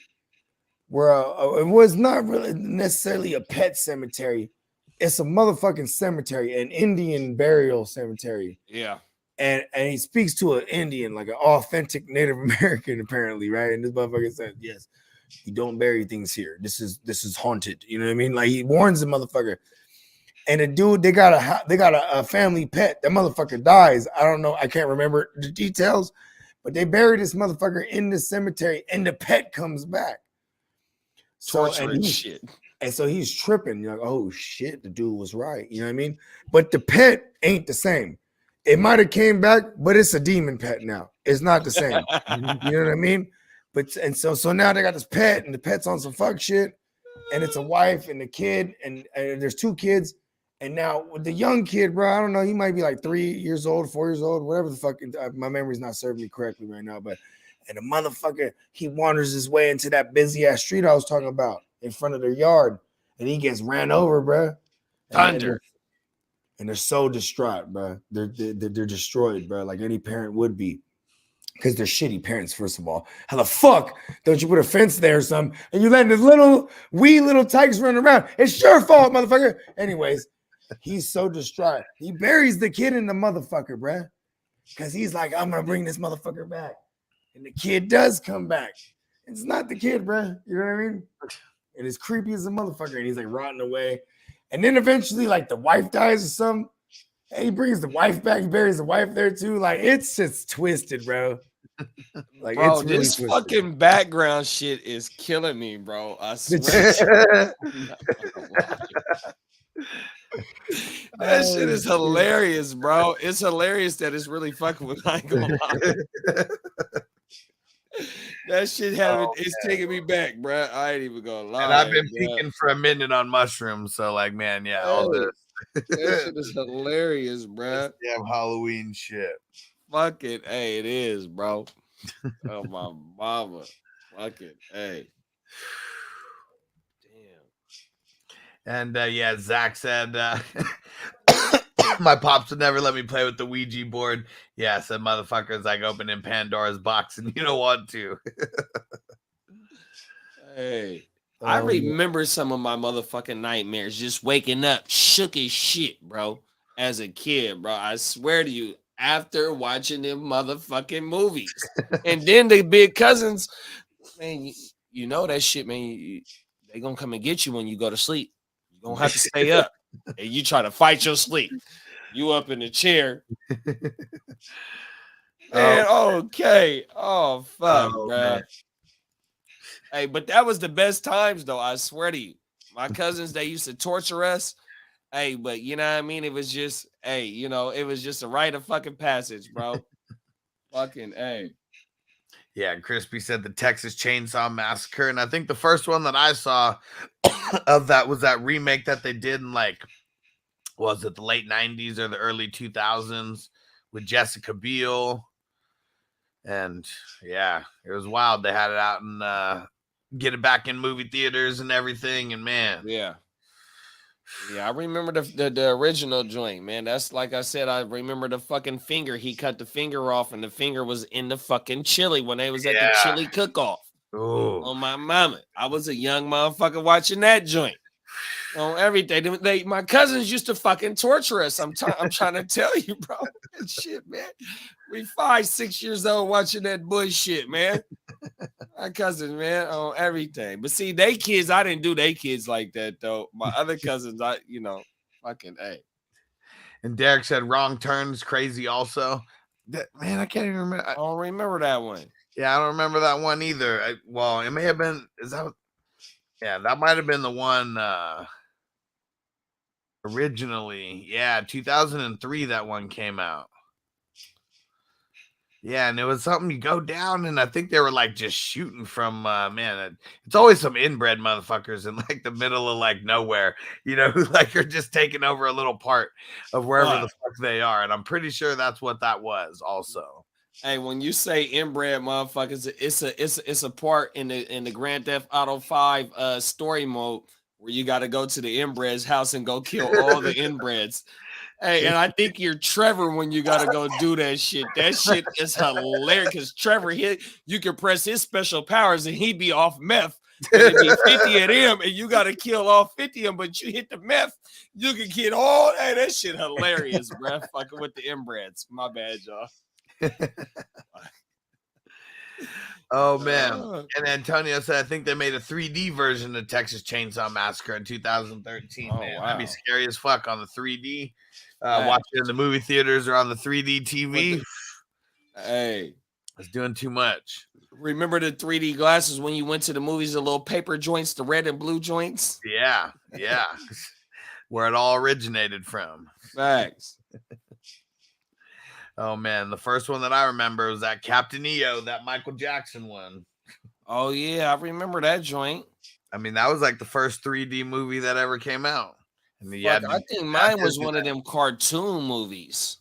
where it was not really necessarily a pet cemetery. It's a motherfucking cemetery, an Indian burial cemetery.
Yeah.
And he speaks to an Indian, like an authentic Native American, apparently, right? And this motherfucker said, "Yes, you don't bury things here. This is haunted." You know what I mean? Like he warns the motherfucker. And the dude, they got a family pet. That motherfucker dies. I don't know. I can't remember the details, but they buried this motherfucker in the cemetery, and the pet comes back.
Torturous shit.
And so he's tripping. You're like, oh shit, the dude was right. You know what I mean? But the pet ain't the same. It might have came back, but it's a demon pet now. It's not the same. You know what I mean? But and so now they got this pet, and the pet's on some fuck shit, and it's a wife and a kid, and there's two kids. And now with the young kid, bro, I don't know, he might be like 3 years old, 4 years old, whatever the fuck. My memory's not serving me correctly right now, but and the motherfucker, he wanders his way into that busy ass street I was talking about in front of their yard, and he gets ran over, bro.
Thunder.
And they're so distraught, bro. They're destroyed, bro, like any parent would be. Because they're shitty parents, first of all. How the fuck don't you put a fence there or something, and you let this wee little tykes run around? It's your fault, motherfucker. Anyways, he's so distraught. He buries the kid in the motherfucker, bro. Because he's like, I'm going to bring this motherfucker back. And the kid does come back. It's not the kid, bro. You know what I mean? And it's creepy as a motherfucker. And he's like rotting away. And then eventually, like the wife dies or something. And he brings the wife back. He buries the wife there too. Like it's just twisted, bro. Like
Bro,
it's really
this
twisted.
fucking background shit is killing me, bro. I swear. That shit is hilarious, bro. It's hilarious that it's really fucking with. I ain't gonna lie. That shit it's taking me back, bro. I ain't even gonna lie.
And I've been peeking for a minute on mushrooms, so like, man, yeah, all this.
That shit is hilarious, bro.
Damn Halloween shit.
Fuck it, hey, it is, bro. Oh my mama, fuck it, hey.
And yeah, Zach said, my pops would never let me play with the Ouija board. Yeah, said motherfuckers like opening Pandora's box and you don't want to.
Hey, I remember some of my motherfucking nightmares just waking up shook as shit, bro, as a kid, bro. I swear to you, after watching them motherfucking movies. And then the big cousins, man, you know that shit, man. They gonna come and get you when you go to sleep. You don't have to stay up. And you try to fight your sleep. You up in the chair. Man, okay. Oh, fuck, bro. Man. Hey, but that was the best times, though. I swear to you. My cousins, they used to torture us. Hey, but you know what I mean? It was just, hey, you know, it was just a rite of fucking passage, bro. Fucking, hey.
Yeah, Crispy said the Texas Chainsaw Massacre. And I think the first one that I saw of that was that remake that they did in like, was it the late 90s or the early 2000s with Jessica Biel? And yeah, it was wild. They had it out and get it back in movie theaters and everything. And man,
yeah, I remember the original joint, man. That's like I said, I remember the fucking finger. He cut the finger off, and the finger was in the fucking chili when they was at the chili cook-off. On my mama, I was a young motherfucker watching that joint. On everything, my cousins used to fucking torture us. I'm trying to tell you, bro. Shit, man. We 5, 6 years old watching that bullshit, man. My cousins, man, on everything. But see, they kids, I didn't do they kids like that though. My other cousins, fucking, hey.
And Derek said Wrong Turns crazy also. Man, I can't even remember.
I don't remember that one.
Yeah, I don't remember that one either. Well, it may have been. Is that? Yeah, that might have been the one originally. Yeah, 2003. That one came out. Yeah, and it was something you go down, and I think they were like just shooting from man. It's always some inbred motherfuckers in like the middle of like nowhere, who like are just taking over a little part of wherever the fuck they are, and I'm pretty sure that's what that was also.
Hey, when you say inbred motherfuckers, it's a part in the Grand Theft Auto 5 story mode where you got to go to the inbred's house and go kill all the inbreds. Hey, and I think you're Trevor when you got to go do that shit. That shit is hilarious because Trevor, you can press his special powers and he'd be off meth. And it'd be 50 of them, and you got to kill all 50 of them, but you hit the meth, you can get all that shit hilarious, bro. Fucking with the inbreds. My bad, y'all.
Oh man. And Antonio said I think they made a 3D version of Texas Chainsaw Massacre in 2013.
Oh,
man,
wow.
that'd be scary as fuck on the 3D. Watching it in the movie theaters or on the 3D TV.
Hey,
it's doing too much.
Remember the 3D glasses when you went to the movies, the little paper joints, the red and blue joints?
Yeah. Where it all originated from.
Facts.
Oh man, the first one that I remember was that Captain EO, that Michael Jackson one.
Oh yeah, I remember that joint.
I mean, that was like the first 3D movie that ever came out. And
I think mine was one of them cartoon movies.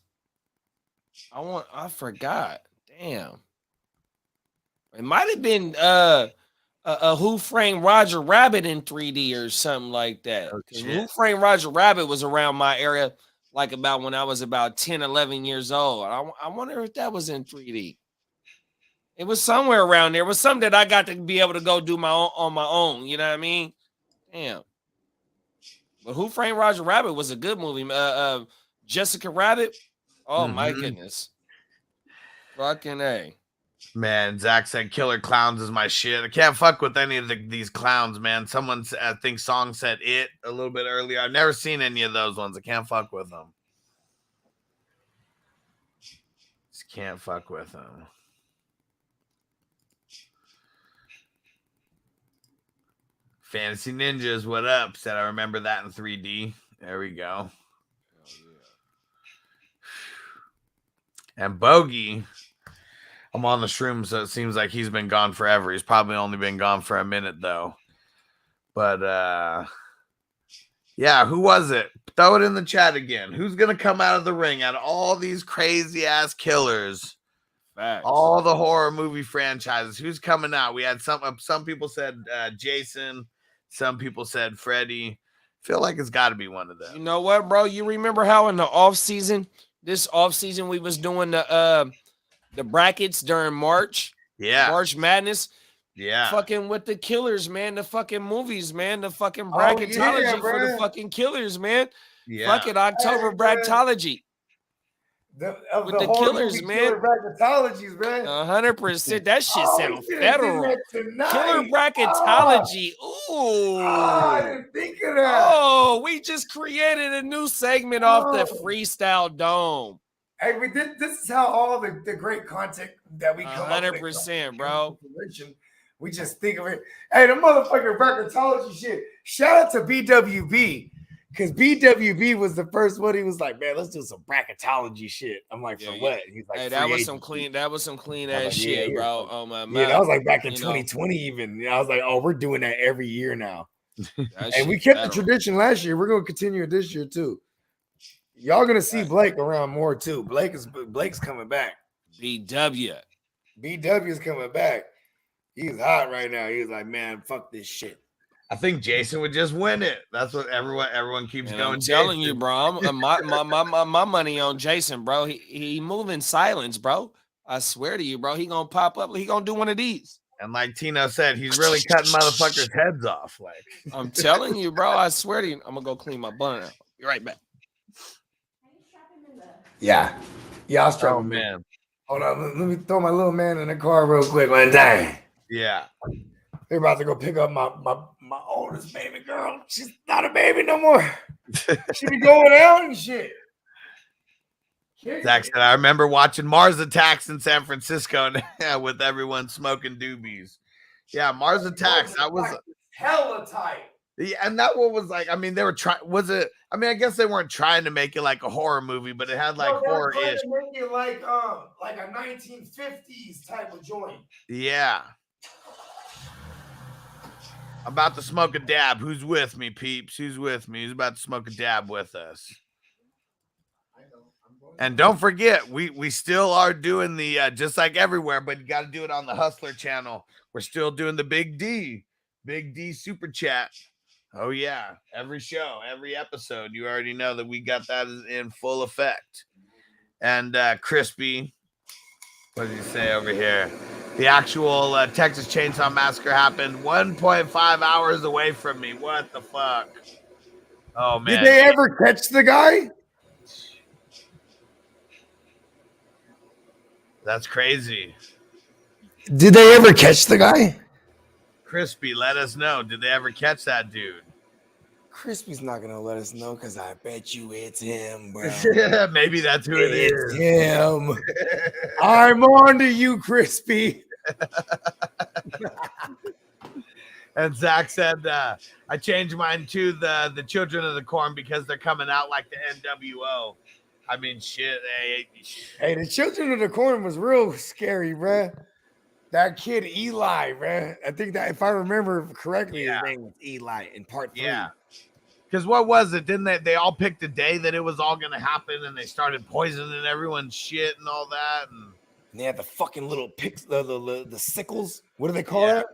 I forgot. Damn. It might have been Who Framed Roger Rabbit in 3D or something like that.
Oh,
Who Framed Roger Rabbit was around my area, like about when I was about 10, 11 years old. I wonder if that was in 3D. It was somewhere around there. It was something that I got to be able to go do on my own. You know what I mean? Damn. But Who Framed Roger Rabbit was a good movie. Jessica Rabbit. Oh my goodness. Fucking A.
Man, Zach said Killer Clowns is my shit. I can't fuck with any of these clowns, man. Someone, I think Song said It a little bit earlier. I've never seen any of those ones. I can't fuck with them. Just can't fuck with them. Fantasy Ninjas, what up? Said I remember that in 3D. There we go. And Bogey, I'm on the shroom, so it seems like he's been gone forever. He's probably only been gone for a minute, though. But, yeah, who was it? Throw it in the chat again. Who's going to come out of the ring out of all these crazy-ass killers?
Facts.
All the horror movie franchises. Who's coming out? We had some people said Jason. Some people said Freddy. Feel like it's got to be one of them.
You know what, bro? You remember how in the this off season, we was doing the brackets during March?
Yeah.
March Madness.
Yeah.
Fucking with the killers, man. The fucking movies, man. The fucking bracketology for the fucking killers, man.
Yeah.
Fucking October bracketology. With the killers, man.
Bracketologies, man.
100%. That shit sounds federal. Killer bracketology. Ooh.
I didn't think of that.
Oh, we just created a new segment off the Freestyle Dome.
Hey, this is how all the great content that we come
100%, bro.
We just think of it. Hey, the motherfucking bracketology shit. Shout out to BWB. Because BWB was the first one. He was like, man, let's do some bracketology shit. I'm like, for what? He's like,
hey, that was some clean ass shit, bro. Oh my man.
Yeah, that was like back in 2020 even. I was like, oh, we're doing that every year now. And we kept the tradition last year. We're gonna continue it this year too. Y'all gonna see Blake around more too. Blake's coming back.
BW
is coming back. He's hot right now. He's like, man, fuck this shit.
I think Jason would just win it. That's what everyone keeps going.
I'm telling you, bro. My money on Jason, bro. He moving silence, bro. I swear to you, bro. He gonna pop up. He gonna do one of these.
And like Tino said, he's really cutting motherfuckers' heads off. Like
I'm telling you, bro. I swear to you, I'm gonna go clean my bun out. Be right back.
Yeah, I'll strap him,
man.
Hold on, let me throw my little man in the car real quick, man. Dang.
Yeah.
They're about to go pick up my oldest baby girl. She's not a baby no more. She be going out and shit.
Zach said, I remember watching Mars Attacks in San Francisco with everyone smoking doobies. Yeah, Mars Attacks. That was
hella tight.
Yeah, and that one was like, I mean, they were trying. Was it? I mean, I guess they weren't trying to make it like a horror movie, but it had like horror-ish.
To make it like a 1950s type of joint.
Yeah. I'm about to smoke a dab. Who's with me, peeps? Who's with me? Who's about to smoke a dab with us? And don't forget, we still are doing the just like everywhere, but you got to do it on the Hustler channel. We're still doing the Big D super chat. Oh yeah, every show, every episode, you already know that we got that in full effect. And Crispy, what did he say over here? The actual Texas Chainsaw Massacre happened 1.5 hours away from me. What the fuck? Oh man!
Did they ever catch the guy?
That's crazy.
Did they ever catch the guy?
Crispy, let us know. Did they ever catch that dude?
Crispy's not gonna let us know because I bet you it's him, bro.
Maybe that's who it is.
Him. I'm on to you, Crispy.
And Zach said, I changed mine to the Children of the Corn because they're coming out like the NWO. I mean, shit.
Hey, the Children of the Corn was real scary, bro. That kid Eli, bro. I think that if I remember correctly, his name was Eli in part 3.
Yeah. Because what was it? Didn't they all picked a day that it was all going to happen, and they started poisoning everyone's shit and all that? And
they had the fucking little picks, the sickles. What do they call that?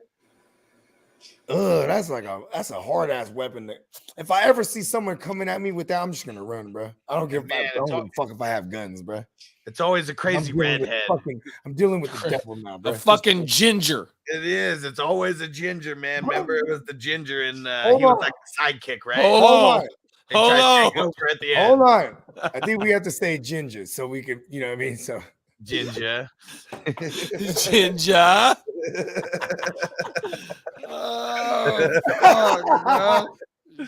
That's a hard ass weapon. If I ever see someone coming at me with that, I'm just gonna run, bro. I don't give a fuck if I have guns, bro.
It's always a crazy redhead.
I'm dealing with the devil now, bro.
The fucking ginger.
It is. It's always a ginger, man. Remember, it was the ginger, and he was like the sidekick, right?
Hold on.
Hold on. I think we have to say ginger so we can, you know what I mean? So
ginger.
Ginger. Oh, fuck, bro.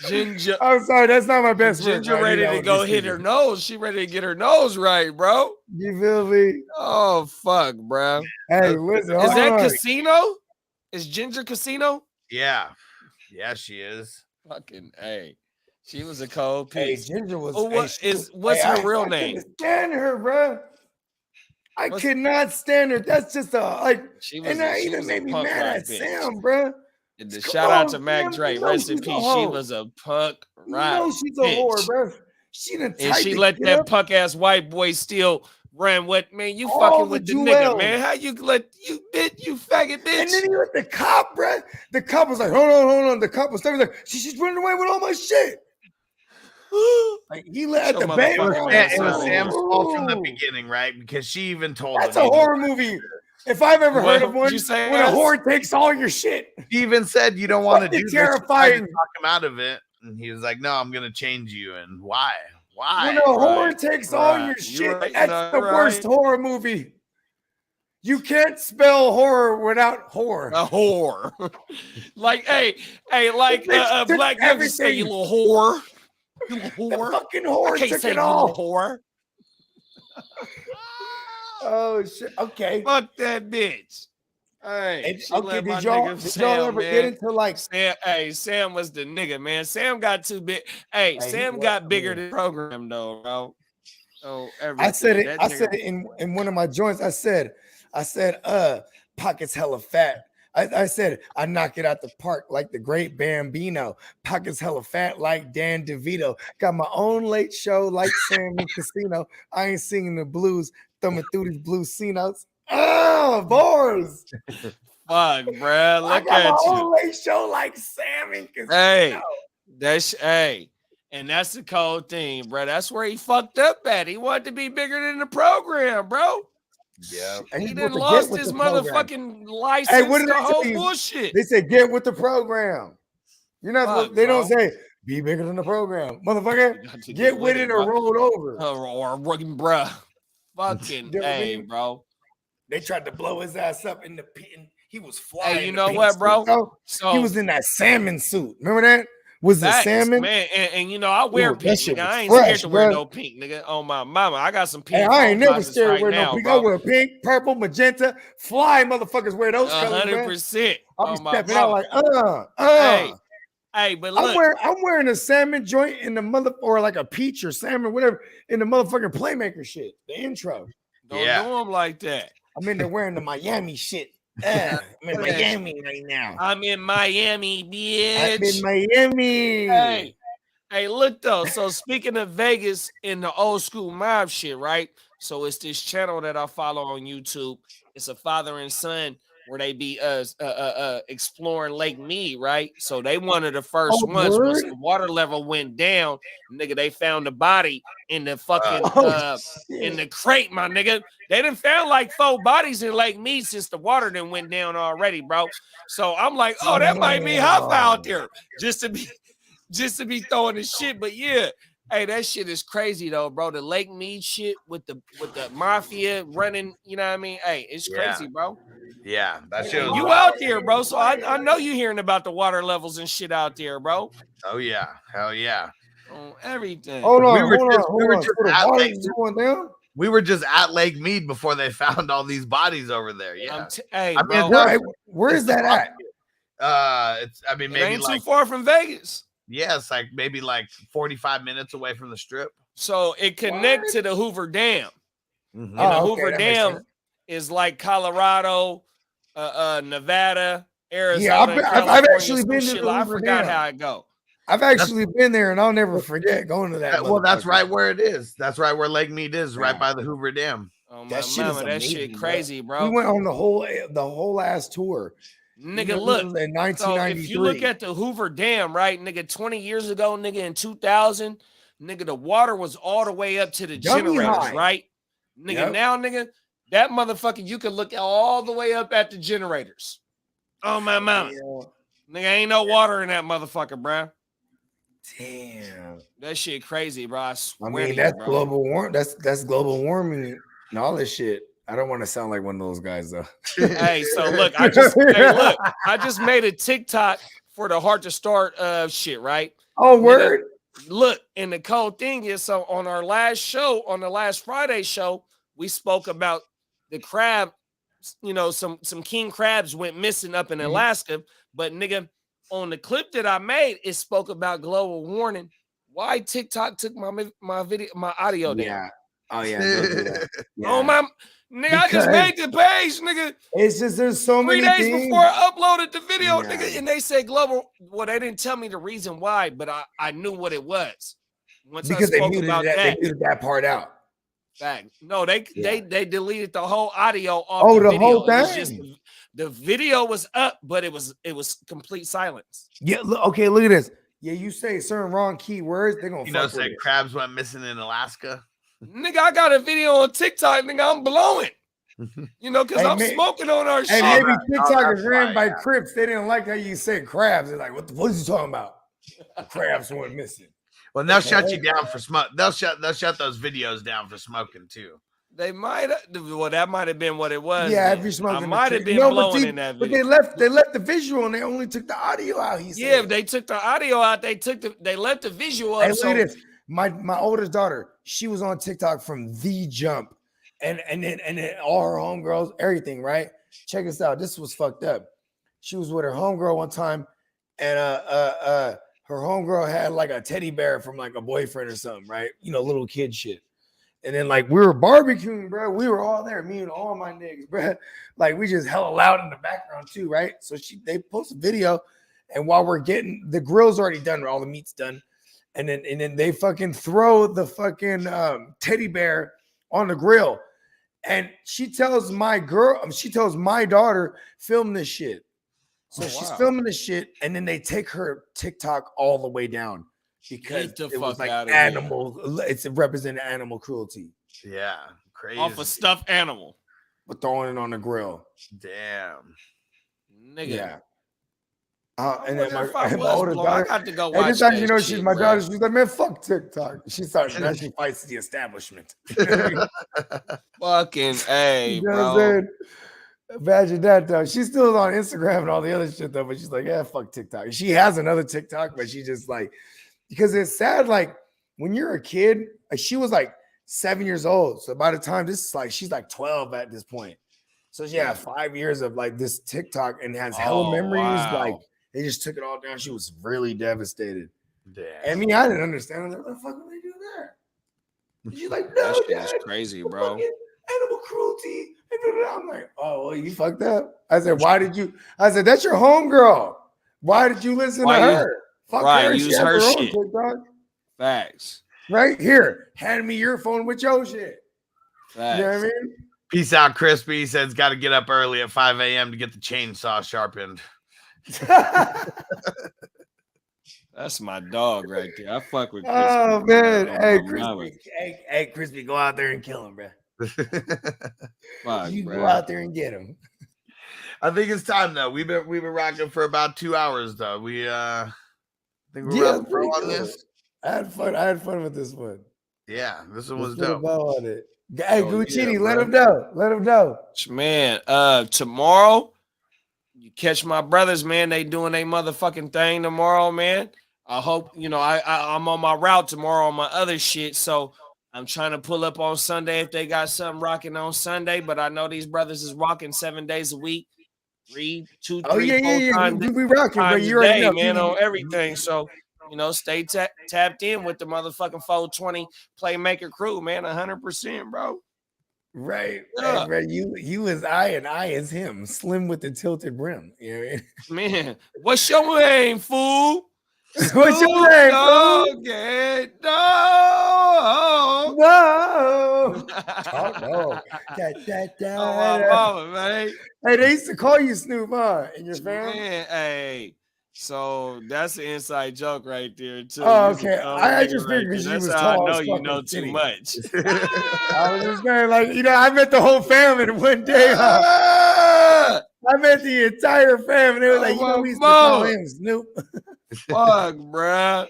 Ginger.
I'm sorry, that's not my best friend.
Ginger ready to go hit her nose. She ready to get her nose right, bro.
You feel me?
Oh, fuck, bro.
Hey, listen.
Is that Casino? Is Ginger Casino?
Yeah. Yeah, she is.
Fucking A. She was a cold piece.
Hey, Ginger was.
What's her real name?
I couldn't stand her, bro. I could not stand her. That's just that even made me mad at Sam, bro.
Shout out to Mac Dre. Rest in peace. She was a punk rock.
She's a whore, bro.
She let that punk ass white boy still run with me. You fucking with the nigga, man. How you let you faggot bitch?
And then he let the cop, bro. The cop was like, hold on. The cop was like, she's running away with all my shit. Like he let the bank.
It was Sam's fault from the beginning, right? Because she even told him.
That's a horror movie. If I've ever heard of one, when a whore takes all your shit.
He even said you don't want to do
terrifying.
This. Talk him out of it, and he was like, "No, I'm gonna change you." And why?
When a whore takes all your shit, that's the worst horror movie. You can't spell horror without whore.
A whore, like black people say, you little whore. You little whore.
The fucking whore.
I can't say
it all.
Little whore.
Oh shit! Okay,
fuck that bitch. Hey,
okay. Did y'all ever get into like
Sam? Hey, Sam was the nigga, man. Sam got too big. Hey, Sam got bigger than the program, though, bro. Oh,
I said it. I said it in one of my joints. I said, pockets hella fat. I said, I knock it out the park like the great Bambino. Pockets hella fat like Dan DeVito. Got my own late show like Sam in Casino. I ain't singing the blues, thumbing through these blue C-notes. Oh, bars.
Fuck, bro. Look at you.
Own late show like Sam in Casino.
Hey, and that's the cold thing, bro. That's where he fucked up at. He wanted to be bigger than the program, bro.
Yeah,
and he done lost his motherfucking license.
Hey, what did
the
they
whole
say?
Bullshit.
They said get with the program. You're not. They don't say be bigger than the program, motherfucker. Get with it or roll over.
Or bruh. Fucking hey, bro.
They tried to blow his ass up in the pit. He was flying.
Hey, you know what, bro?
So he was in that salmon suit. Remember that Was the
Facts,
salmon?
man, and you know I wear
Ooh, that
pink,
shit
nigga.
was
I ain't scared
fresh,
to wear
bro.
no pink, nigga. On my mama, I got some
Hey,
pink
I
phone
ain't never
deposits
scared to
right
wear no
now,
pink. I
bro.
wear pink, purple, magenta. Fly motherfuckers wear those colors, man.
100%.
I'll be
On my
stepping out
mama.
like,
Hey, but
I'm
look,
wearing a salmon joint in the mother or like a peach or salmon, whatever, in the motherfucking playmaker shit. The intro.
don't do them like that.
I'm in there wearing the Miami shit. I'm in Miami right now.
I'm in Miami, bitch.
I'm in Miami.
Hey, look though. So speaking of Vegas and the old school mob shit, right? So it's this channel that I follow on YouTube. It's a father and son where they be exploring Lake Mead, right? So they one of the first ones once the water level went down, nigga. They found the body in the fucking in the crate, my nigga. They done found like 4 bodies in Lake Mead since the water done went down already, bro. So I'm like, oh, that might be Hoffa out there just to be throwing the shit. But yeah, hey, that shit is crazy though, bro. The Lake Mead shit with the mafia running, you know what I mean? Hey, it's crazy, bro.
Yeah, that shit.
You out there, bro. So I know you hearing about the water levels and shit out there, bro.
Oh yeah, hell yeah.
On everything.
Hold on,
we were
just
at Lake Mead before they found all these bodies over there. Yeah.
Hey,
I
bro.
mean,
where is that at?
It's maybe
ain't
like
too far from Vegas.
Yeah, it's like maybe like 45 minutes away from the strip.
So it connects to the Hoover Dam.
Mm-hmm.
And the Hoover Dam is like Colorado, Nevada, Arizona.
Yeah, I've actually been to the
I
Hoover
forgot
Dam.
how it go.
I've actually been there, and I'll never forget going to that.
Well, that's right where it is. That's right where Lake Mead is, right by the Hoover Dam.
Oh,
that shit is amazing,
that shit crazy, bro.
We went on the whole ass tour.
Nigga, look,
in 1993.
so if you look at the Hoover Dam, right, nigga, 20 years ago, nigga, in 2000, nigga, the water was all the way up to the generators, right? Nigga, now, nigga, that motherfucker, you can look all the way up at the generators. Oh, my mama. Nigga, ain't no water in that motherfucker, bro.
Damn.
That shit crazy, bro. I
mean, that's global warming. That's global warming and all this shit. I don't want to sound like one of those guys though.
Hey, so look, I just made a TikTok for the Heart to Start shit, right?
Oh, word.
Look, and the cold thing is, so on our last show, on the last Friday show, we spoke about the crab, you know, some king crabs went missing up in Alaska, but nigga, on the clip that I made, it spoke about global warming. Why TikTok took my video, my audio down?
Yeah. Oh yeah. Don't do that. Yeah.
Oh my nigga, I just made the page, nigga.
It's just there's so
3
many
days
things.
before I uploaded the video, nigga, and they said global. Well, they didn't tell me the reason why, but I knew what it was. Once
because
I spoke
they muted
about
they muted that part out.
Fact. No, they deleted the whole audio off
the
video.
whole thing.
It was just the video was up, but it was complete silence.
Yeah, look at this. Yeah, you say certain wrong keywords, they're gonna
say crabs went missing in Alaska.
Nigga, I got a video on TikTok, nigga. I'm blowing. You know, because I'm smoking on our shit.
And maybe TikTok is ran by Crips. They didn't like how you said crabs. They're like, what is you talking about? Crabs went missing.
Well, they'll shut you down for smoke. They'll shut those videos down for smoking too.
They might have. Well, that might have been what it was.
Yeah, if you're smoking,
I might have been blowing in that video.
But they left the visual and they only took the audio out. He said.
Yeah, they took the audio out. They left the visual up.
Hey, look at this. My oldest daughter, she was on TikTok from the jump, and then all her homegirls, everything. Right? Check this out. This was fucked up. She was with her homegirl one time, and her homegirl had like a teddy bear from like a boyfriend or something, right? You know, little kid shit. And then like we were barbecuing, bro. We were all there, me and all my niggas, bro. Like we just hella loud in the background too, right? So they post a video, and while we're getting the grill's already done, all the meat's done, and then they fucking throw the fucking teddy bear on the grill, and she tells my daughter, film this shit. So she's filming the shit, and then they take her TikTok all the way down because it was like animal. It's representing animal cruelty.
Yeah, crazy.
Off a stuffed animal,
but throwing it on the grill.
Damn,
nigga.
Yeah. And then my
oldest daughter, I had to go watch
this time, you know,
shit,
she's my
bro.
daughter. She's like, man, fuck TikTok. She started. Now she fights the establishment.
Fucking A,
you know
bro.
what I'm saying? Imagine that though. She's still on Instagram and all the other shit though, but she's like, yeah, fuck TikTok. She has another TikTok, but she just like, because it's sad. Like when you're a kid, she was like 7 years old. So by the time this is like, she's like 12 at this point. So she had 5 years of like this TikTok and has hella memories.
Wow.
Like they just took it all down. She was really devastated.
Damn.
I mean, I didn't understand. I was like, what the fuck would they do there? And she's like, no,
That shit is
Dad,
crazy,
the
bro.
fucking animal cruelty. I'm like, oh, well, you fucked up. I said, why did you? I said, that's your homegirl. Why did you listen to her? Fuck her. She
Use
has
her
own
shit.
TikTok.
Facts.
Right here, hand me your phone with your shit.
Facts.
You know what I mean?
Peace out, Crispy. He says got to get up early at 5 a.m. to get the chainsaw sharpened.
That's my dog right there. I fuck with Crispy.
Oh man, hey
mama.
Crispy, hey Crispy, go out there and kill him, bro.
Fuck,
You
bro.
go out there and get him.
I think it's time though. We've been rocking for about 2 hours though. We think we're
Yeah,
wrapping
pretty
on
good.
this.
I had fun with this one.
Yeah, this one was
Let's put a
dope.
bow on it. Hey,
Oh,
Guccini,
yeah,
let
bro.
him know. Let him know.
Man, tomorrow, you catch my brothers, man. They doing a motherfucking thing tomorrow, man. I hope, you know, I'm on my route tomorrow on my other shit. So I'm trying to pull up on Sunday if they got something rocking on Sunday. But I know these brothers is rocking 7 days a week, 3, 2, 3,
Oh yeah,
4
yeah, yeah.
times,
We rocking, bro.
times
You
a
already
day,
know,
man, on everything. So, you know, stay tapped in with the motherfucking 420 Playmaker crew, man. 100%, bro.
Right,
Yeah.
hey, bro. You is I and I is him. Slim with the tilted brim. You know what I mean?
Man, what's your name, fool?
What's your name, fool?
Okay, no.
No. Oh no.
Oh, my mama, man.
Hey, they used to call you Snoop, huh? In your family?
Man, hey. So that's an inside joke right there, too.
Oh,
You's a
okay.
cold
I
nigga
just
right
figured because
there.
you
That's
was
how I
tall
know
as
you
fucking
know too
skinny.
much.
I was just saying, like, you know, I met the whole family in one day, huh? I met the entire family. They was like, you know, we used to call him Snoop.
Fuck, bruh.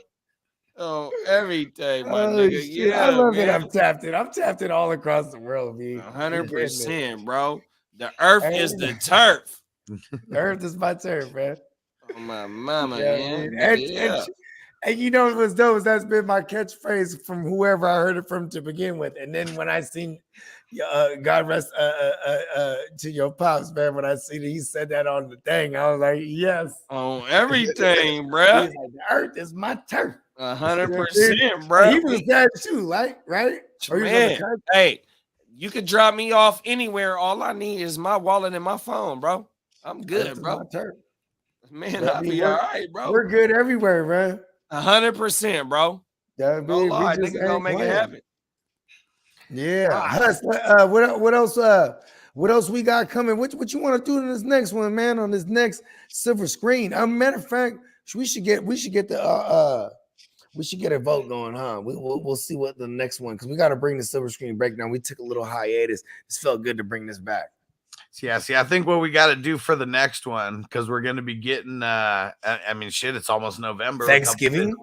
Oh, everything, my
Oh,
nigga.
shit.
Yeah,
I love
man.
it. I'm tapped in. I'm tapped in all across the world, B.
100%, bro. The earth
Hey.
is the turf.
The earth is my turf, man.
Oh, my mama,
Yeah,
man.
man.
Yeah.
And you know what's dope is that's been my catchphrase from whoever I heard it from to begin with. And then when I seen God rest to your pops, man, when I seen he said that on the thing, I was like, yes.
On everything,
He's
bruh.
like, the earth is my turf.
100%, bro.
He was that too, right? Or he was on the
Man,
country.
hey, you could drop me off anywhere. All I need is my wallet and my phone, bro. I'm
Earth
good,
is
bro.
my turf.
Man,
I
I'll
mean,
be all right, bro.
We're good everywhere, man.
100%, bro.
Yeah,
No lie, nigga gonna make it happen.
Yeah.
Ah.
Huss, what else? What else we got coming? What you want to do in this next one, man? On this next silver screen. Matter of fact, we should get a vote going, huh? We'll see what the next one, because we got to bring the silver screen breakdown. We took a little hiatus. This felt good to bring this back.
Yeah, see, I think what we got to do for the next one, because we're going to be getting, I mean, shit, it's almost November.
Thanksgiving?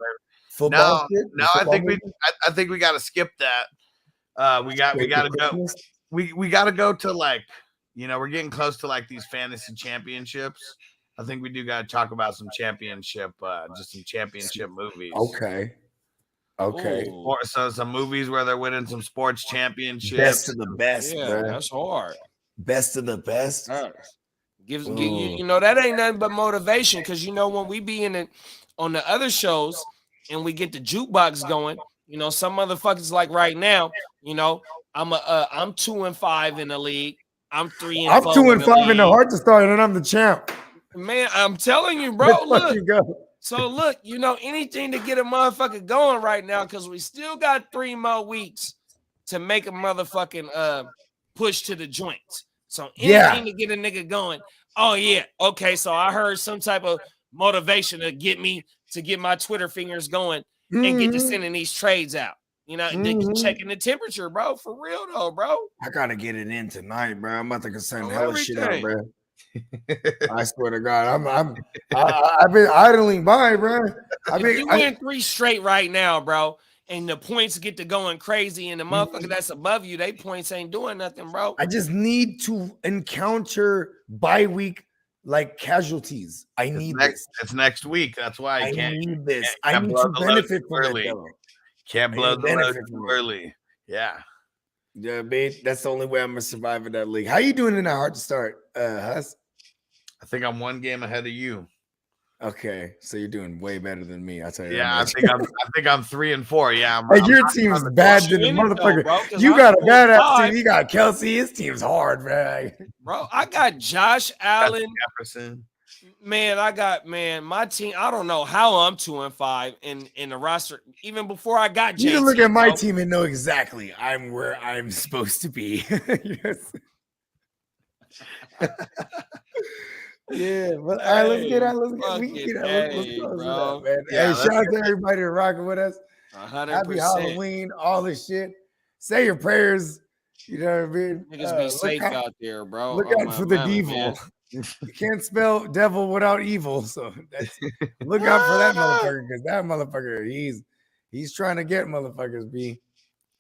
Football?
No, I think we got to skip that. We got to go. We got to go to, like, you know, we're getting close to like these fantasy championships. I think we do got to talk about some championship, just some championship movies.
Okay.
Ooh.
Or so some movies where they're winning some sports championships.
Best of the best,
Yeah,
bro.
that's hard.
Best of the best.
You know, that ain't nothing but motivation, because you know when we be on the other shows and we get the jukebox going, you know, some motherfuckers like right now, you know, I'm 2-5 in the league. I'm 3-4.
I'm 2-5 in the heart to start, and I'm the champ.
Man, I'm telling you, bro.
Let's fucking go.
So look, you know, anything to get a motherfucker going right now, because we still got 3 more weeks to make a motherfucking push to the joints. So anything to get a nigga going. Oh yeah, okay. So I heard some type of motivation to get my Twitter fingers going and get to sending these trades out. You know, checking the temperature, bro. For real though, bro.
I gotta get it in tonight, bro. I'm about to send hella shit out,
everything.
bro. I swear to God, I've been idling by, bro.
If you win 3 straight right now, bro, and the points get to going crazy, and the motherfucker that's above you, they points ain't doing nothing, bro.
I just need to encounter bi-week like casualties. I need this.
It's next week. That's why
I
can't.
need this.
Can't
I need
blow
to
the load
benefit
too
from it,
early.
though.
Can't
I
blow
need
the
to
load
benefit
too
from it.
early. Yeah.
Yeah, babe. That's the only way I'm gonna survive in that league. How you doing in that hard to start, Huss?
I think I'm one game ahead of you.
Okay, so you're doing way better than me. I'll tell you.
Yeah, I
that
think I'm 3-4. Yeah,
Hey, your team's bad than the
in it, though,
motherfucker.
bro, 'cause
You
I'm
got a badass
4-5.
team. You got Kelsey. His team's hard, man.
Bro, I got Josh Allen.
Jefferson.
Man, my team. I don't know how I'm 2-5 in the roster. Even before I got
You
JT,
can look at my
bro.
team and know exactly I'm where I'm supposed to be. Yes. Yeah, but all right, let's get out. Let's get. We can get out. Let's close it up, man.
Yeah,
Hey, shout out to everybody that rocking with us.
100%.
Happy Halloween, all this shit. Say your prayers. You know what I mean?
Niggas be safe out there, bro.
Look
Oh,
out
my
for the
mama,
devil.
man.
You can't spell devil without evil, so that's look out for that motherfucker because that motherfucker he's trying to get motherfuckers. B.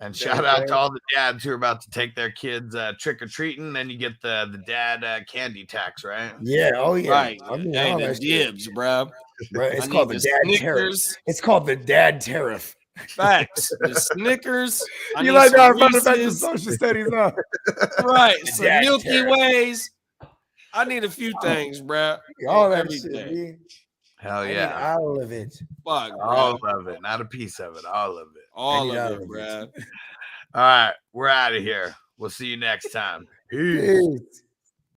And shout out to all the dads who are about to take their kids trick or treating. Then you get the dad candy tax, right?
Yeah. Oh yeah.
Right.
I mean,
Hey,
all
the
that shit.
dibs, bro.
Bro, it's
I
called the
need
dad
the
tariff.
Snickers.
It's called the dad tariff.
Facts. The Snickers. I
You
need
like
some
that? Running back to
Reese's.
social studies, huh?
Right.
The
Some
dad
Milky
tariff.
Ways. I need a few things, bro.
All that
Everything.
shit. B.
Hell
I need
yeah.
all of it.
Fuck, bro.
All of it. Not a piece of it. All of it.
All
need
of
all
it,
of it.
bro.
All right. We're out of here. We'll see you next time. Peace.
Peace.